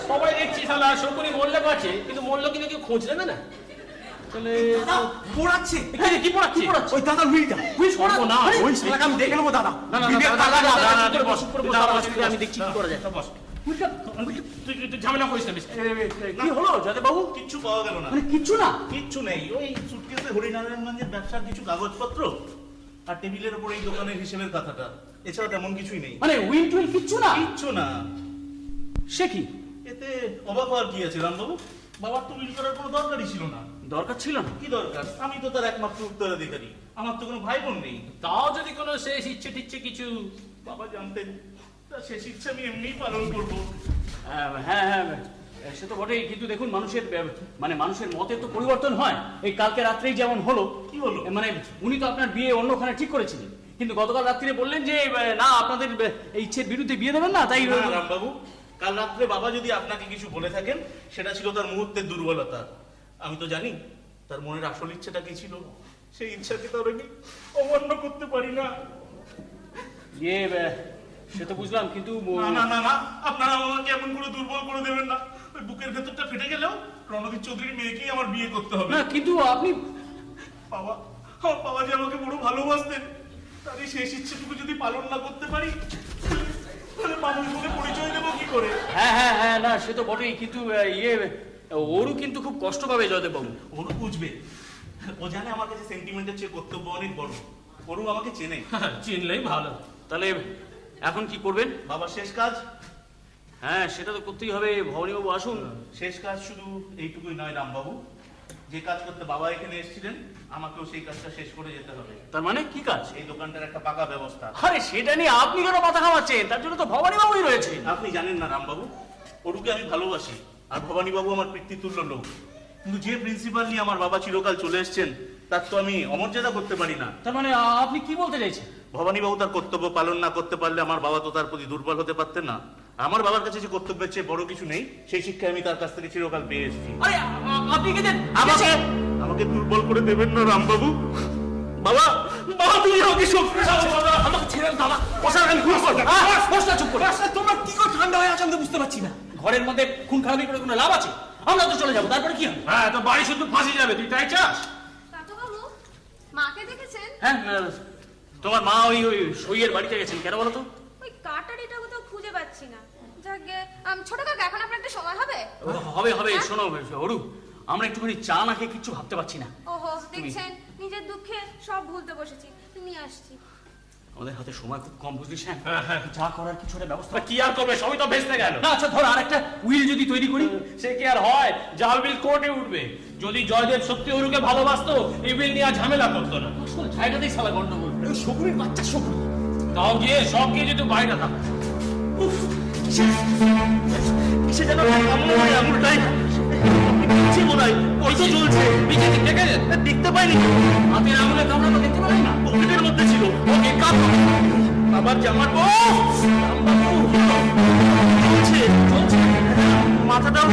সবাই দেখছি শালা শকুনি মরলে বাঁচে, কিন্তু মরলো কিনা কেউ খোঁজ নেবে না। তাহলে পড়াচ্ছে কি পড়াচ্ছে? ওই দাদা হুইলটা। না ওই শালাকে আমি দেখে নেবো দাদা। না না আমি দেখছি কি করা যায়। বস তুই ঝামেলা করিস না বেশি। কি হলো যাদব বাবু? কিচ্ছু পাওয়া গেল না। মানে কিচ্ছু না? কিচ্ছু নেই, ওই সুটকেসে হরিনারায়ণগঞ্জের ব্যবসার কিছু কাগজপত্র আর টেবিলের উপর এই দোকানের হিসেবের কথাটা, এছাড়া তেমন কিছুই নেই। মানে উইল টুইল কিচ্ছু না? কিচ্ছু না। সে কি? এতে অবাক হওয়ার কি আছে রামবাবু? বাবার তো উইল করার কোনো দরকারই ছিল না। দরকার ছিল না? কি দরকার? আমি তো তার একমাত্র উত্তরাধিকারী, আমার তো কোনো ভাই বোন নেই। তাও যদি কোনো শেষ ইচ্ছে টিচ্ছে কিছু বাবা জানতেন, তার শেষ ইচ্ছা আমি এমনিই পালন করবো। হ্যাঁ হ্যাঁ, সে তো বটেই, কিন্তু দেখুন মানুষের মানে মানুষের মতে তো পরিবর্তন হয়। এই কালকে রাত্রেই যেমন হলো। কি হলো? মানে উনি তো আপনার বিয়ে অন্যখানে ঠিক করেছিলেন, কিন্তু গতকাল রাত্রিরে বললেন যে না আপনাদের এই ইচ্ছের বিরুদ্ধে বিয়ে দেবেন না, তাই না রামবাবু, কাল রাত্রে বাবা যদি আপনাকে কিছু বলে থাকেন সেটা ছিল তার মুহূর্তের দুর্বলতা। আমি তো জানি তার মনের আসল ইচ্ছেটা কি ছিল। সেই ইচ্ছাকে তো আমি অমান্য করতে পারি না। ইয়ে সে তো বুঝলাম, কিন্তু না না না না, আপনারা আমাকে এমন করে দুর্বল করে দেবেন না। ওই বুকের ভেতরটা ফেটে গেলেও রণদীপ চৌধুরীর মেয়েকেই আমার বিয়ে করতে হবে। না, কিন্তু আপনি বাবা, আমার বাবা যে আমাকে বড় ভালোবাসতেন, তার এই শেষ ইচ্ছেটুকু যদি পালন না করতে পারি তাহলে মানুষ বলে পরিচয় দেবো কি করে? হ্যাঁ হ্যাঁ হ্যাঁ, না সে তো বটেই, কিন্তু ইয়ে ওরও কিন্তু খুব কষ্ট পাবে জয়দেব বাবু। ওরও বুঝবে, ও জানে আমার কাছে সেন্টিমেন্টের চেয়ে কর্তব্য অনেক বড়। ওরও আমাকে চেনে। চিনলেই ভালো। তাহলে এখন কি করবেন? বাবার শেষ কাজ? হ্যাঁ সেটা তো করতেই হবে, ভবানীবাবু আসুন। শেষ কাজ শুধু এইটুকুই নয় রামবাবু, যে কাজ করতে বাবা এখানে এসেছিলেন আমাকেও সেই কাজটা শেষ করে যেতে হবে। তার মানে কি কাজ? এই দোকানটার একটা পাকা ব্যবস্থা। আরে সেটা নিয়ে আপনি কেন মাথা ঘামাচ্ছেন? তার জন্য তো ভবানীবাবুই রয়েছে। আপনি জানেন না রামবাবু, অরুকে আমি ভালোবাসি, আর ভবানীবাবু আমার পিতৃতুল্য লোক। কিন্তু যে প্রিন্সিপাল নিয়ে আমার বাবা চিরকাল চলে এসেছেন তার তো আমি অমর্যাদা করতে পারি না। তার মানে আপনি কি বলতে চাইছেন? ভবানীবাবু তার কর্তব্য পালন না করতে পারলে আমার বাবা তো তার প্রতি দুর্বল হতে পারতেন না। আমার বাবার কাছে যে কর্তব্যের চেয়ে বড় কিছু নেই, সেই শিক্ষা আমি তার কাছ থেকে চিরকাল পেয়ে এসেছি। আরে আপনি কি আমাকে আমাকে দুর্বল করে দেবেন না রামবাবু। বাবা, বাবা তুমি আমাকে শক্তি দাও। আমাকে ছেড়ে দাও, বসার আমি খুন করব। বসটা চুপ করে। তোমরা কি করে ঠান্ডা হয়ে আছো আমি তো বুঝতে পারছি না। ঘরের মধ্যে খুন খারাপি করে কোনো লাভ আছে? আমরা তো চলে যাবো, তারপরে কি হবে? হ্যাঁ তো বাড়ি শুধু ফাঁসি যাবে, তুই তাই চাস? কাকা বাবু, মাকে দেখেছেন? হ্যাঁ, তোমার মা ওই সইয়ের বাড়িতে গেছেন, কেন বলো তো? ওই কাটারিটা কোথাও খুঁজে পাচ্ছি না। যাকে ছোট কাকা, এখন আপনার একটা সময় হবে? হবে হবে, হ্যাঁ? শোনো অরু, আমরা একটুখানি চা না খেয়ে কিচ্ছু ভাবতে পারছি না। ওহো, দেখছেন নিজের দুঃখে সব ভুলতে বসেছি। তুমি আসছি। আমাদের হাতে সময় খুব কম, বুঝলিস? হ্যাঁ, যা করার কিছু একটা ব্যবস্থা। কি আর করবে, সবই তো ভেস্তে গেল। না আচ্ছা, ধর আর একটা উইল যদি তৈরি করি। সে কি আর হয়? জাল বিল কোর্টে উঠবে। যদি জয়দেব সত্যি অরুকে ভালোবাসতো এই বিল নিয়ে আর ঝামেলা করতো না। আসল জায়গাতেই শালা গন্ডগোল। ওই শকুনির বাচ্চা শকুনি। তাও গিয়ে সব গিয়ে যদি বাইরে থাক। কিসে যেন আঙুলটাই পিছিয়ে মনে হয় কত জ্বলছে। নিচে দিক দেখে দেখতে পাইনি তো। হাতের আঙুলে কামড়া তো দেখতে পাই না। পকেটের মধ্যে ছিল। ওকে কাপ আবার জামার চলছে চলছে, মাথাটাও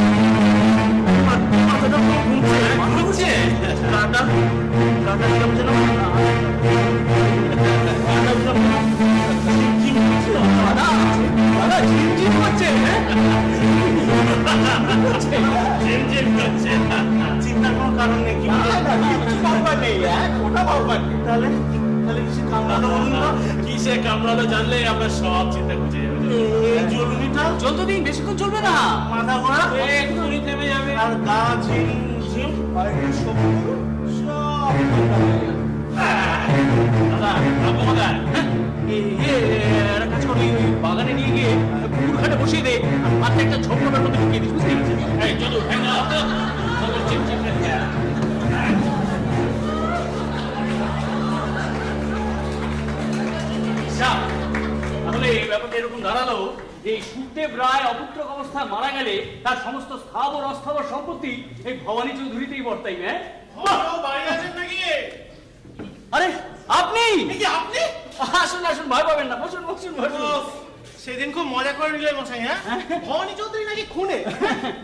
মাথাটাও ঘুমছে। মাথা ঘুরছে? গাটা গাটা কিরম যেন দাদা ঝিমঝিম করছে। চিন্তার কোনো কারণ নেই। কি তাহলে তাহলে কিছু কামড়ানো বলুন তো? কিসে কামড়ালো জানলে আমরা সব চিন্তা খুঁজে যাবে। এই জ্বলুনিটা চলতে দিন, বেশিক্ষণ চলবে না। মাথা ঘোরা এক্ষুনি থেমে যাবে। আর গা ঝিম ঝিম দাদা আপনার একটা কাজ করো, ওই বাগানে নিয়ে গিয়ে পুকুর ঘাটে বসিয়ে দে, আর একটা ঝোপটার মধ্যে ঢুকিয়ে দিস, বুঝতে পেরেছিস? এই চলো, হ্যাঁ না, চিম চিম ব্যাপারটা এরকম দাঁড়ালো যে এই সুখদেব রায় অপুত্রক অবস্থায় মারা গেলে তার সমস্ত স্থাবর অস্থাবর সম্পত্তি এই ভবানী চৌধুরীতেই বর্তাইবে। বাড়ি আছেন নাকি? আরে আপনি আপনি আসুন আসুন, ভয় পাবেন না, বসুন বসুন বসুন। সেদিন খুব মজা করে নিলে মশাই। হ্যাঁ, ভবানী চৌধুরী নাকি খুনে,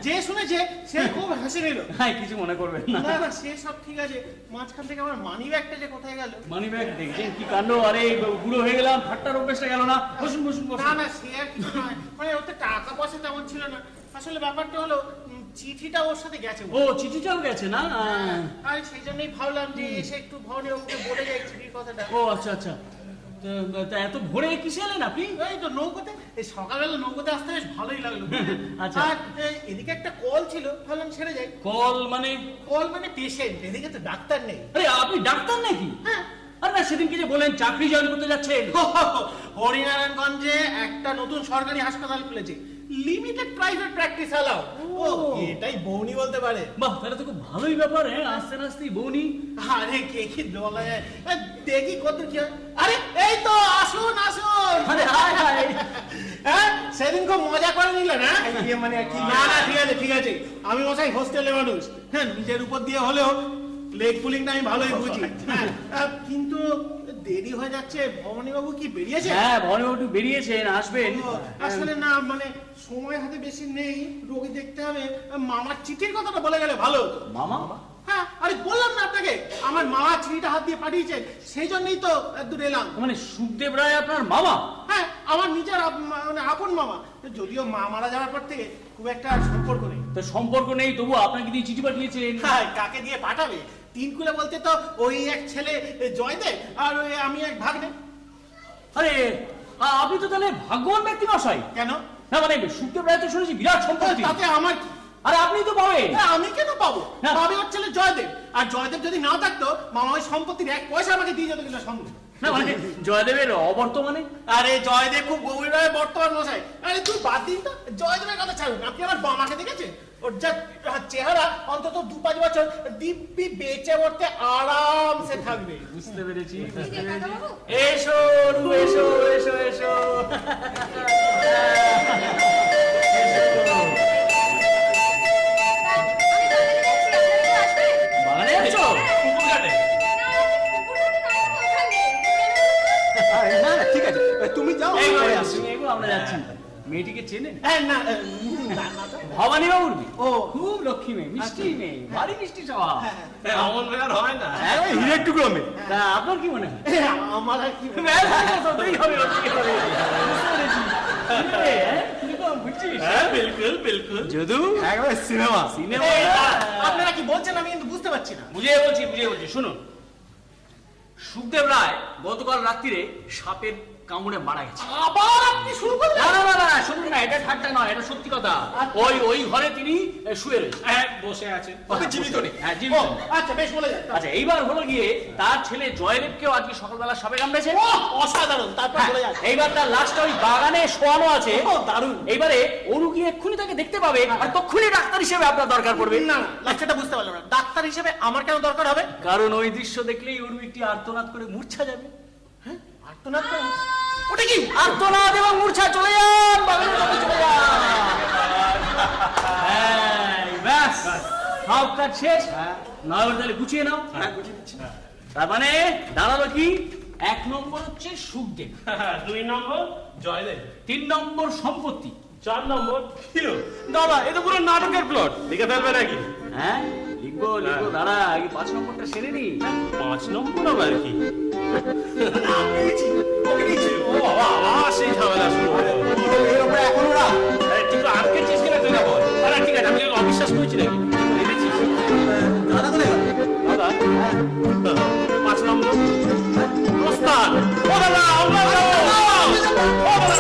যে শুনেছে সে খুব হাসি নিল। হ্যাঁ, কিছু মনে করবেন না। না না, সে সব ঠিক আছে, মাঝখান থেকে আমার মানি ব্যাগটা যে কোথায় গেল। মানি ব্যাগ দেখছেন কি কাণ্ড! আরে বুড়ো হয়ে গেলাম, ঠাট্টার অভ্যেসটা গেল না। বসুন বসুন না বসুন। না, সে আর কিছু নয়, মানে ওতে টাকা পয়সা তেমন ছিল না। আসলে ব্যাপারটা হলো চিঠিটা ওর সাথে গেছে। ও, চিঠিটাও গেছে না? আর সেই জন্যই ভাবলাম যে এসে একটু ভবানী বাবুকে বলে যাই চিঠির কথাটা। ও আচ্ছা আচ্ছা, তা এত ভোরে কিসে এলেন আপনি? এই তো নৌকোতে, এই সকালবেলা নৌকোতে আসতে বেশ ভালোই লাগলো। আচ্ছা। আর এদিকে একটা কল ছিল, ভাবলাম ছেড়ে যাই। কল মানে? কল মানে পেশেন্ট, এদিকে তো ডাক্তার নেই। আরে আপনি ডাক্তার নাকি? হ্যাঁ। আরে না, সেদিনকে যে বলেন চাকরি জয়েন করতে যাচ্ছেন। হরিনারায়ণগঞ্জে একটা নতুন সরকারি হাসপাতাল খুলেছে, লিমিটেড প্রাইভেট প্র্যাকটিস অ্যালাউ। ও, এটাই বৌনি বলতে পারে। বাহ, তাহলে তো খুব ভালোই ব্যাপার। হ্যাঁ, আস্তে আস্তেই বউনি। আরে কে কি বলা যায়, দেখি কত কি হয়। আরে এই তো, আসুন আসুন। আরে হায় হায়। হ্যাঁ, সেদিন খুব মজা করে নিলেন। হ্যাঁ, মানে কি? না না, ঠিক আছে ঠিক আছে, আমি মশাই হোস্টেলে মানুষ। হ্যাঁ, নিজের উপর দিয়ে হলেও লেগ পুলিংটা আমি ভালোই বুঝি। হ্যাঁ, কিন্তু দেরি হয়ে যাচ্ছে। ভবানী বাবু কি বেরিয়েছে? হ্যাঁ, ভবানীবাবু একটু বেরিয়েছেন, আসবেন। আসলে না, মানে সময় হাতে বেশি নেই, রোগী দেখতে হবে। মামার চিঠির কথাটা বলে গেলে ভালো হতো। মামা? হ্যাঁ, আরে বললাম না আপনাকে, আমার মামা চিঠিটা হাত দিয়ে পাঠিয়েছে, সেই জন্যই তো দূর এলাম। মানে সুখদেব রায় আপনার মামা? হ্যাঁ, আমার নিজের মানে আপন মামা। যদিও মা মারা যাওয়ার পর থেকে খুব একটা আর সম্পর্ক নেই। তো সম্পর্ক নেই, তবু আপনাকে দিয়ে চিঠি পাঠিয়েছেন। হ্যাঁ, কাকে দিয়ে পাঠাবে? তিন কুলে বলতে তো ওই এক ছেলে জয়দেব, আর ওই আমি এক ভাগ্নে। আরে আপনি তো তাহলে ভাগ্যবান ব্যক্তি মশাই। কেন? না মানে সুখদেব রায় তো শুনেছি বিরাট সম্পত্তি। তাতে আমার কি? আরে আপনি তো পাবেন। আমি কেন পাবো? না। পাবে ওর ছেলে জয়দেব, আর জয়দেব যদি না থাকতো মামা ওই সম্পত্তির এক পয়সা আমাকে দিয়ে যেত কিনা সম্ভব। না মানে জয়দেবের অবর্তমানে? আরে জয়দেব খুব গভীরভাবে বর্তমান মশাই। আরে তুই বাদ দিন তো, জয়দেবের কথা ছাড়ুন। আপনি আমার বামাকে দেখেছেন? ওর যা চেহারা, অন্তত 2-5 বছর দিব্যি বেঁচে পড়তে আরামসে থাকবে। বুঝতে পেরেছি, বুঝতে এই যে পেরেছি। কাকাবাবু। এসো রু, এসো এসো এসো। বাগানে আছো? কুকুর কাটে? না না, ঠিক আছে, তুমি যাও, এই আমি পরে পরে আসছি। আসুন, এগো আমরা যাচ্ছি। মেয়েটিকে চেনেন? হ্যাঁ, না না না তো। ভবানী বাবুর মেয়ে। ও। খুব লক্ষ্মী মেয়ে, মিষ্টি মেয়ে, ভারী মিষ্টি স্বভাব। অমন বেকার হয় না। ওই হীরের টুকরো মেয়ে। তা আপনার কি মনে হয়? আমার আর কি বলবো? হতেই হবে, হতেই হবে। বুঝতে পেরেছি। বুঝলে, হ্যাঁ? তুই তো বুঝছিস? হ্যাঁ, বিলকুল বিলকুল। যদু একবার সিনেমা। সিনেমা? এই, আপনারা কি বলছেন আমি কিন্তু বুঝতে পারছি না। বুঝিয়ে বলছি, বুঝিয়ে বলছি, শুনুন। সুখদেব রায় গতকাল রাত্রিরে সাপের কামড়ে মারা গেছে। আবার আপনি শুরু করলেন? না না না না, শুনুন না, এটা ঠাট্টা নয়, এটা সত্যি কথা। ওই ওই ঘরে তিনি শুয়ে রয়েছে। হ্যাঁ, বসে আছে। ওকে জীবিত নেই। হ্যাঁ, ও, জীবিত। আচ্ছা বেশ, বলে যান। আচ্ছা, এইবার হলো গিয়ে তার ছেলে জয়দেবকেও আজকে সকালবেলা সাপে কামড়েছে। ও, অসাধারণ। তারপর বলে যান। এইবার তার লাশটা ওই বাগানে শোয়ানো আছে। ও, দারুণ। এইবারে অনু গিয়ে এক্ষুনি তাকে দেখতে পাবে, আর তক্ষুনি ডাক্তার হিসেবে আপনার দরকার পড়বে। না না, লাস্টটা বুঝতে পারলাম না। ডাক্তার হিসেবে আমার কেন দরকার হবে? কারণ ওই দৃশ্য দেখলেই অনু একটি আর্তনাদ করে মূর্ছা যাবে। আর্তনাদ করে? ওটা কি? আর্তনাদ এবং মূর্ছা চলে যান, বাগানের মধ্যে চলে যান। এই, ব্যাস, সব কাজ শেষ। না হলে তাহলে গুছিয়ে নাও। তার মানে দাঁড়ালো কি? 1 নম্বর হচ্ছে সুখদেব, 2 নম্বর জয়দেব, 3 নম্বর সম্পত্তি, 4 নম্বর হিরো। দাদা, এ তো পুরো নাটকের প্লট। লিখে ফেলবে নাকি? হ্যাঁ লিখবো লিখবো, দাঁড়া আগে 5 নম্বরটা সেরে নি। 5 নম্বর আবার কি? ও বাবা, আবার সেই ঝামেলা শুরু হলো। এখনো না। আরে ঠিক আছে, আজকে চেষ্টা করে তুই না বল। আরে ঠিক আছে, আমি তোকে অবিশ্বাস করেছি নাকি? লিখেছিস? দাদা কোথায় গেল? দাদা, 5 নম্বর প্রস্তান। ও দাদা, আমরা যাবো। ও দাদা।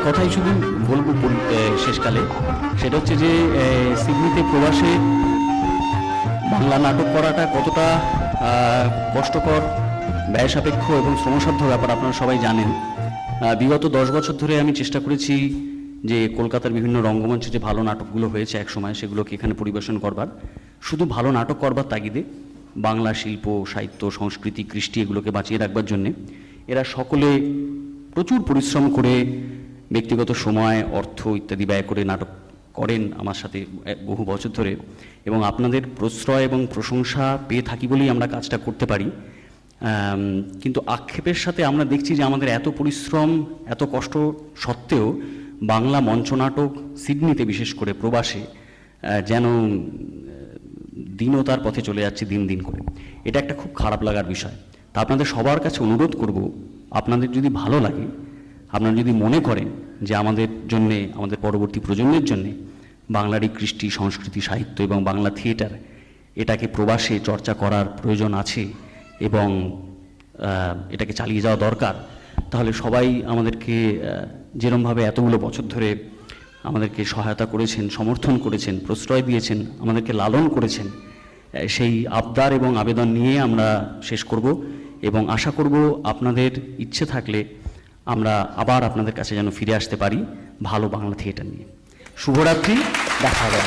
কথাই শুধু বলবো শেষকালে, সেটা হচ্ছে যে সিডনিতে প্রবাসে বাংলা নাটক করাটা কতটা কষ্টকর, ব্যয়সাপেক্ষ এবং শ্রমসাধ্য ব্যাপার আপনারা সবাই জানেন। বিগত 10 বছর ধরে আমি চেষ্টা করেছি যে কলকাতার বিভিন্ন রঙ্গমঞ্চে যে ভালো নাটকগুলো হয়েছে একসময় সেগুলোকে এখানে পরিবেশন করবার, শুধু ভালো নাটক করবার তাগিদে বাংলা শিল্প, সাহিত্য, সংস্কৃতি, কৃষ্টি এগুলোকে বাঁচিয়ে রাখবার জন্যে এরা সকলে প্রচুর পরিশ্রম করে ব্যক্তিগত সময়, অর্থ ইত্যাদি ব্যয় করে নাটক করেন আমার সাথে বহু বছর ধরে, এবং আপনাদের প্রশ্রয় এবং প্রশংসা পেয়ে থাকি বলেই আমরা কাজটা করতে পারি। কিন্তু আক্ষেপের সাথে আমরা দেখছি যে আমাদের এত পরিশ্রম, এত কষ্ট সত্ত্বেও বাংলা মঞ্চনাটক সিডনিতে বিশেষ করে প্রবাসে যেন দিনও তার পথে চলে যাচ্ছে দিন দিন করে। এটা একটা খুব খারাপ লাগার বিষয়। তা আপনাদের সবার কাছে অনুরোধ করব, আপনাদের যদি ভালো লাগে, আপনারা যদি মনে করেন যে আমাদের জন্যে, আমাদের পরবর্তী প্রজন্মের জন্যে বাংলার এই কৃষ্টি, সংস্কৃতি, সাহিত্য এবং বাংলা থিয়েটার এটাকে প্রবাসে চর্চা করার প্রয়োজন আছে এবং এটাকে চালিয়ে যাওয়া দরকার, তাহলে সবাই আমাদেরকে যেরমভাবে এতগুলো বছর ধরে আমাদেরকে সহায়তা করেছেন, সমর্থন করেছেন, প্রশ্রয় দিয়েছেন, আমাদেরকে লালন করেছেন, সেই আবদার এবং আবেদন নিয়ে আমরা শেষ করব এবং আশা করব আপনাদের ইচ্ছে থাকলে আমরা আবার আপনাদের কাছে যেন ফিরে আসতে পারি ভালো বাংলা থিয়েটার নিয়ে। শুভরাত্রি, দেখা হবে।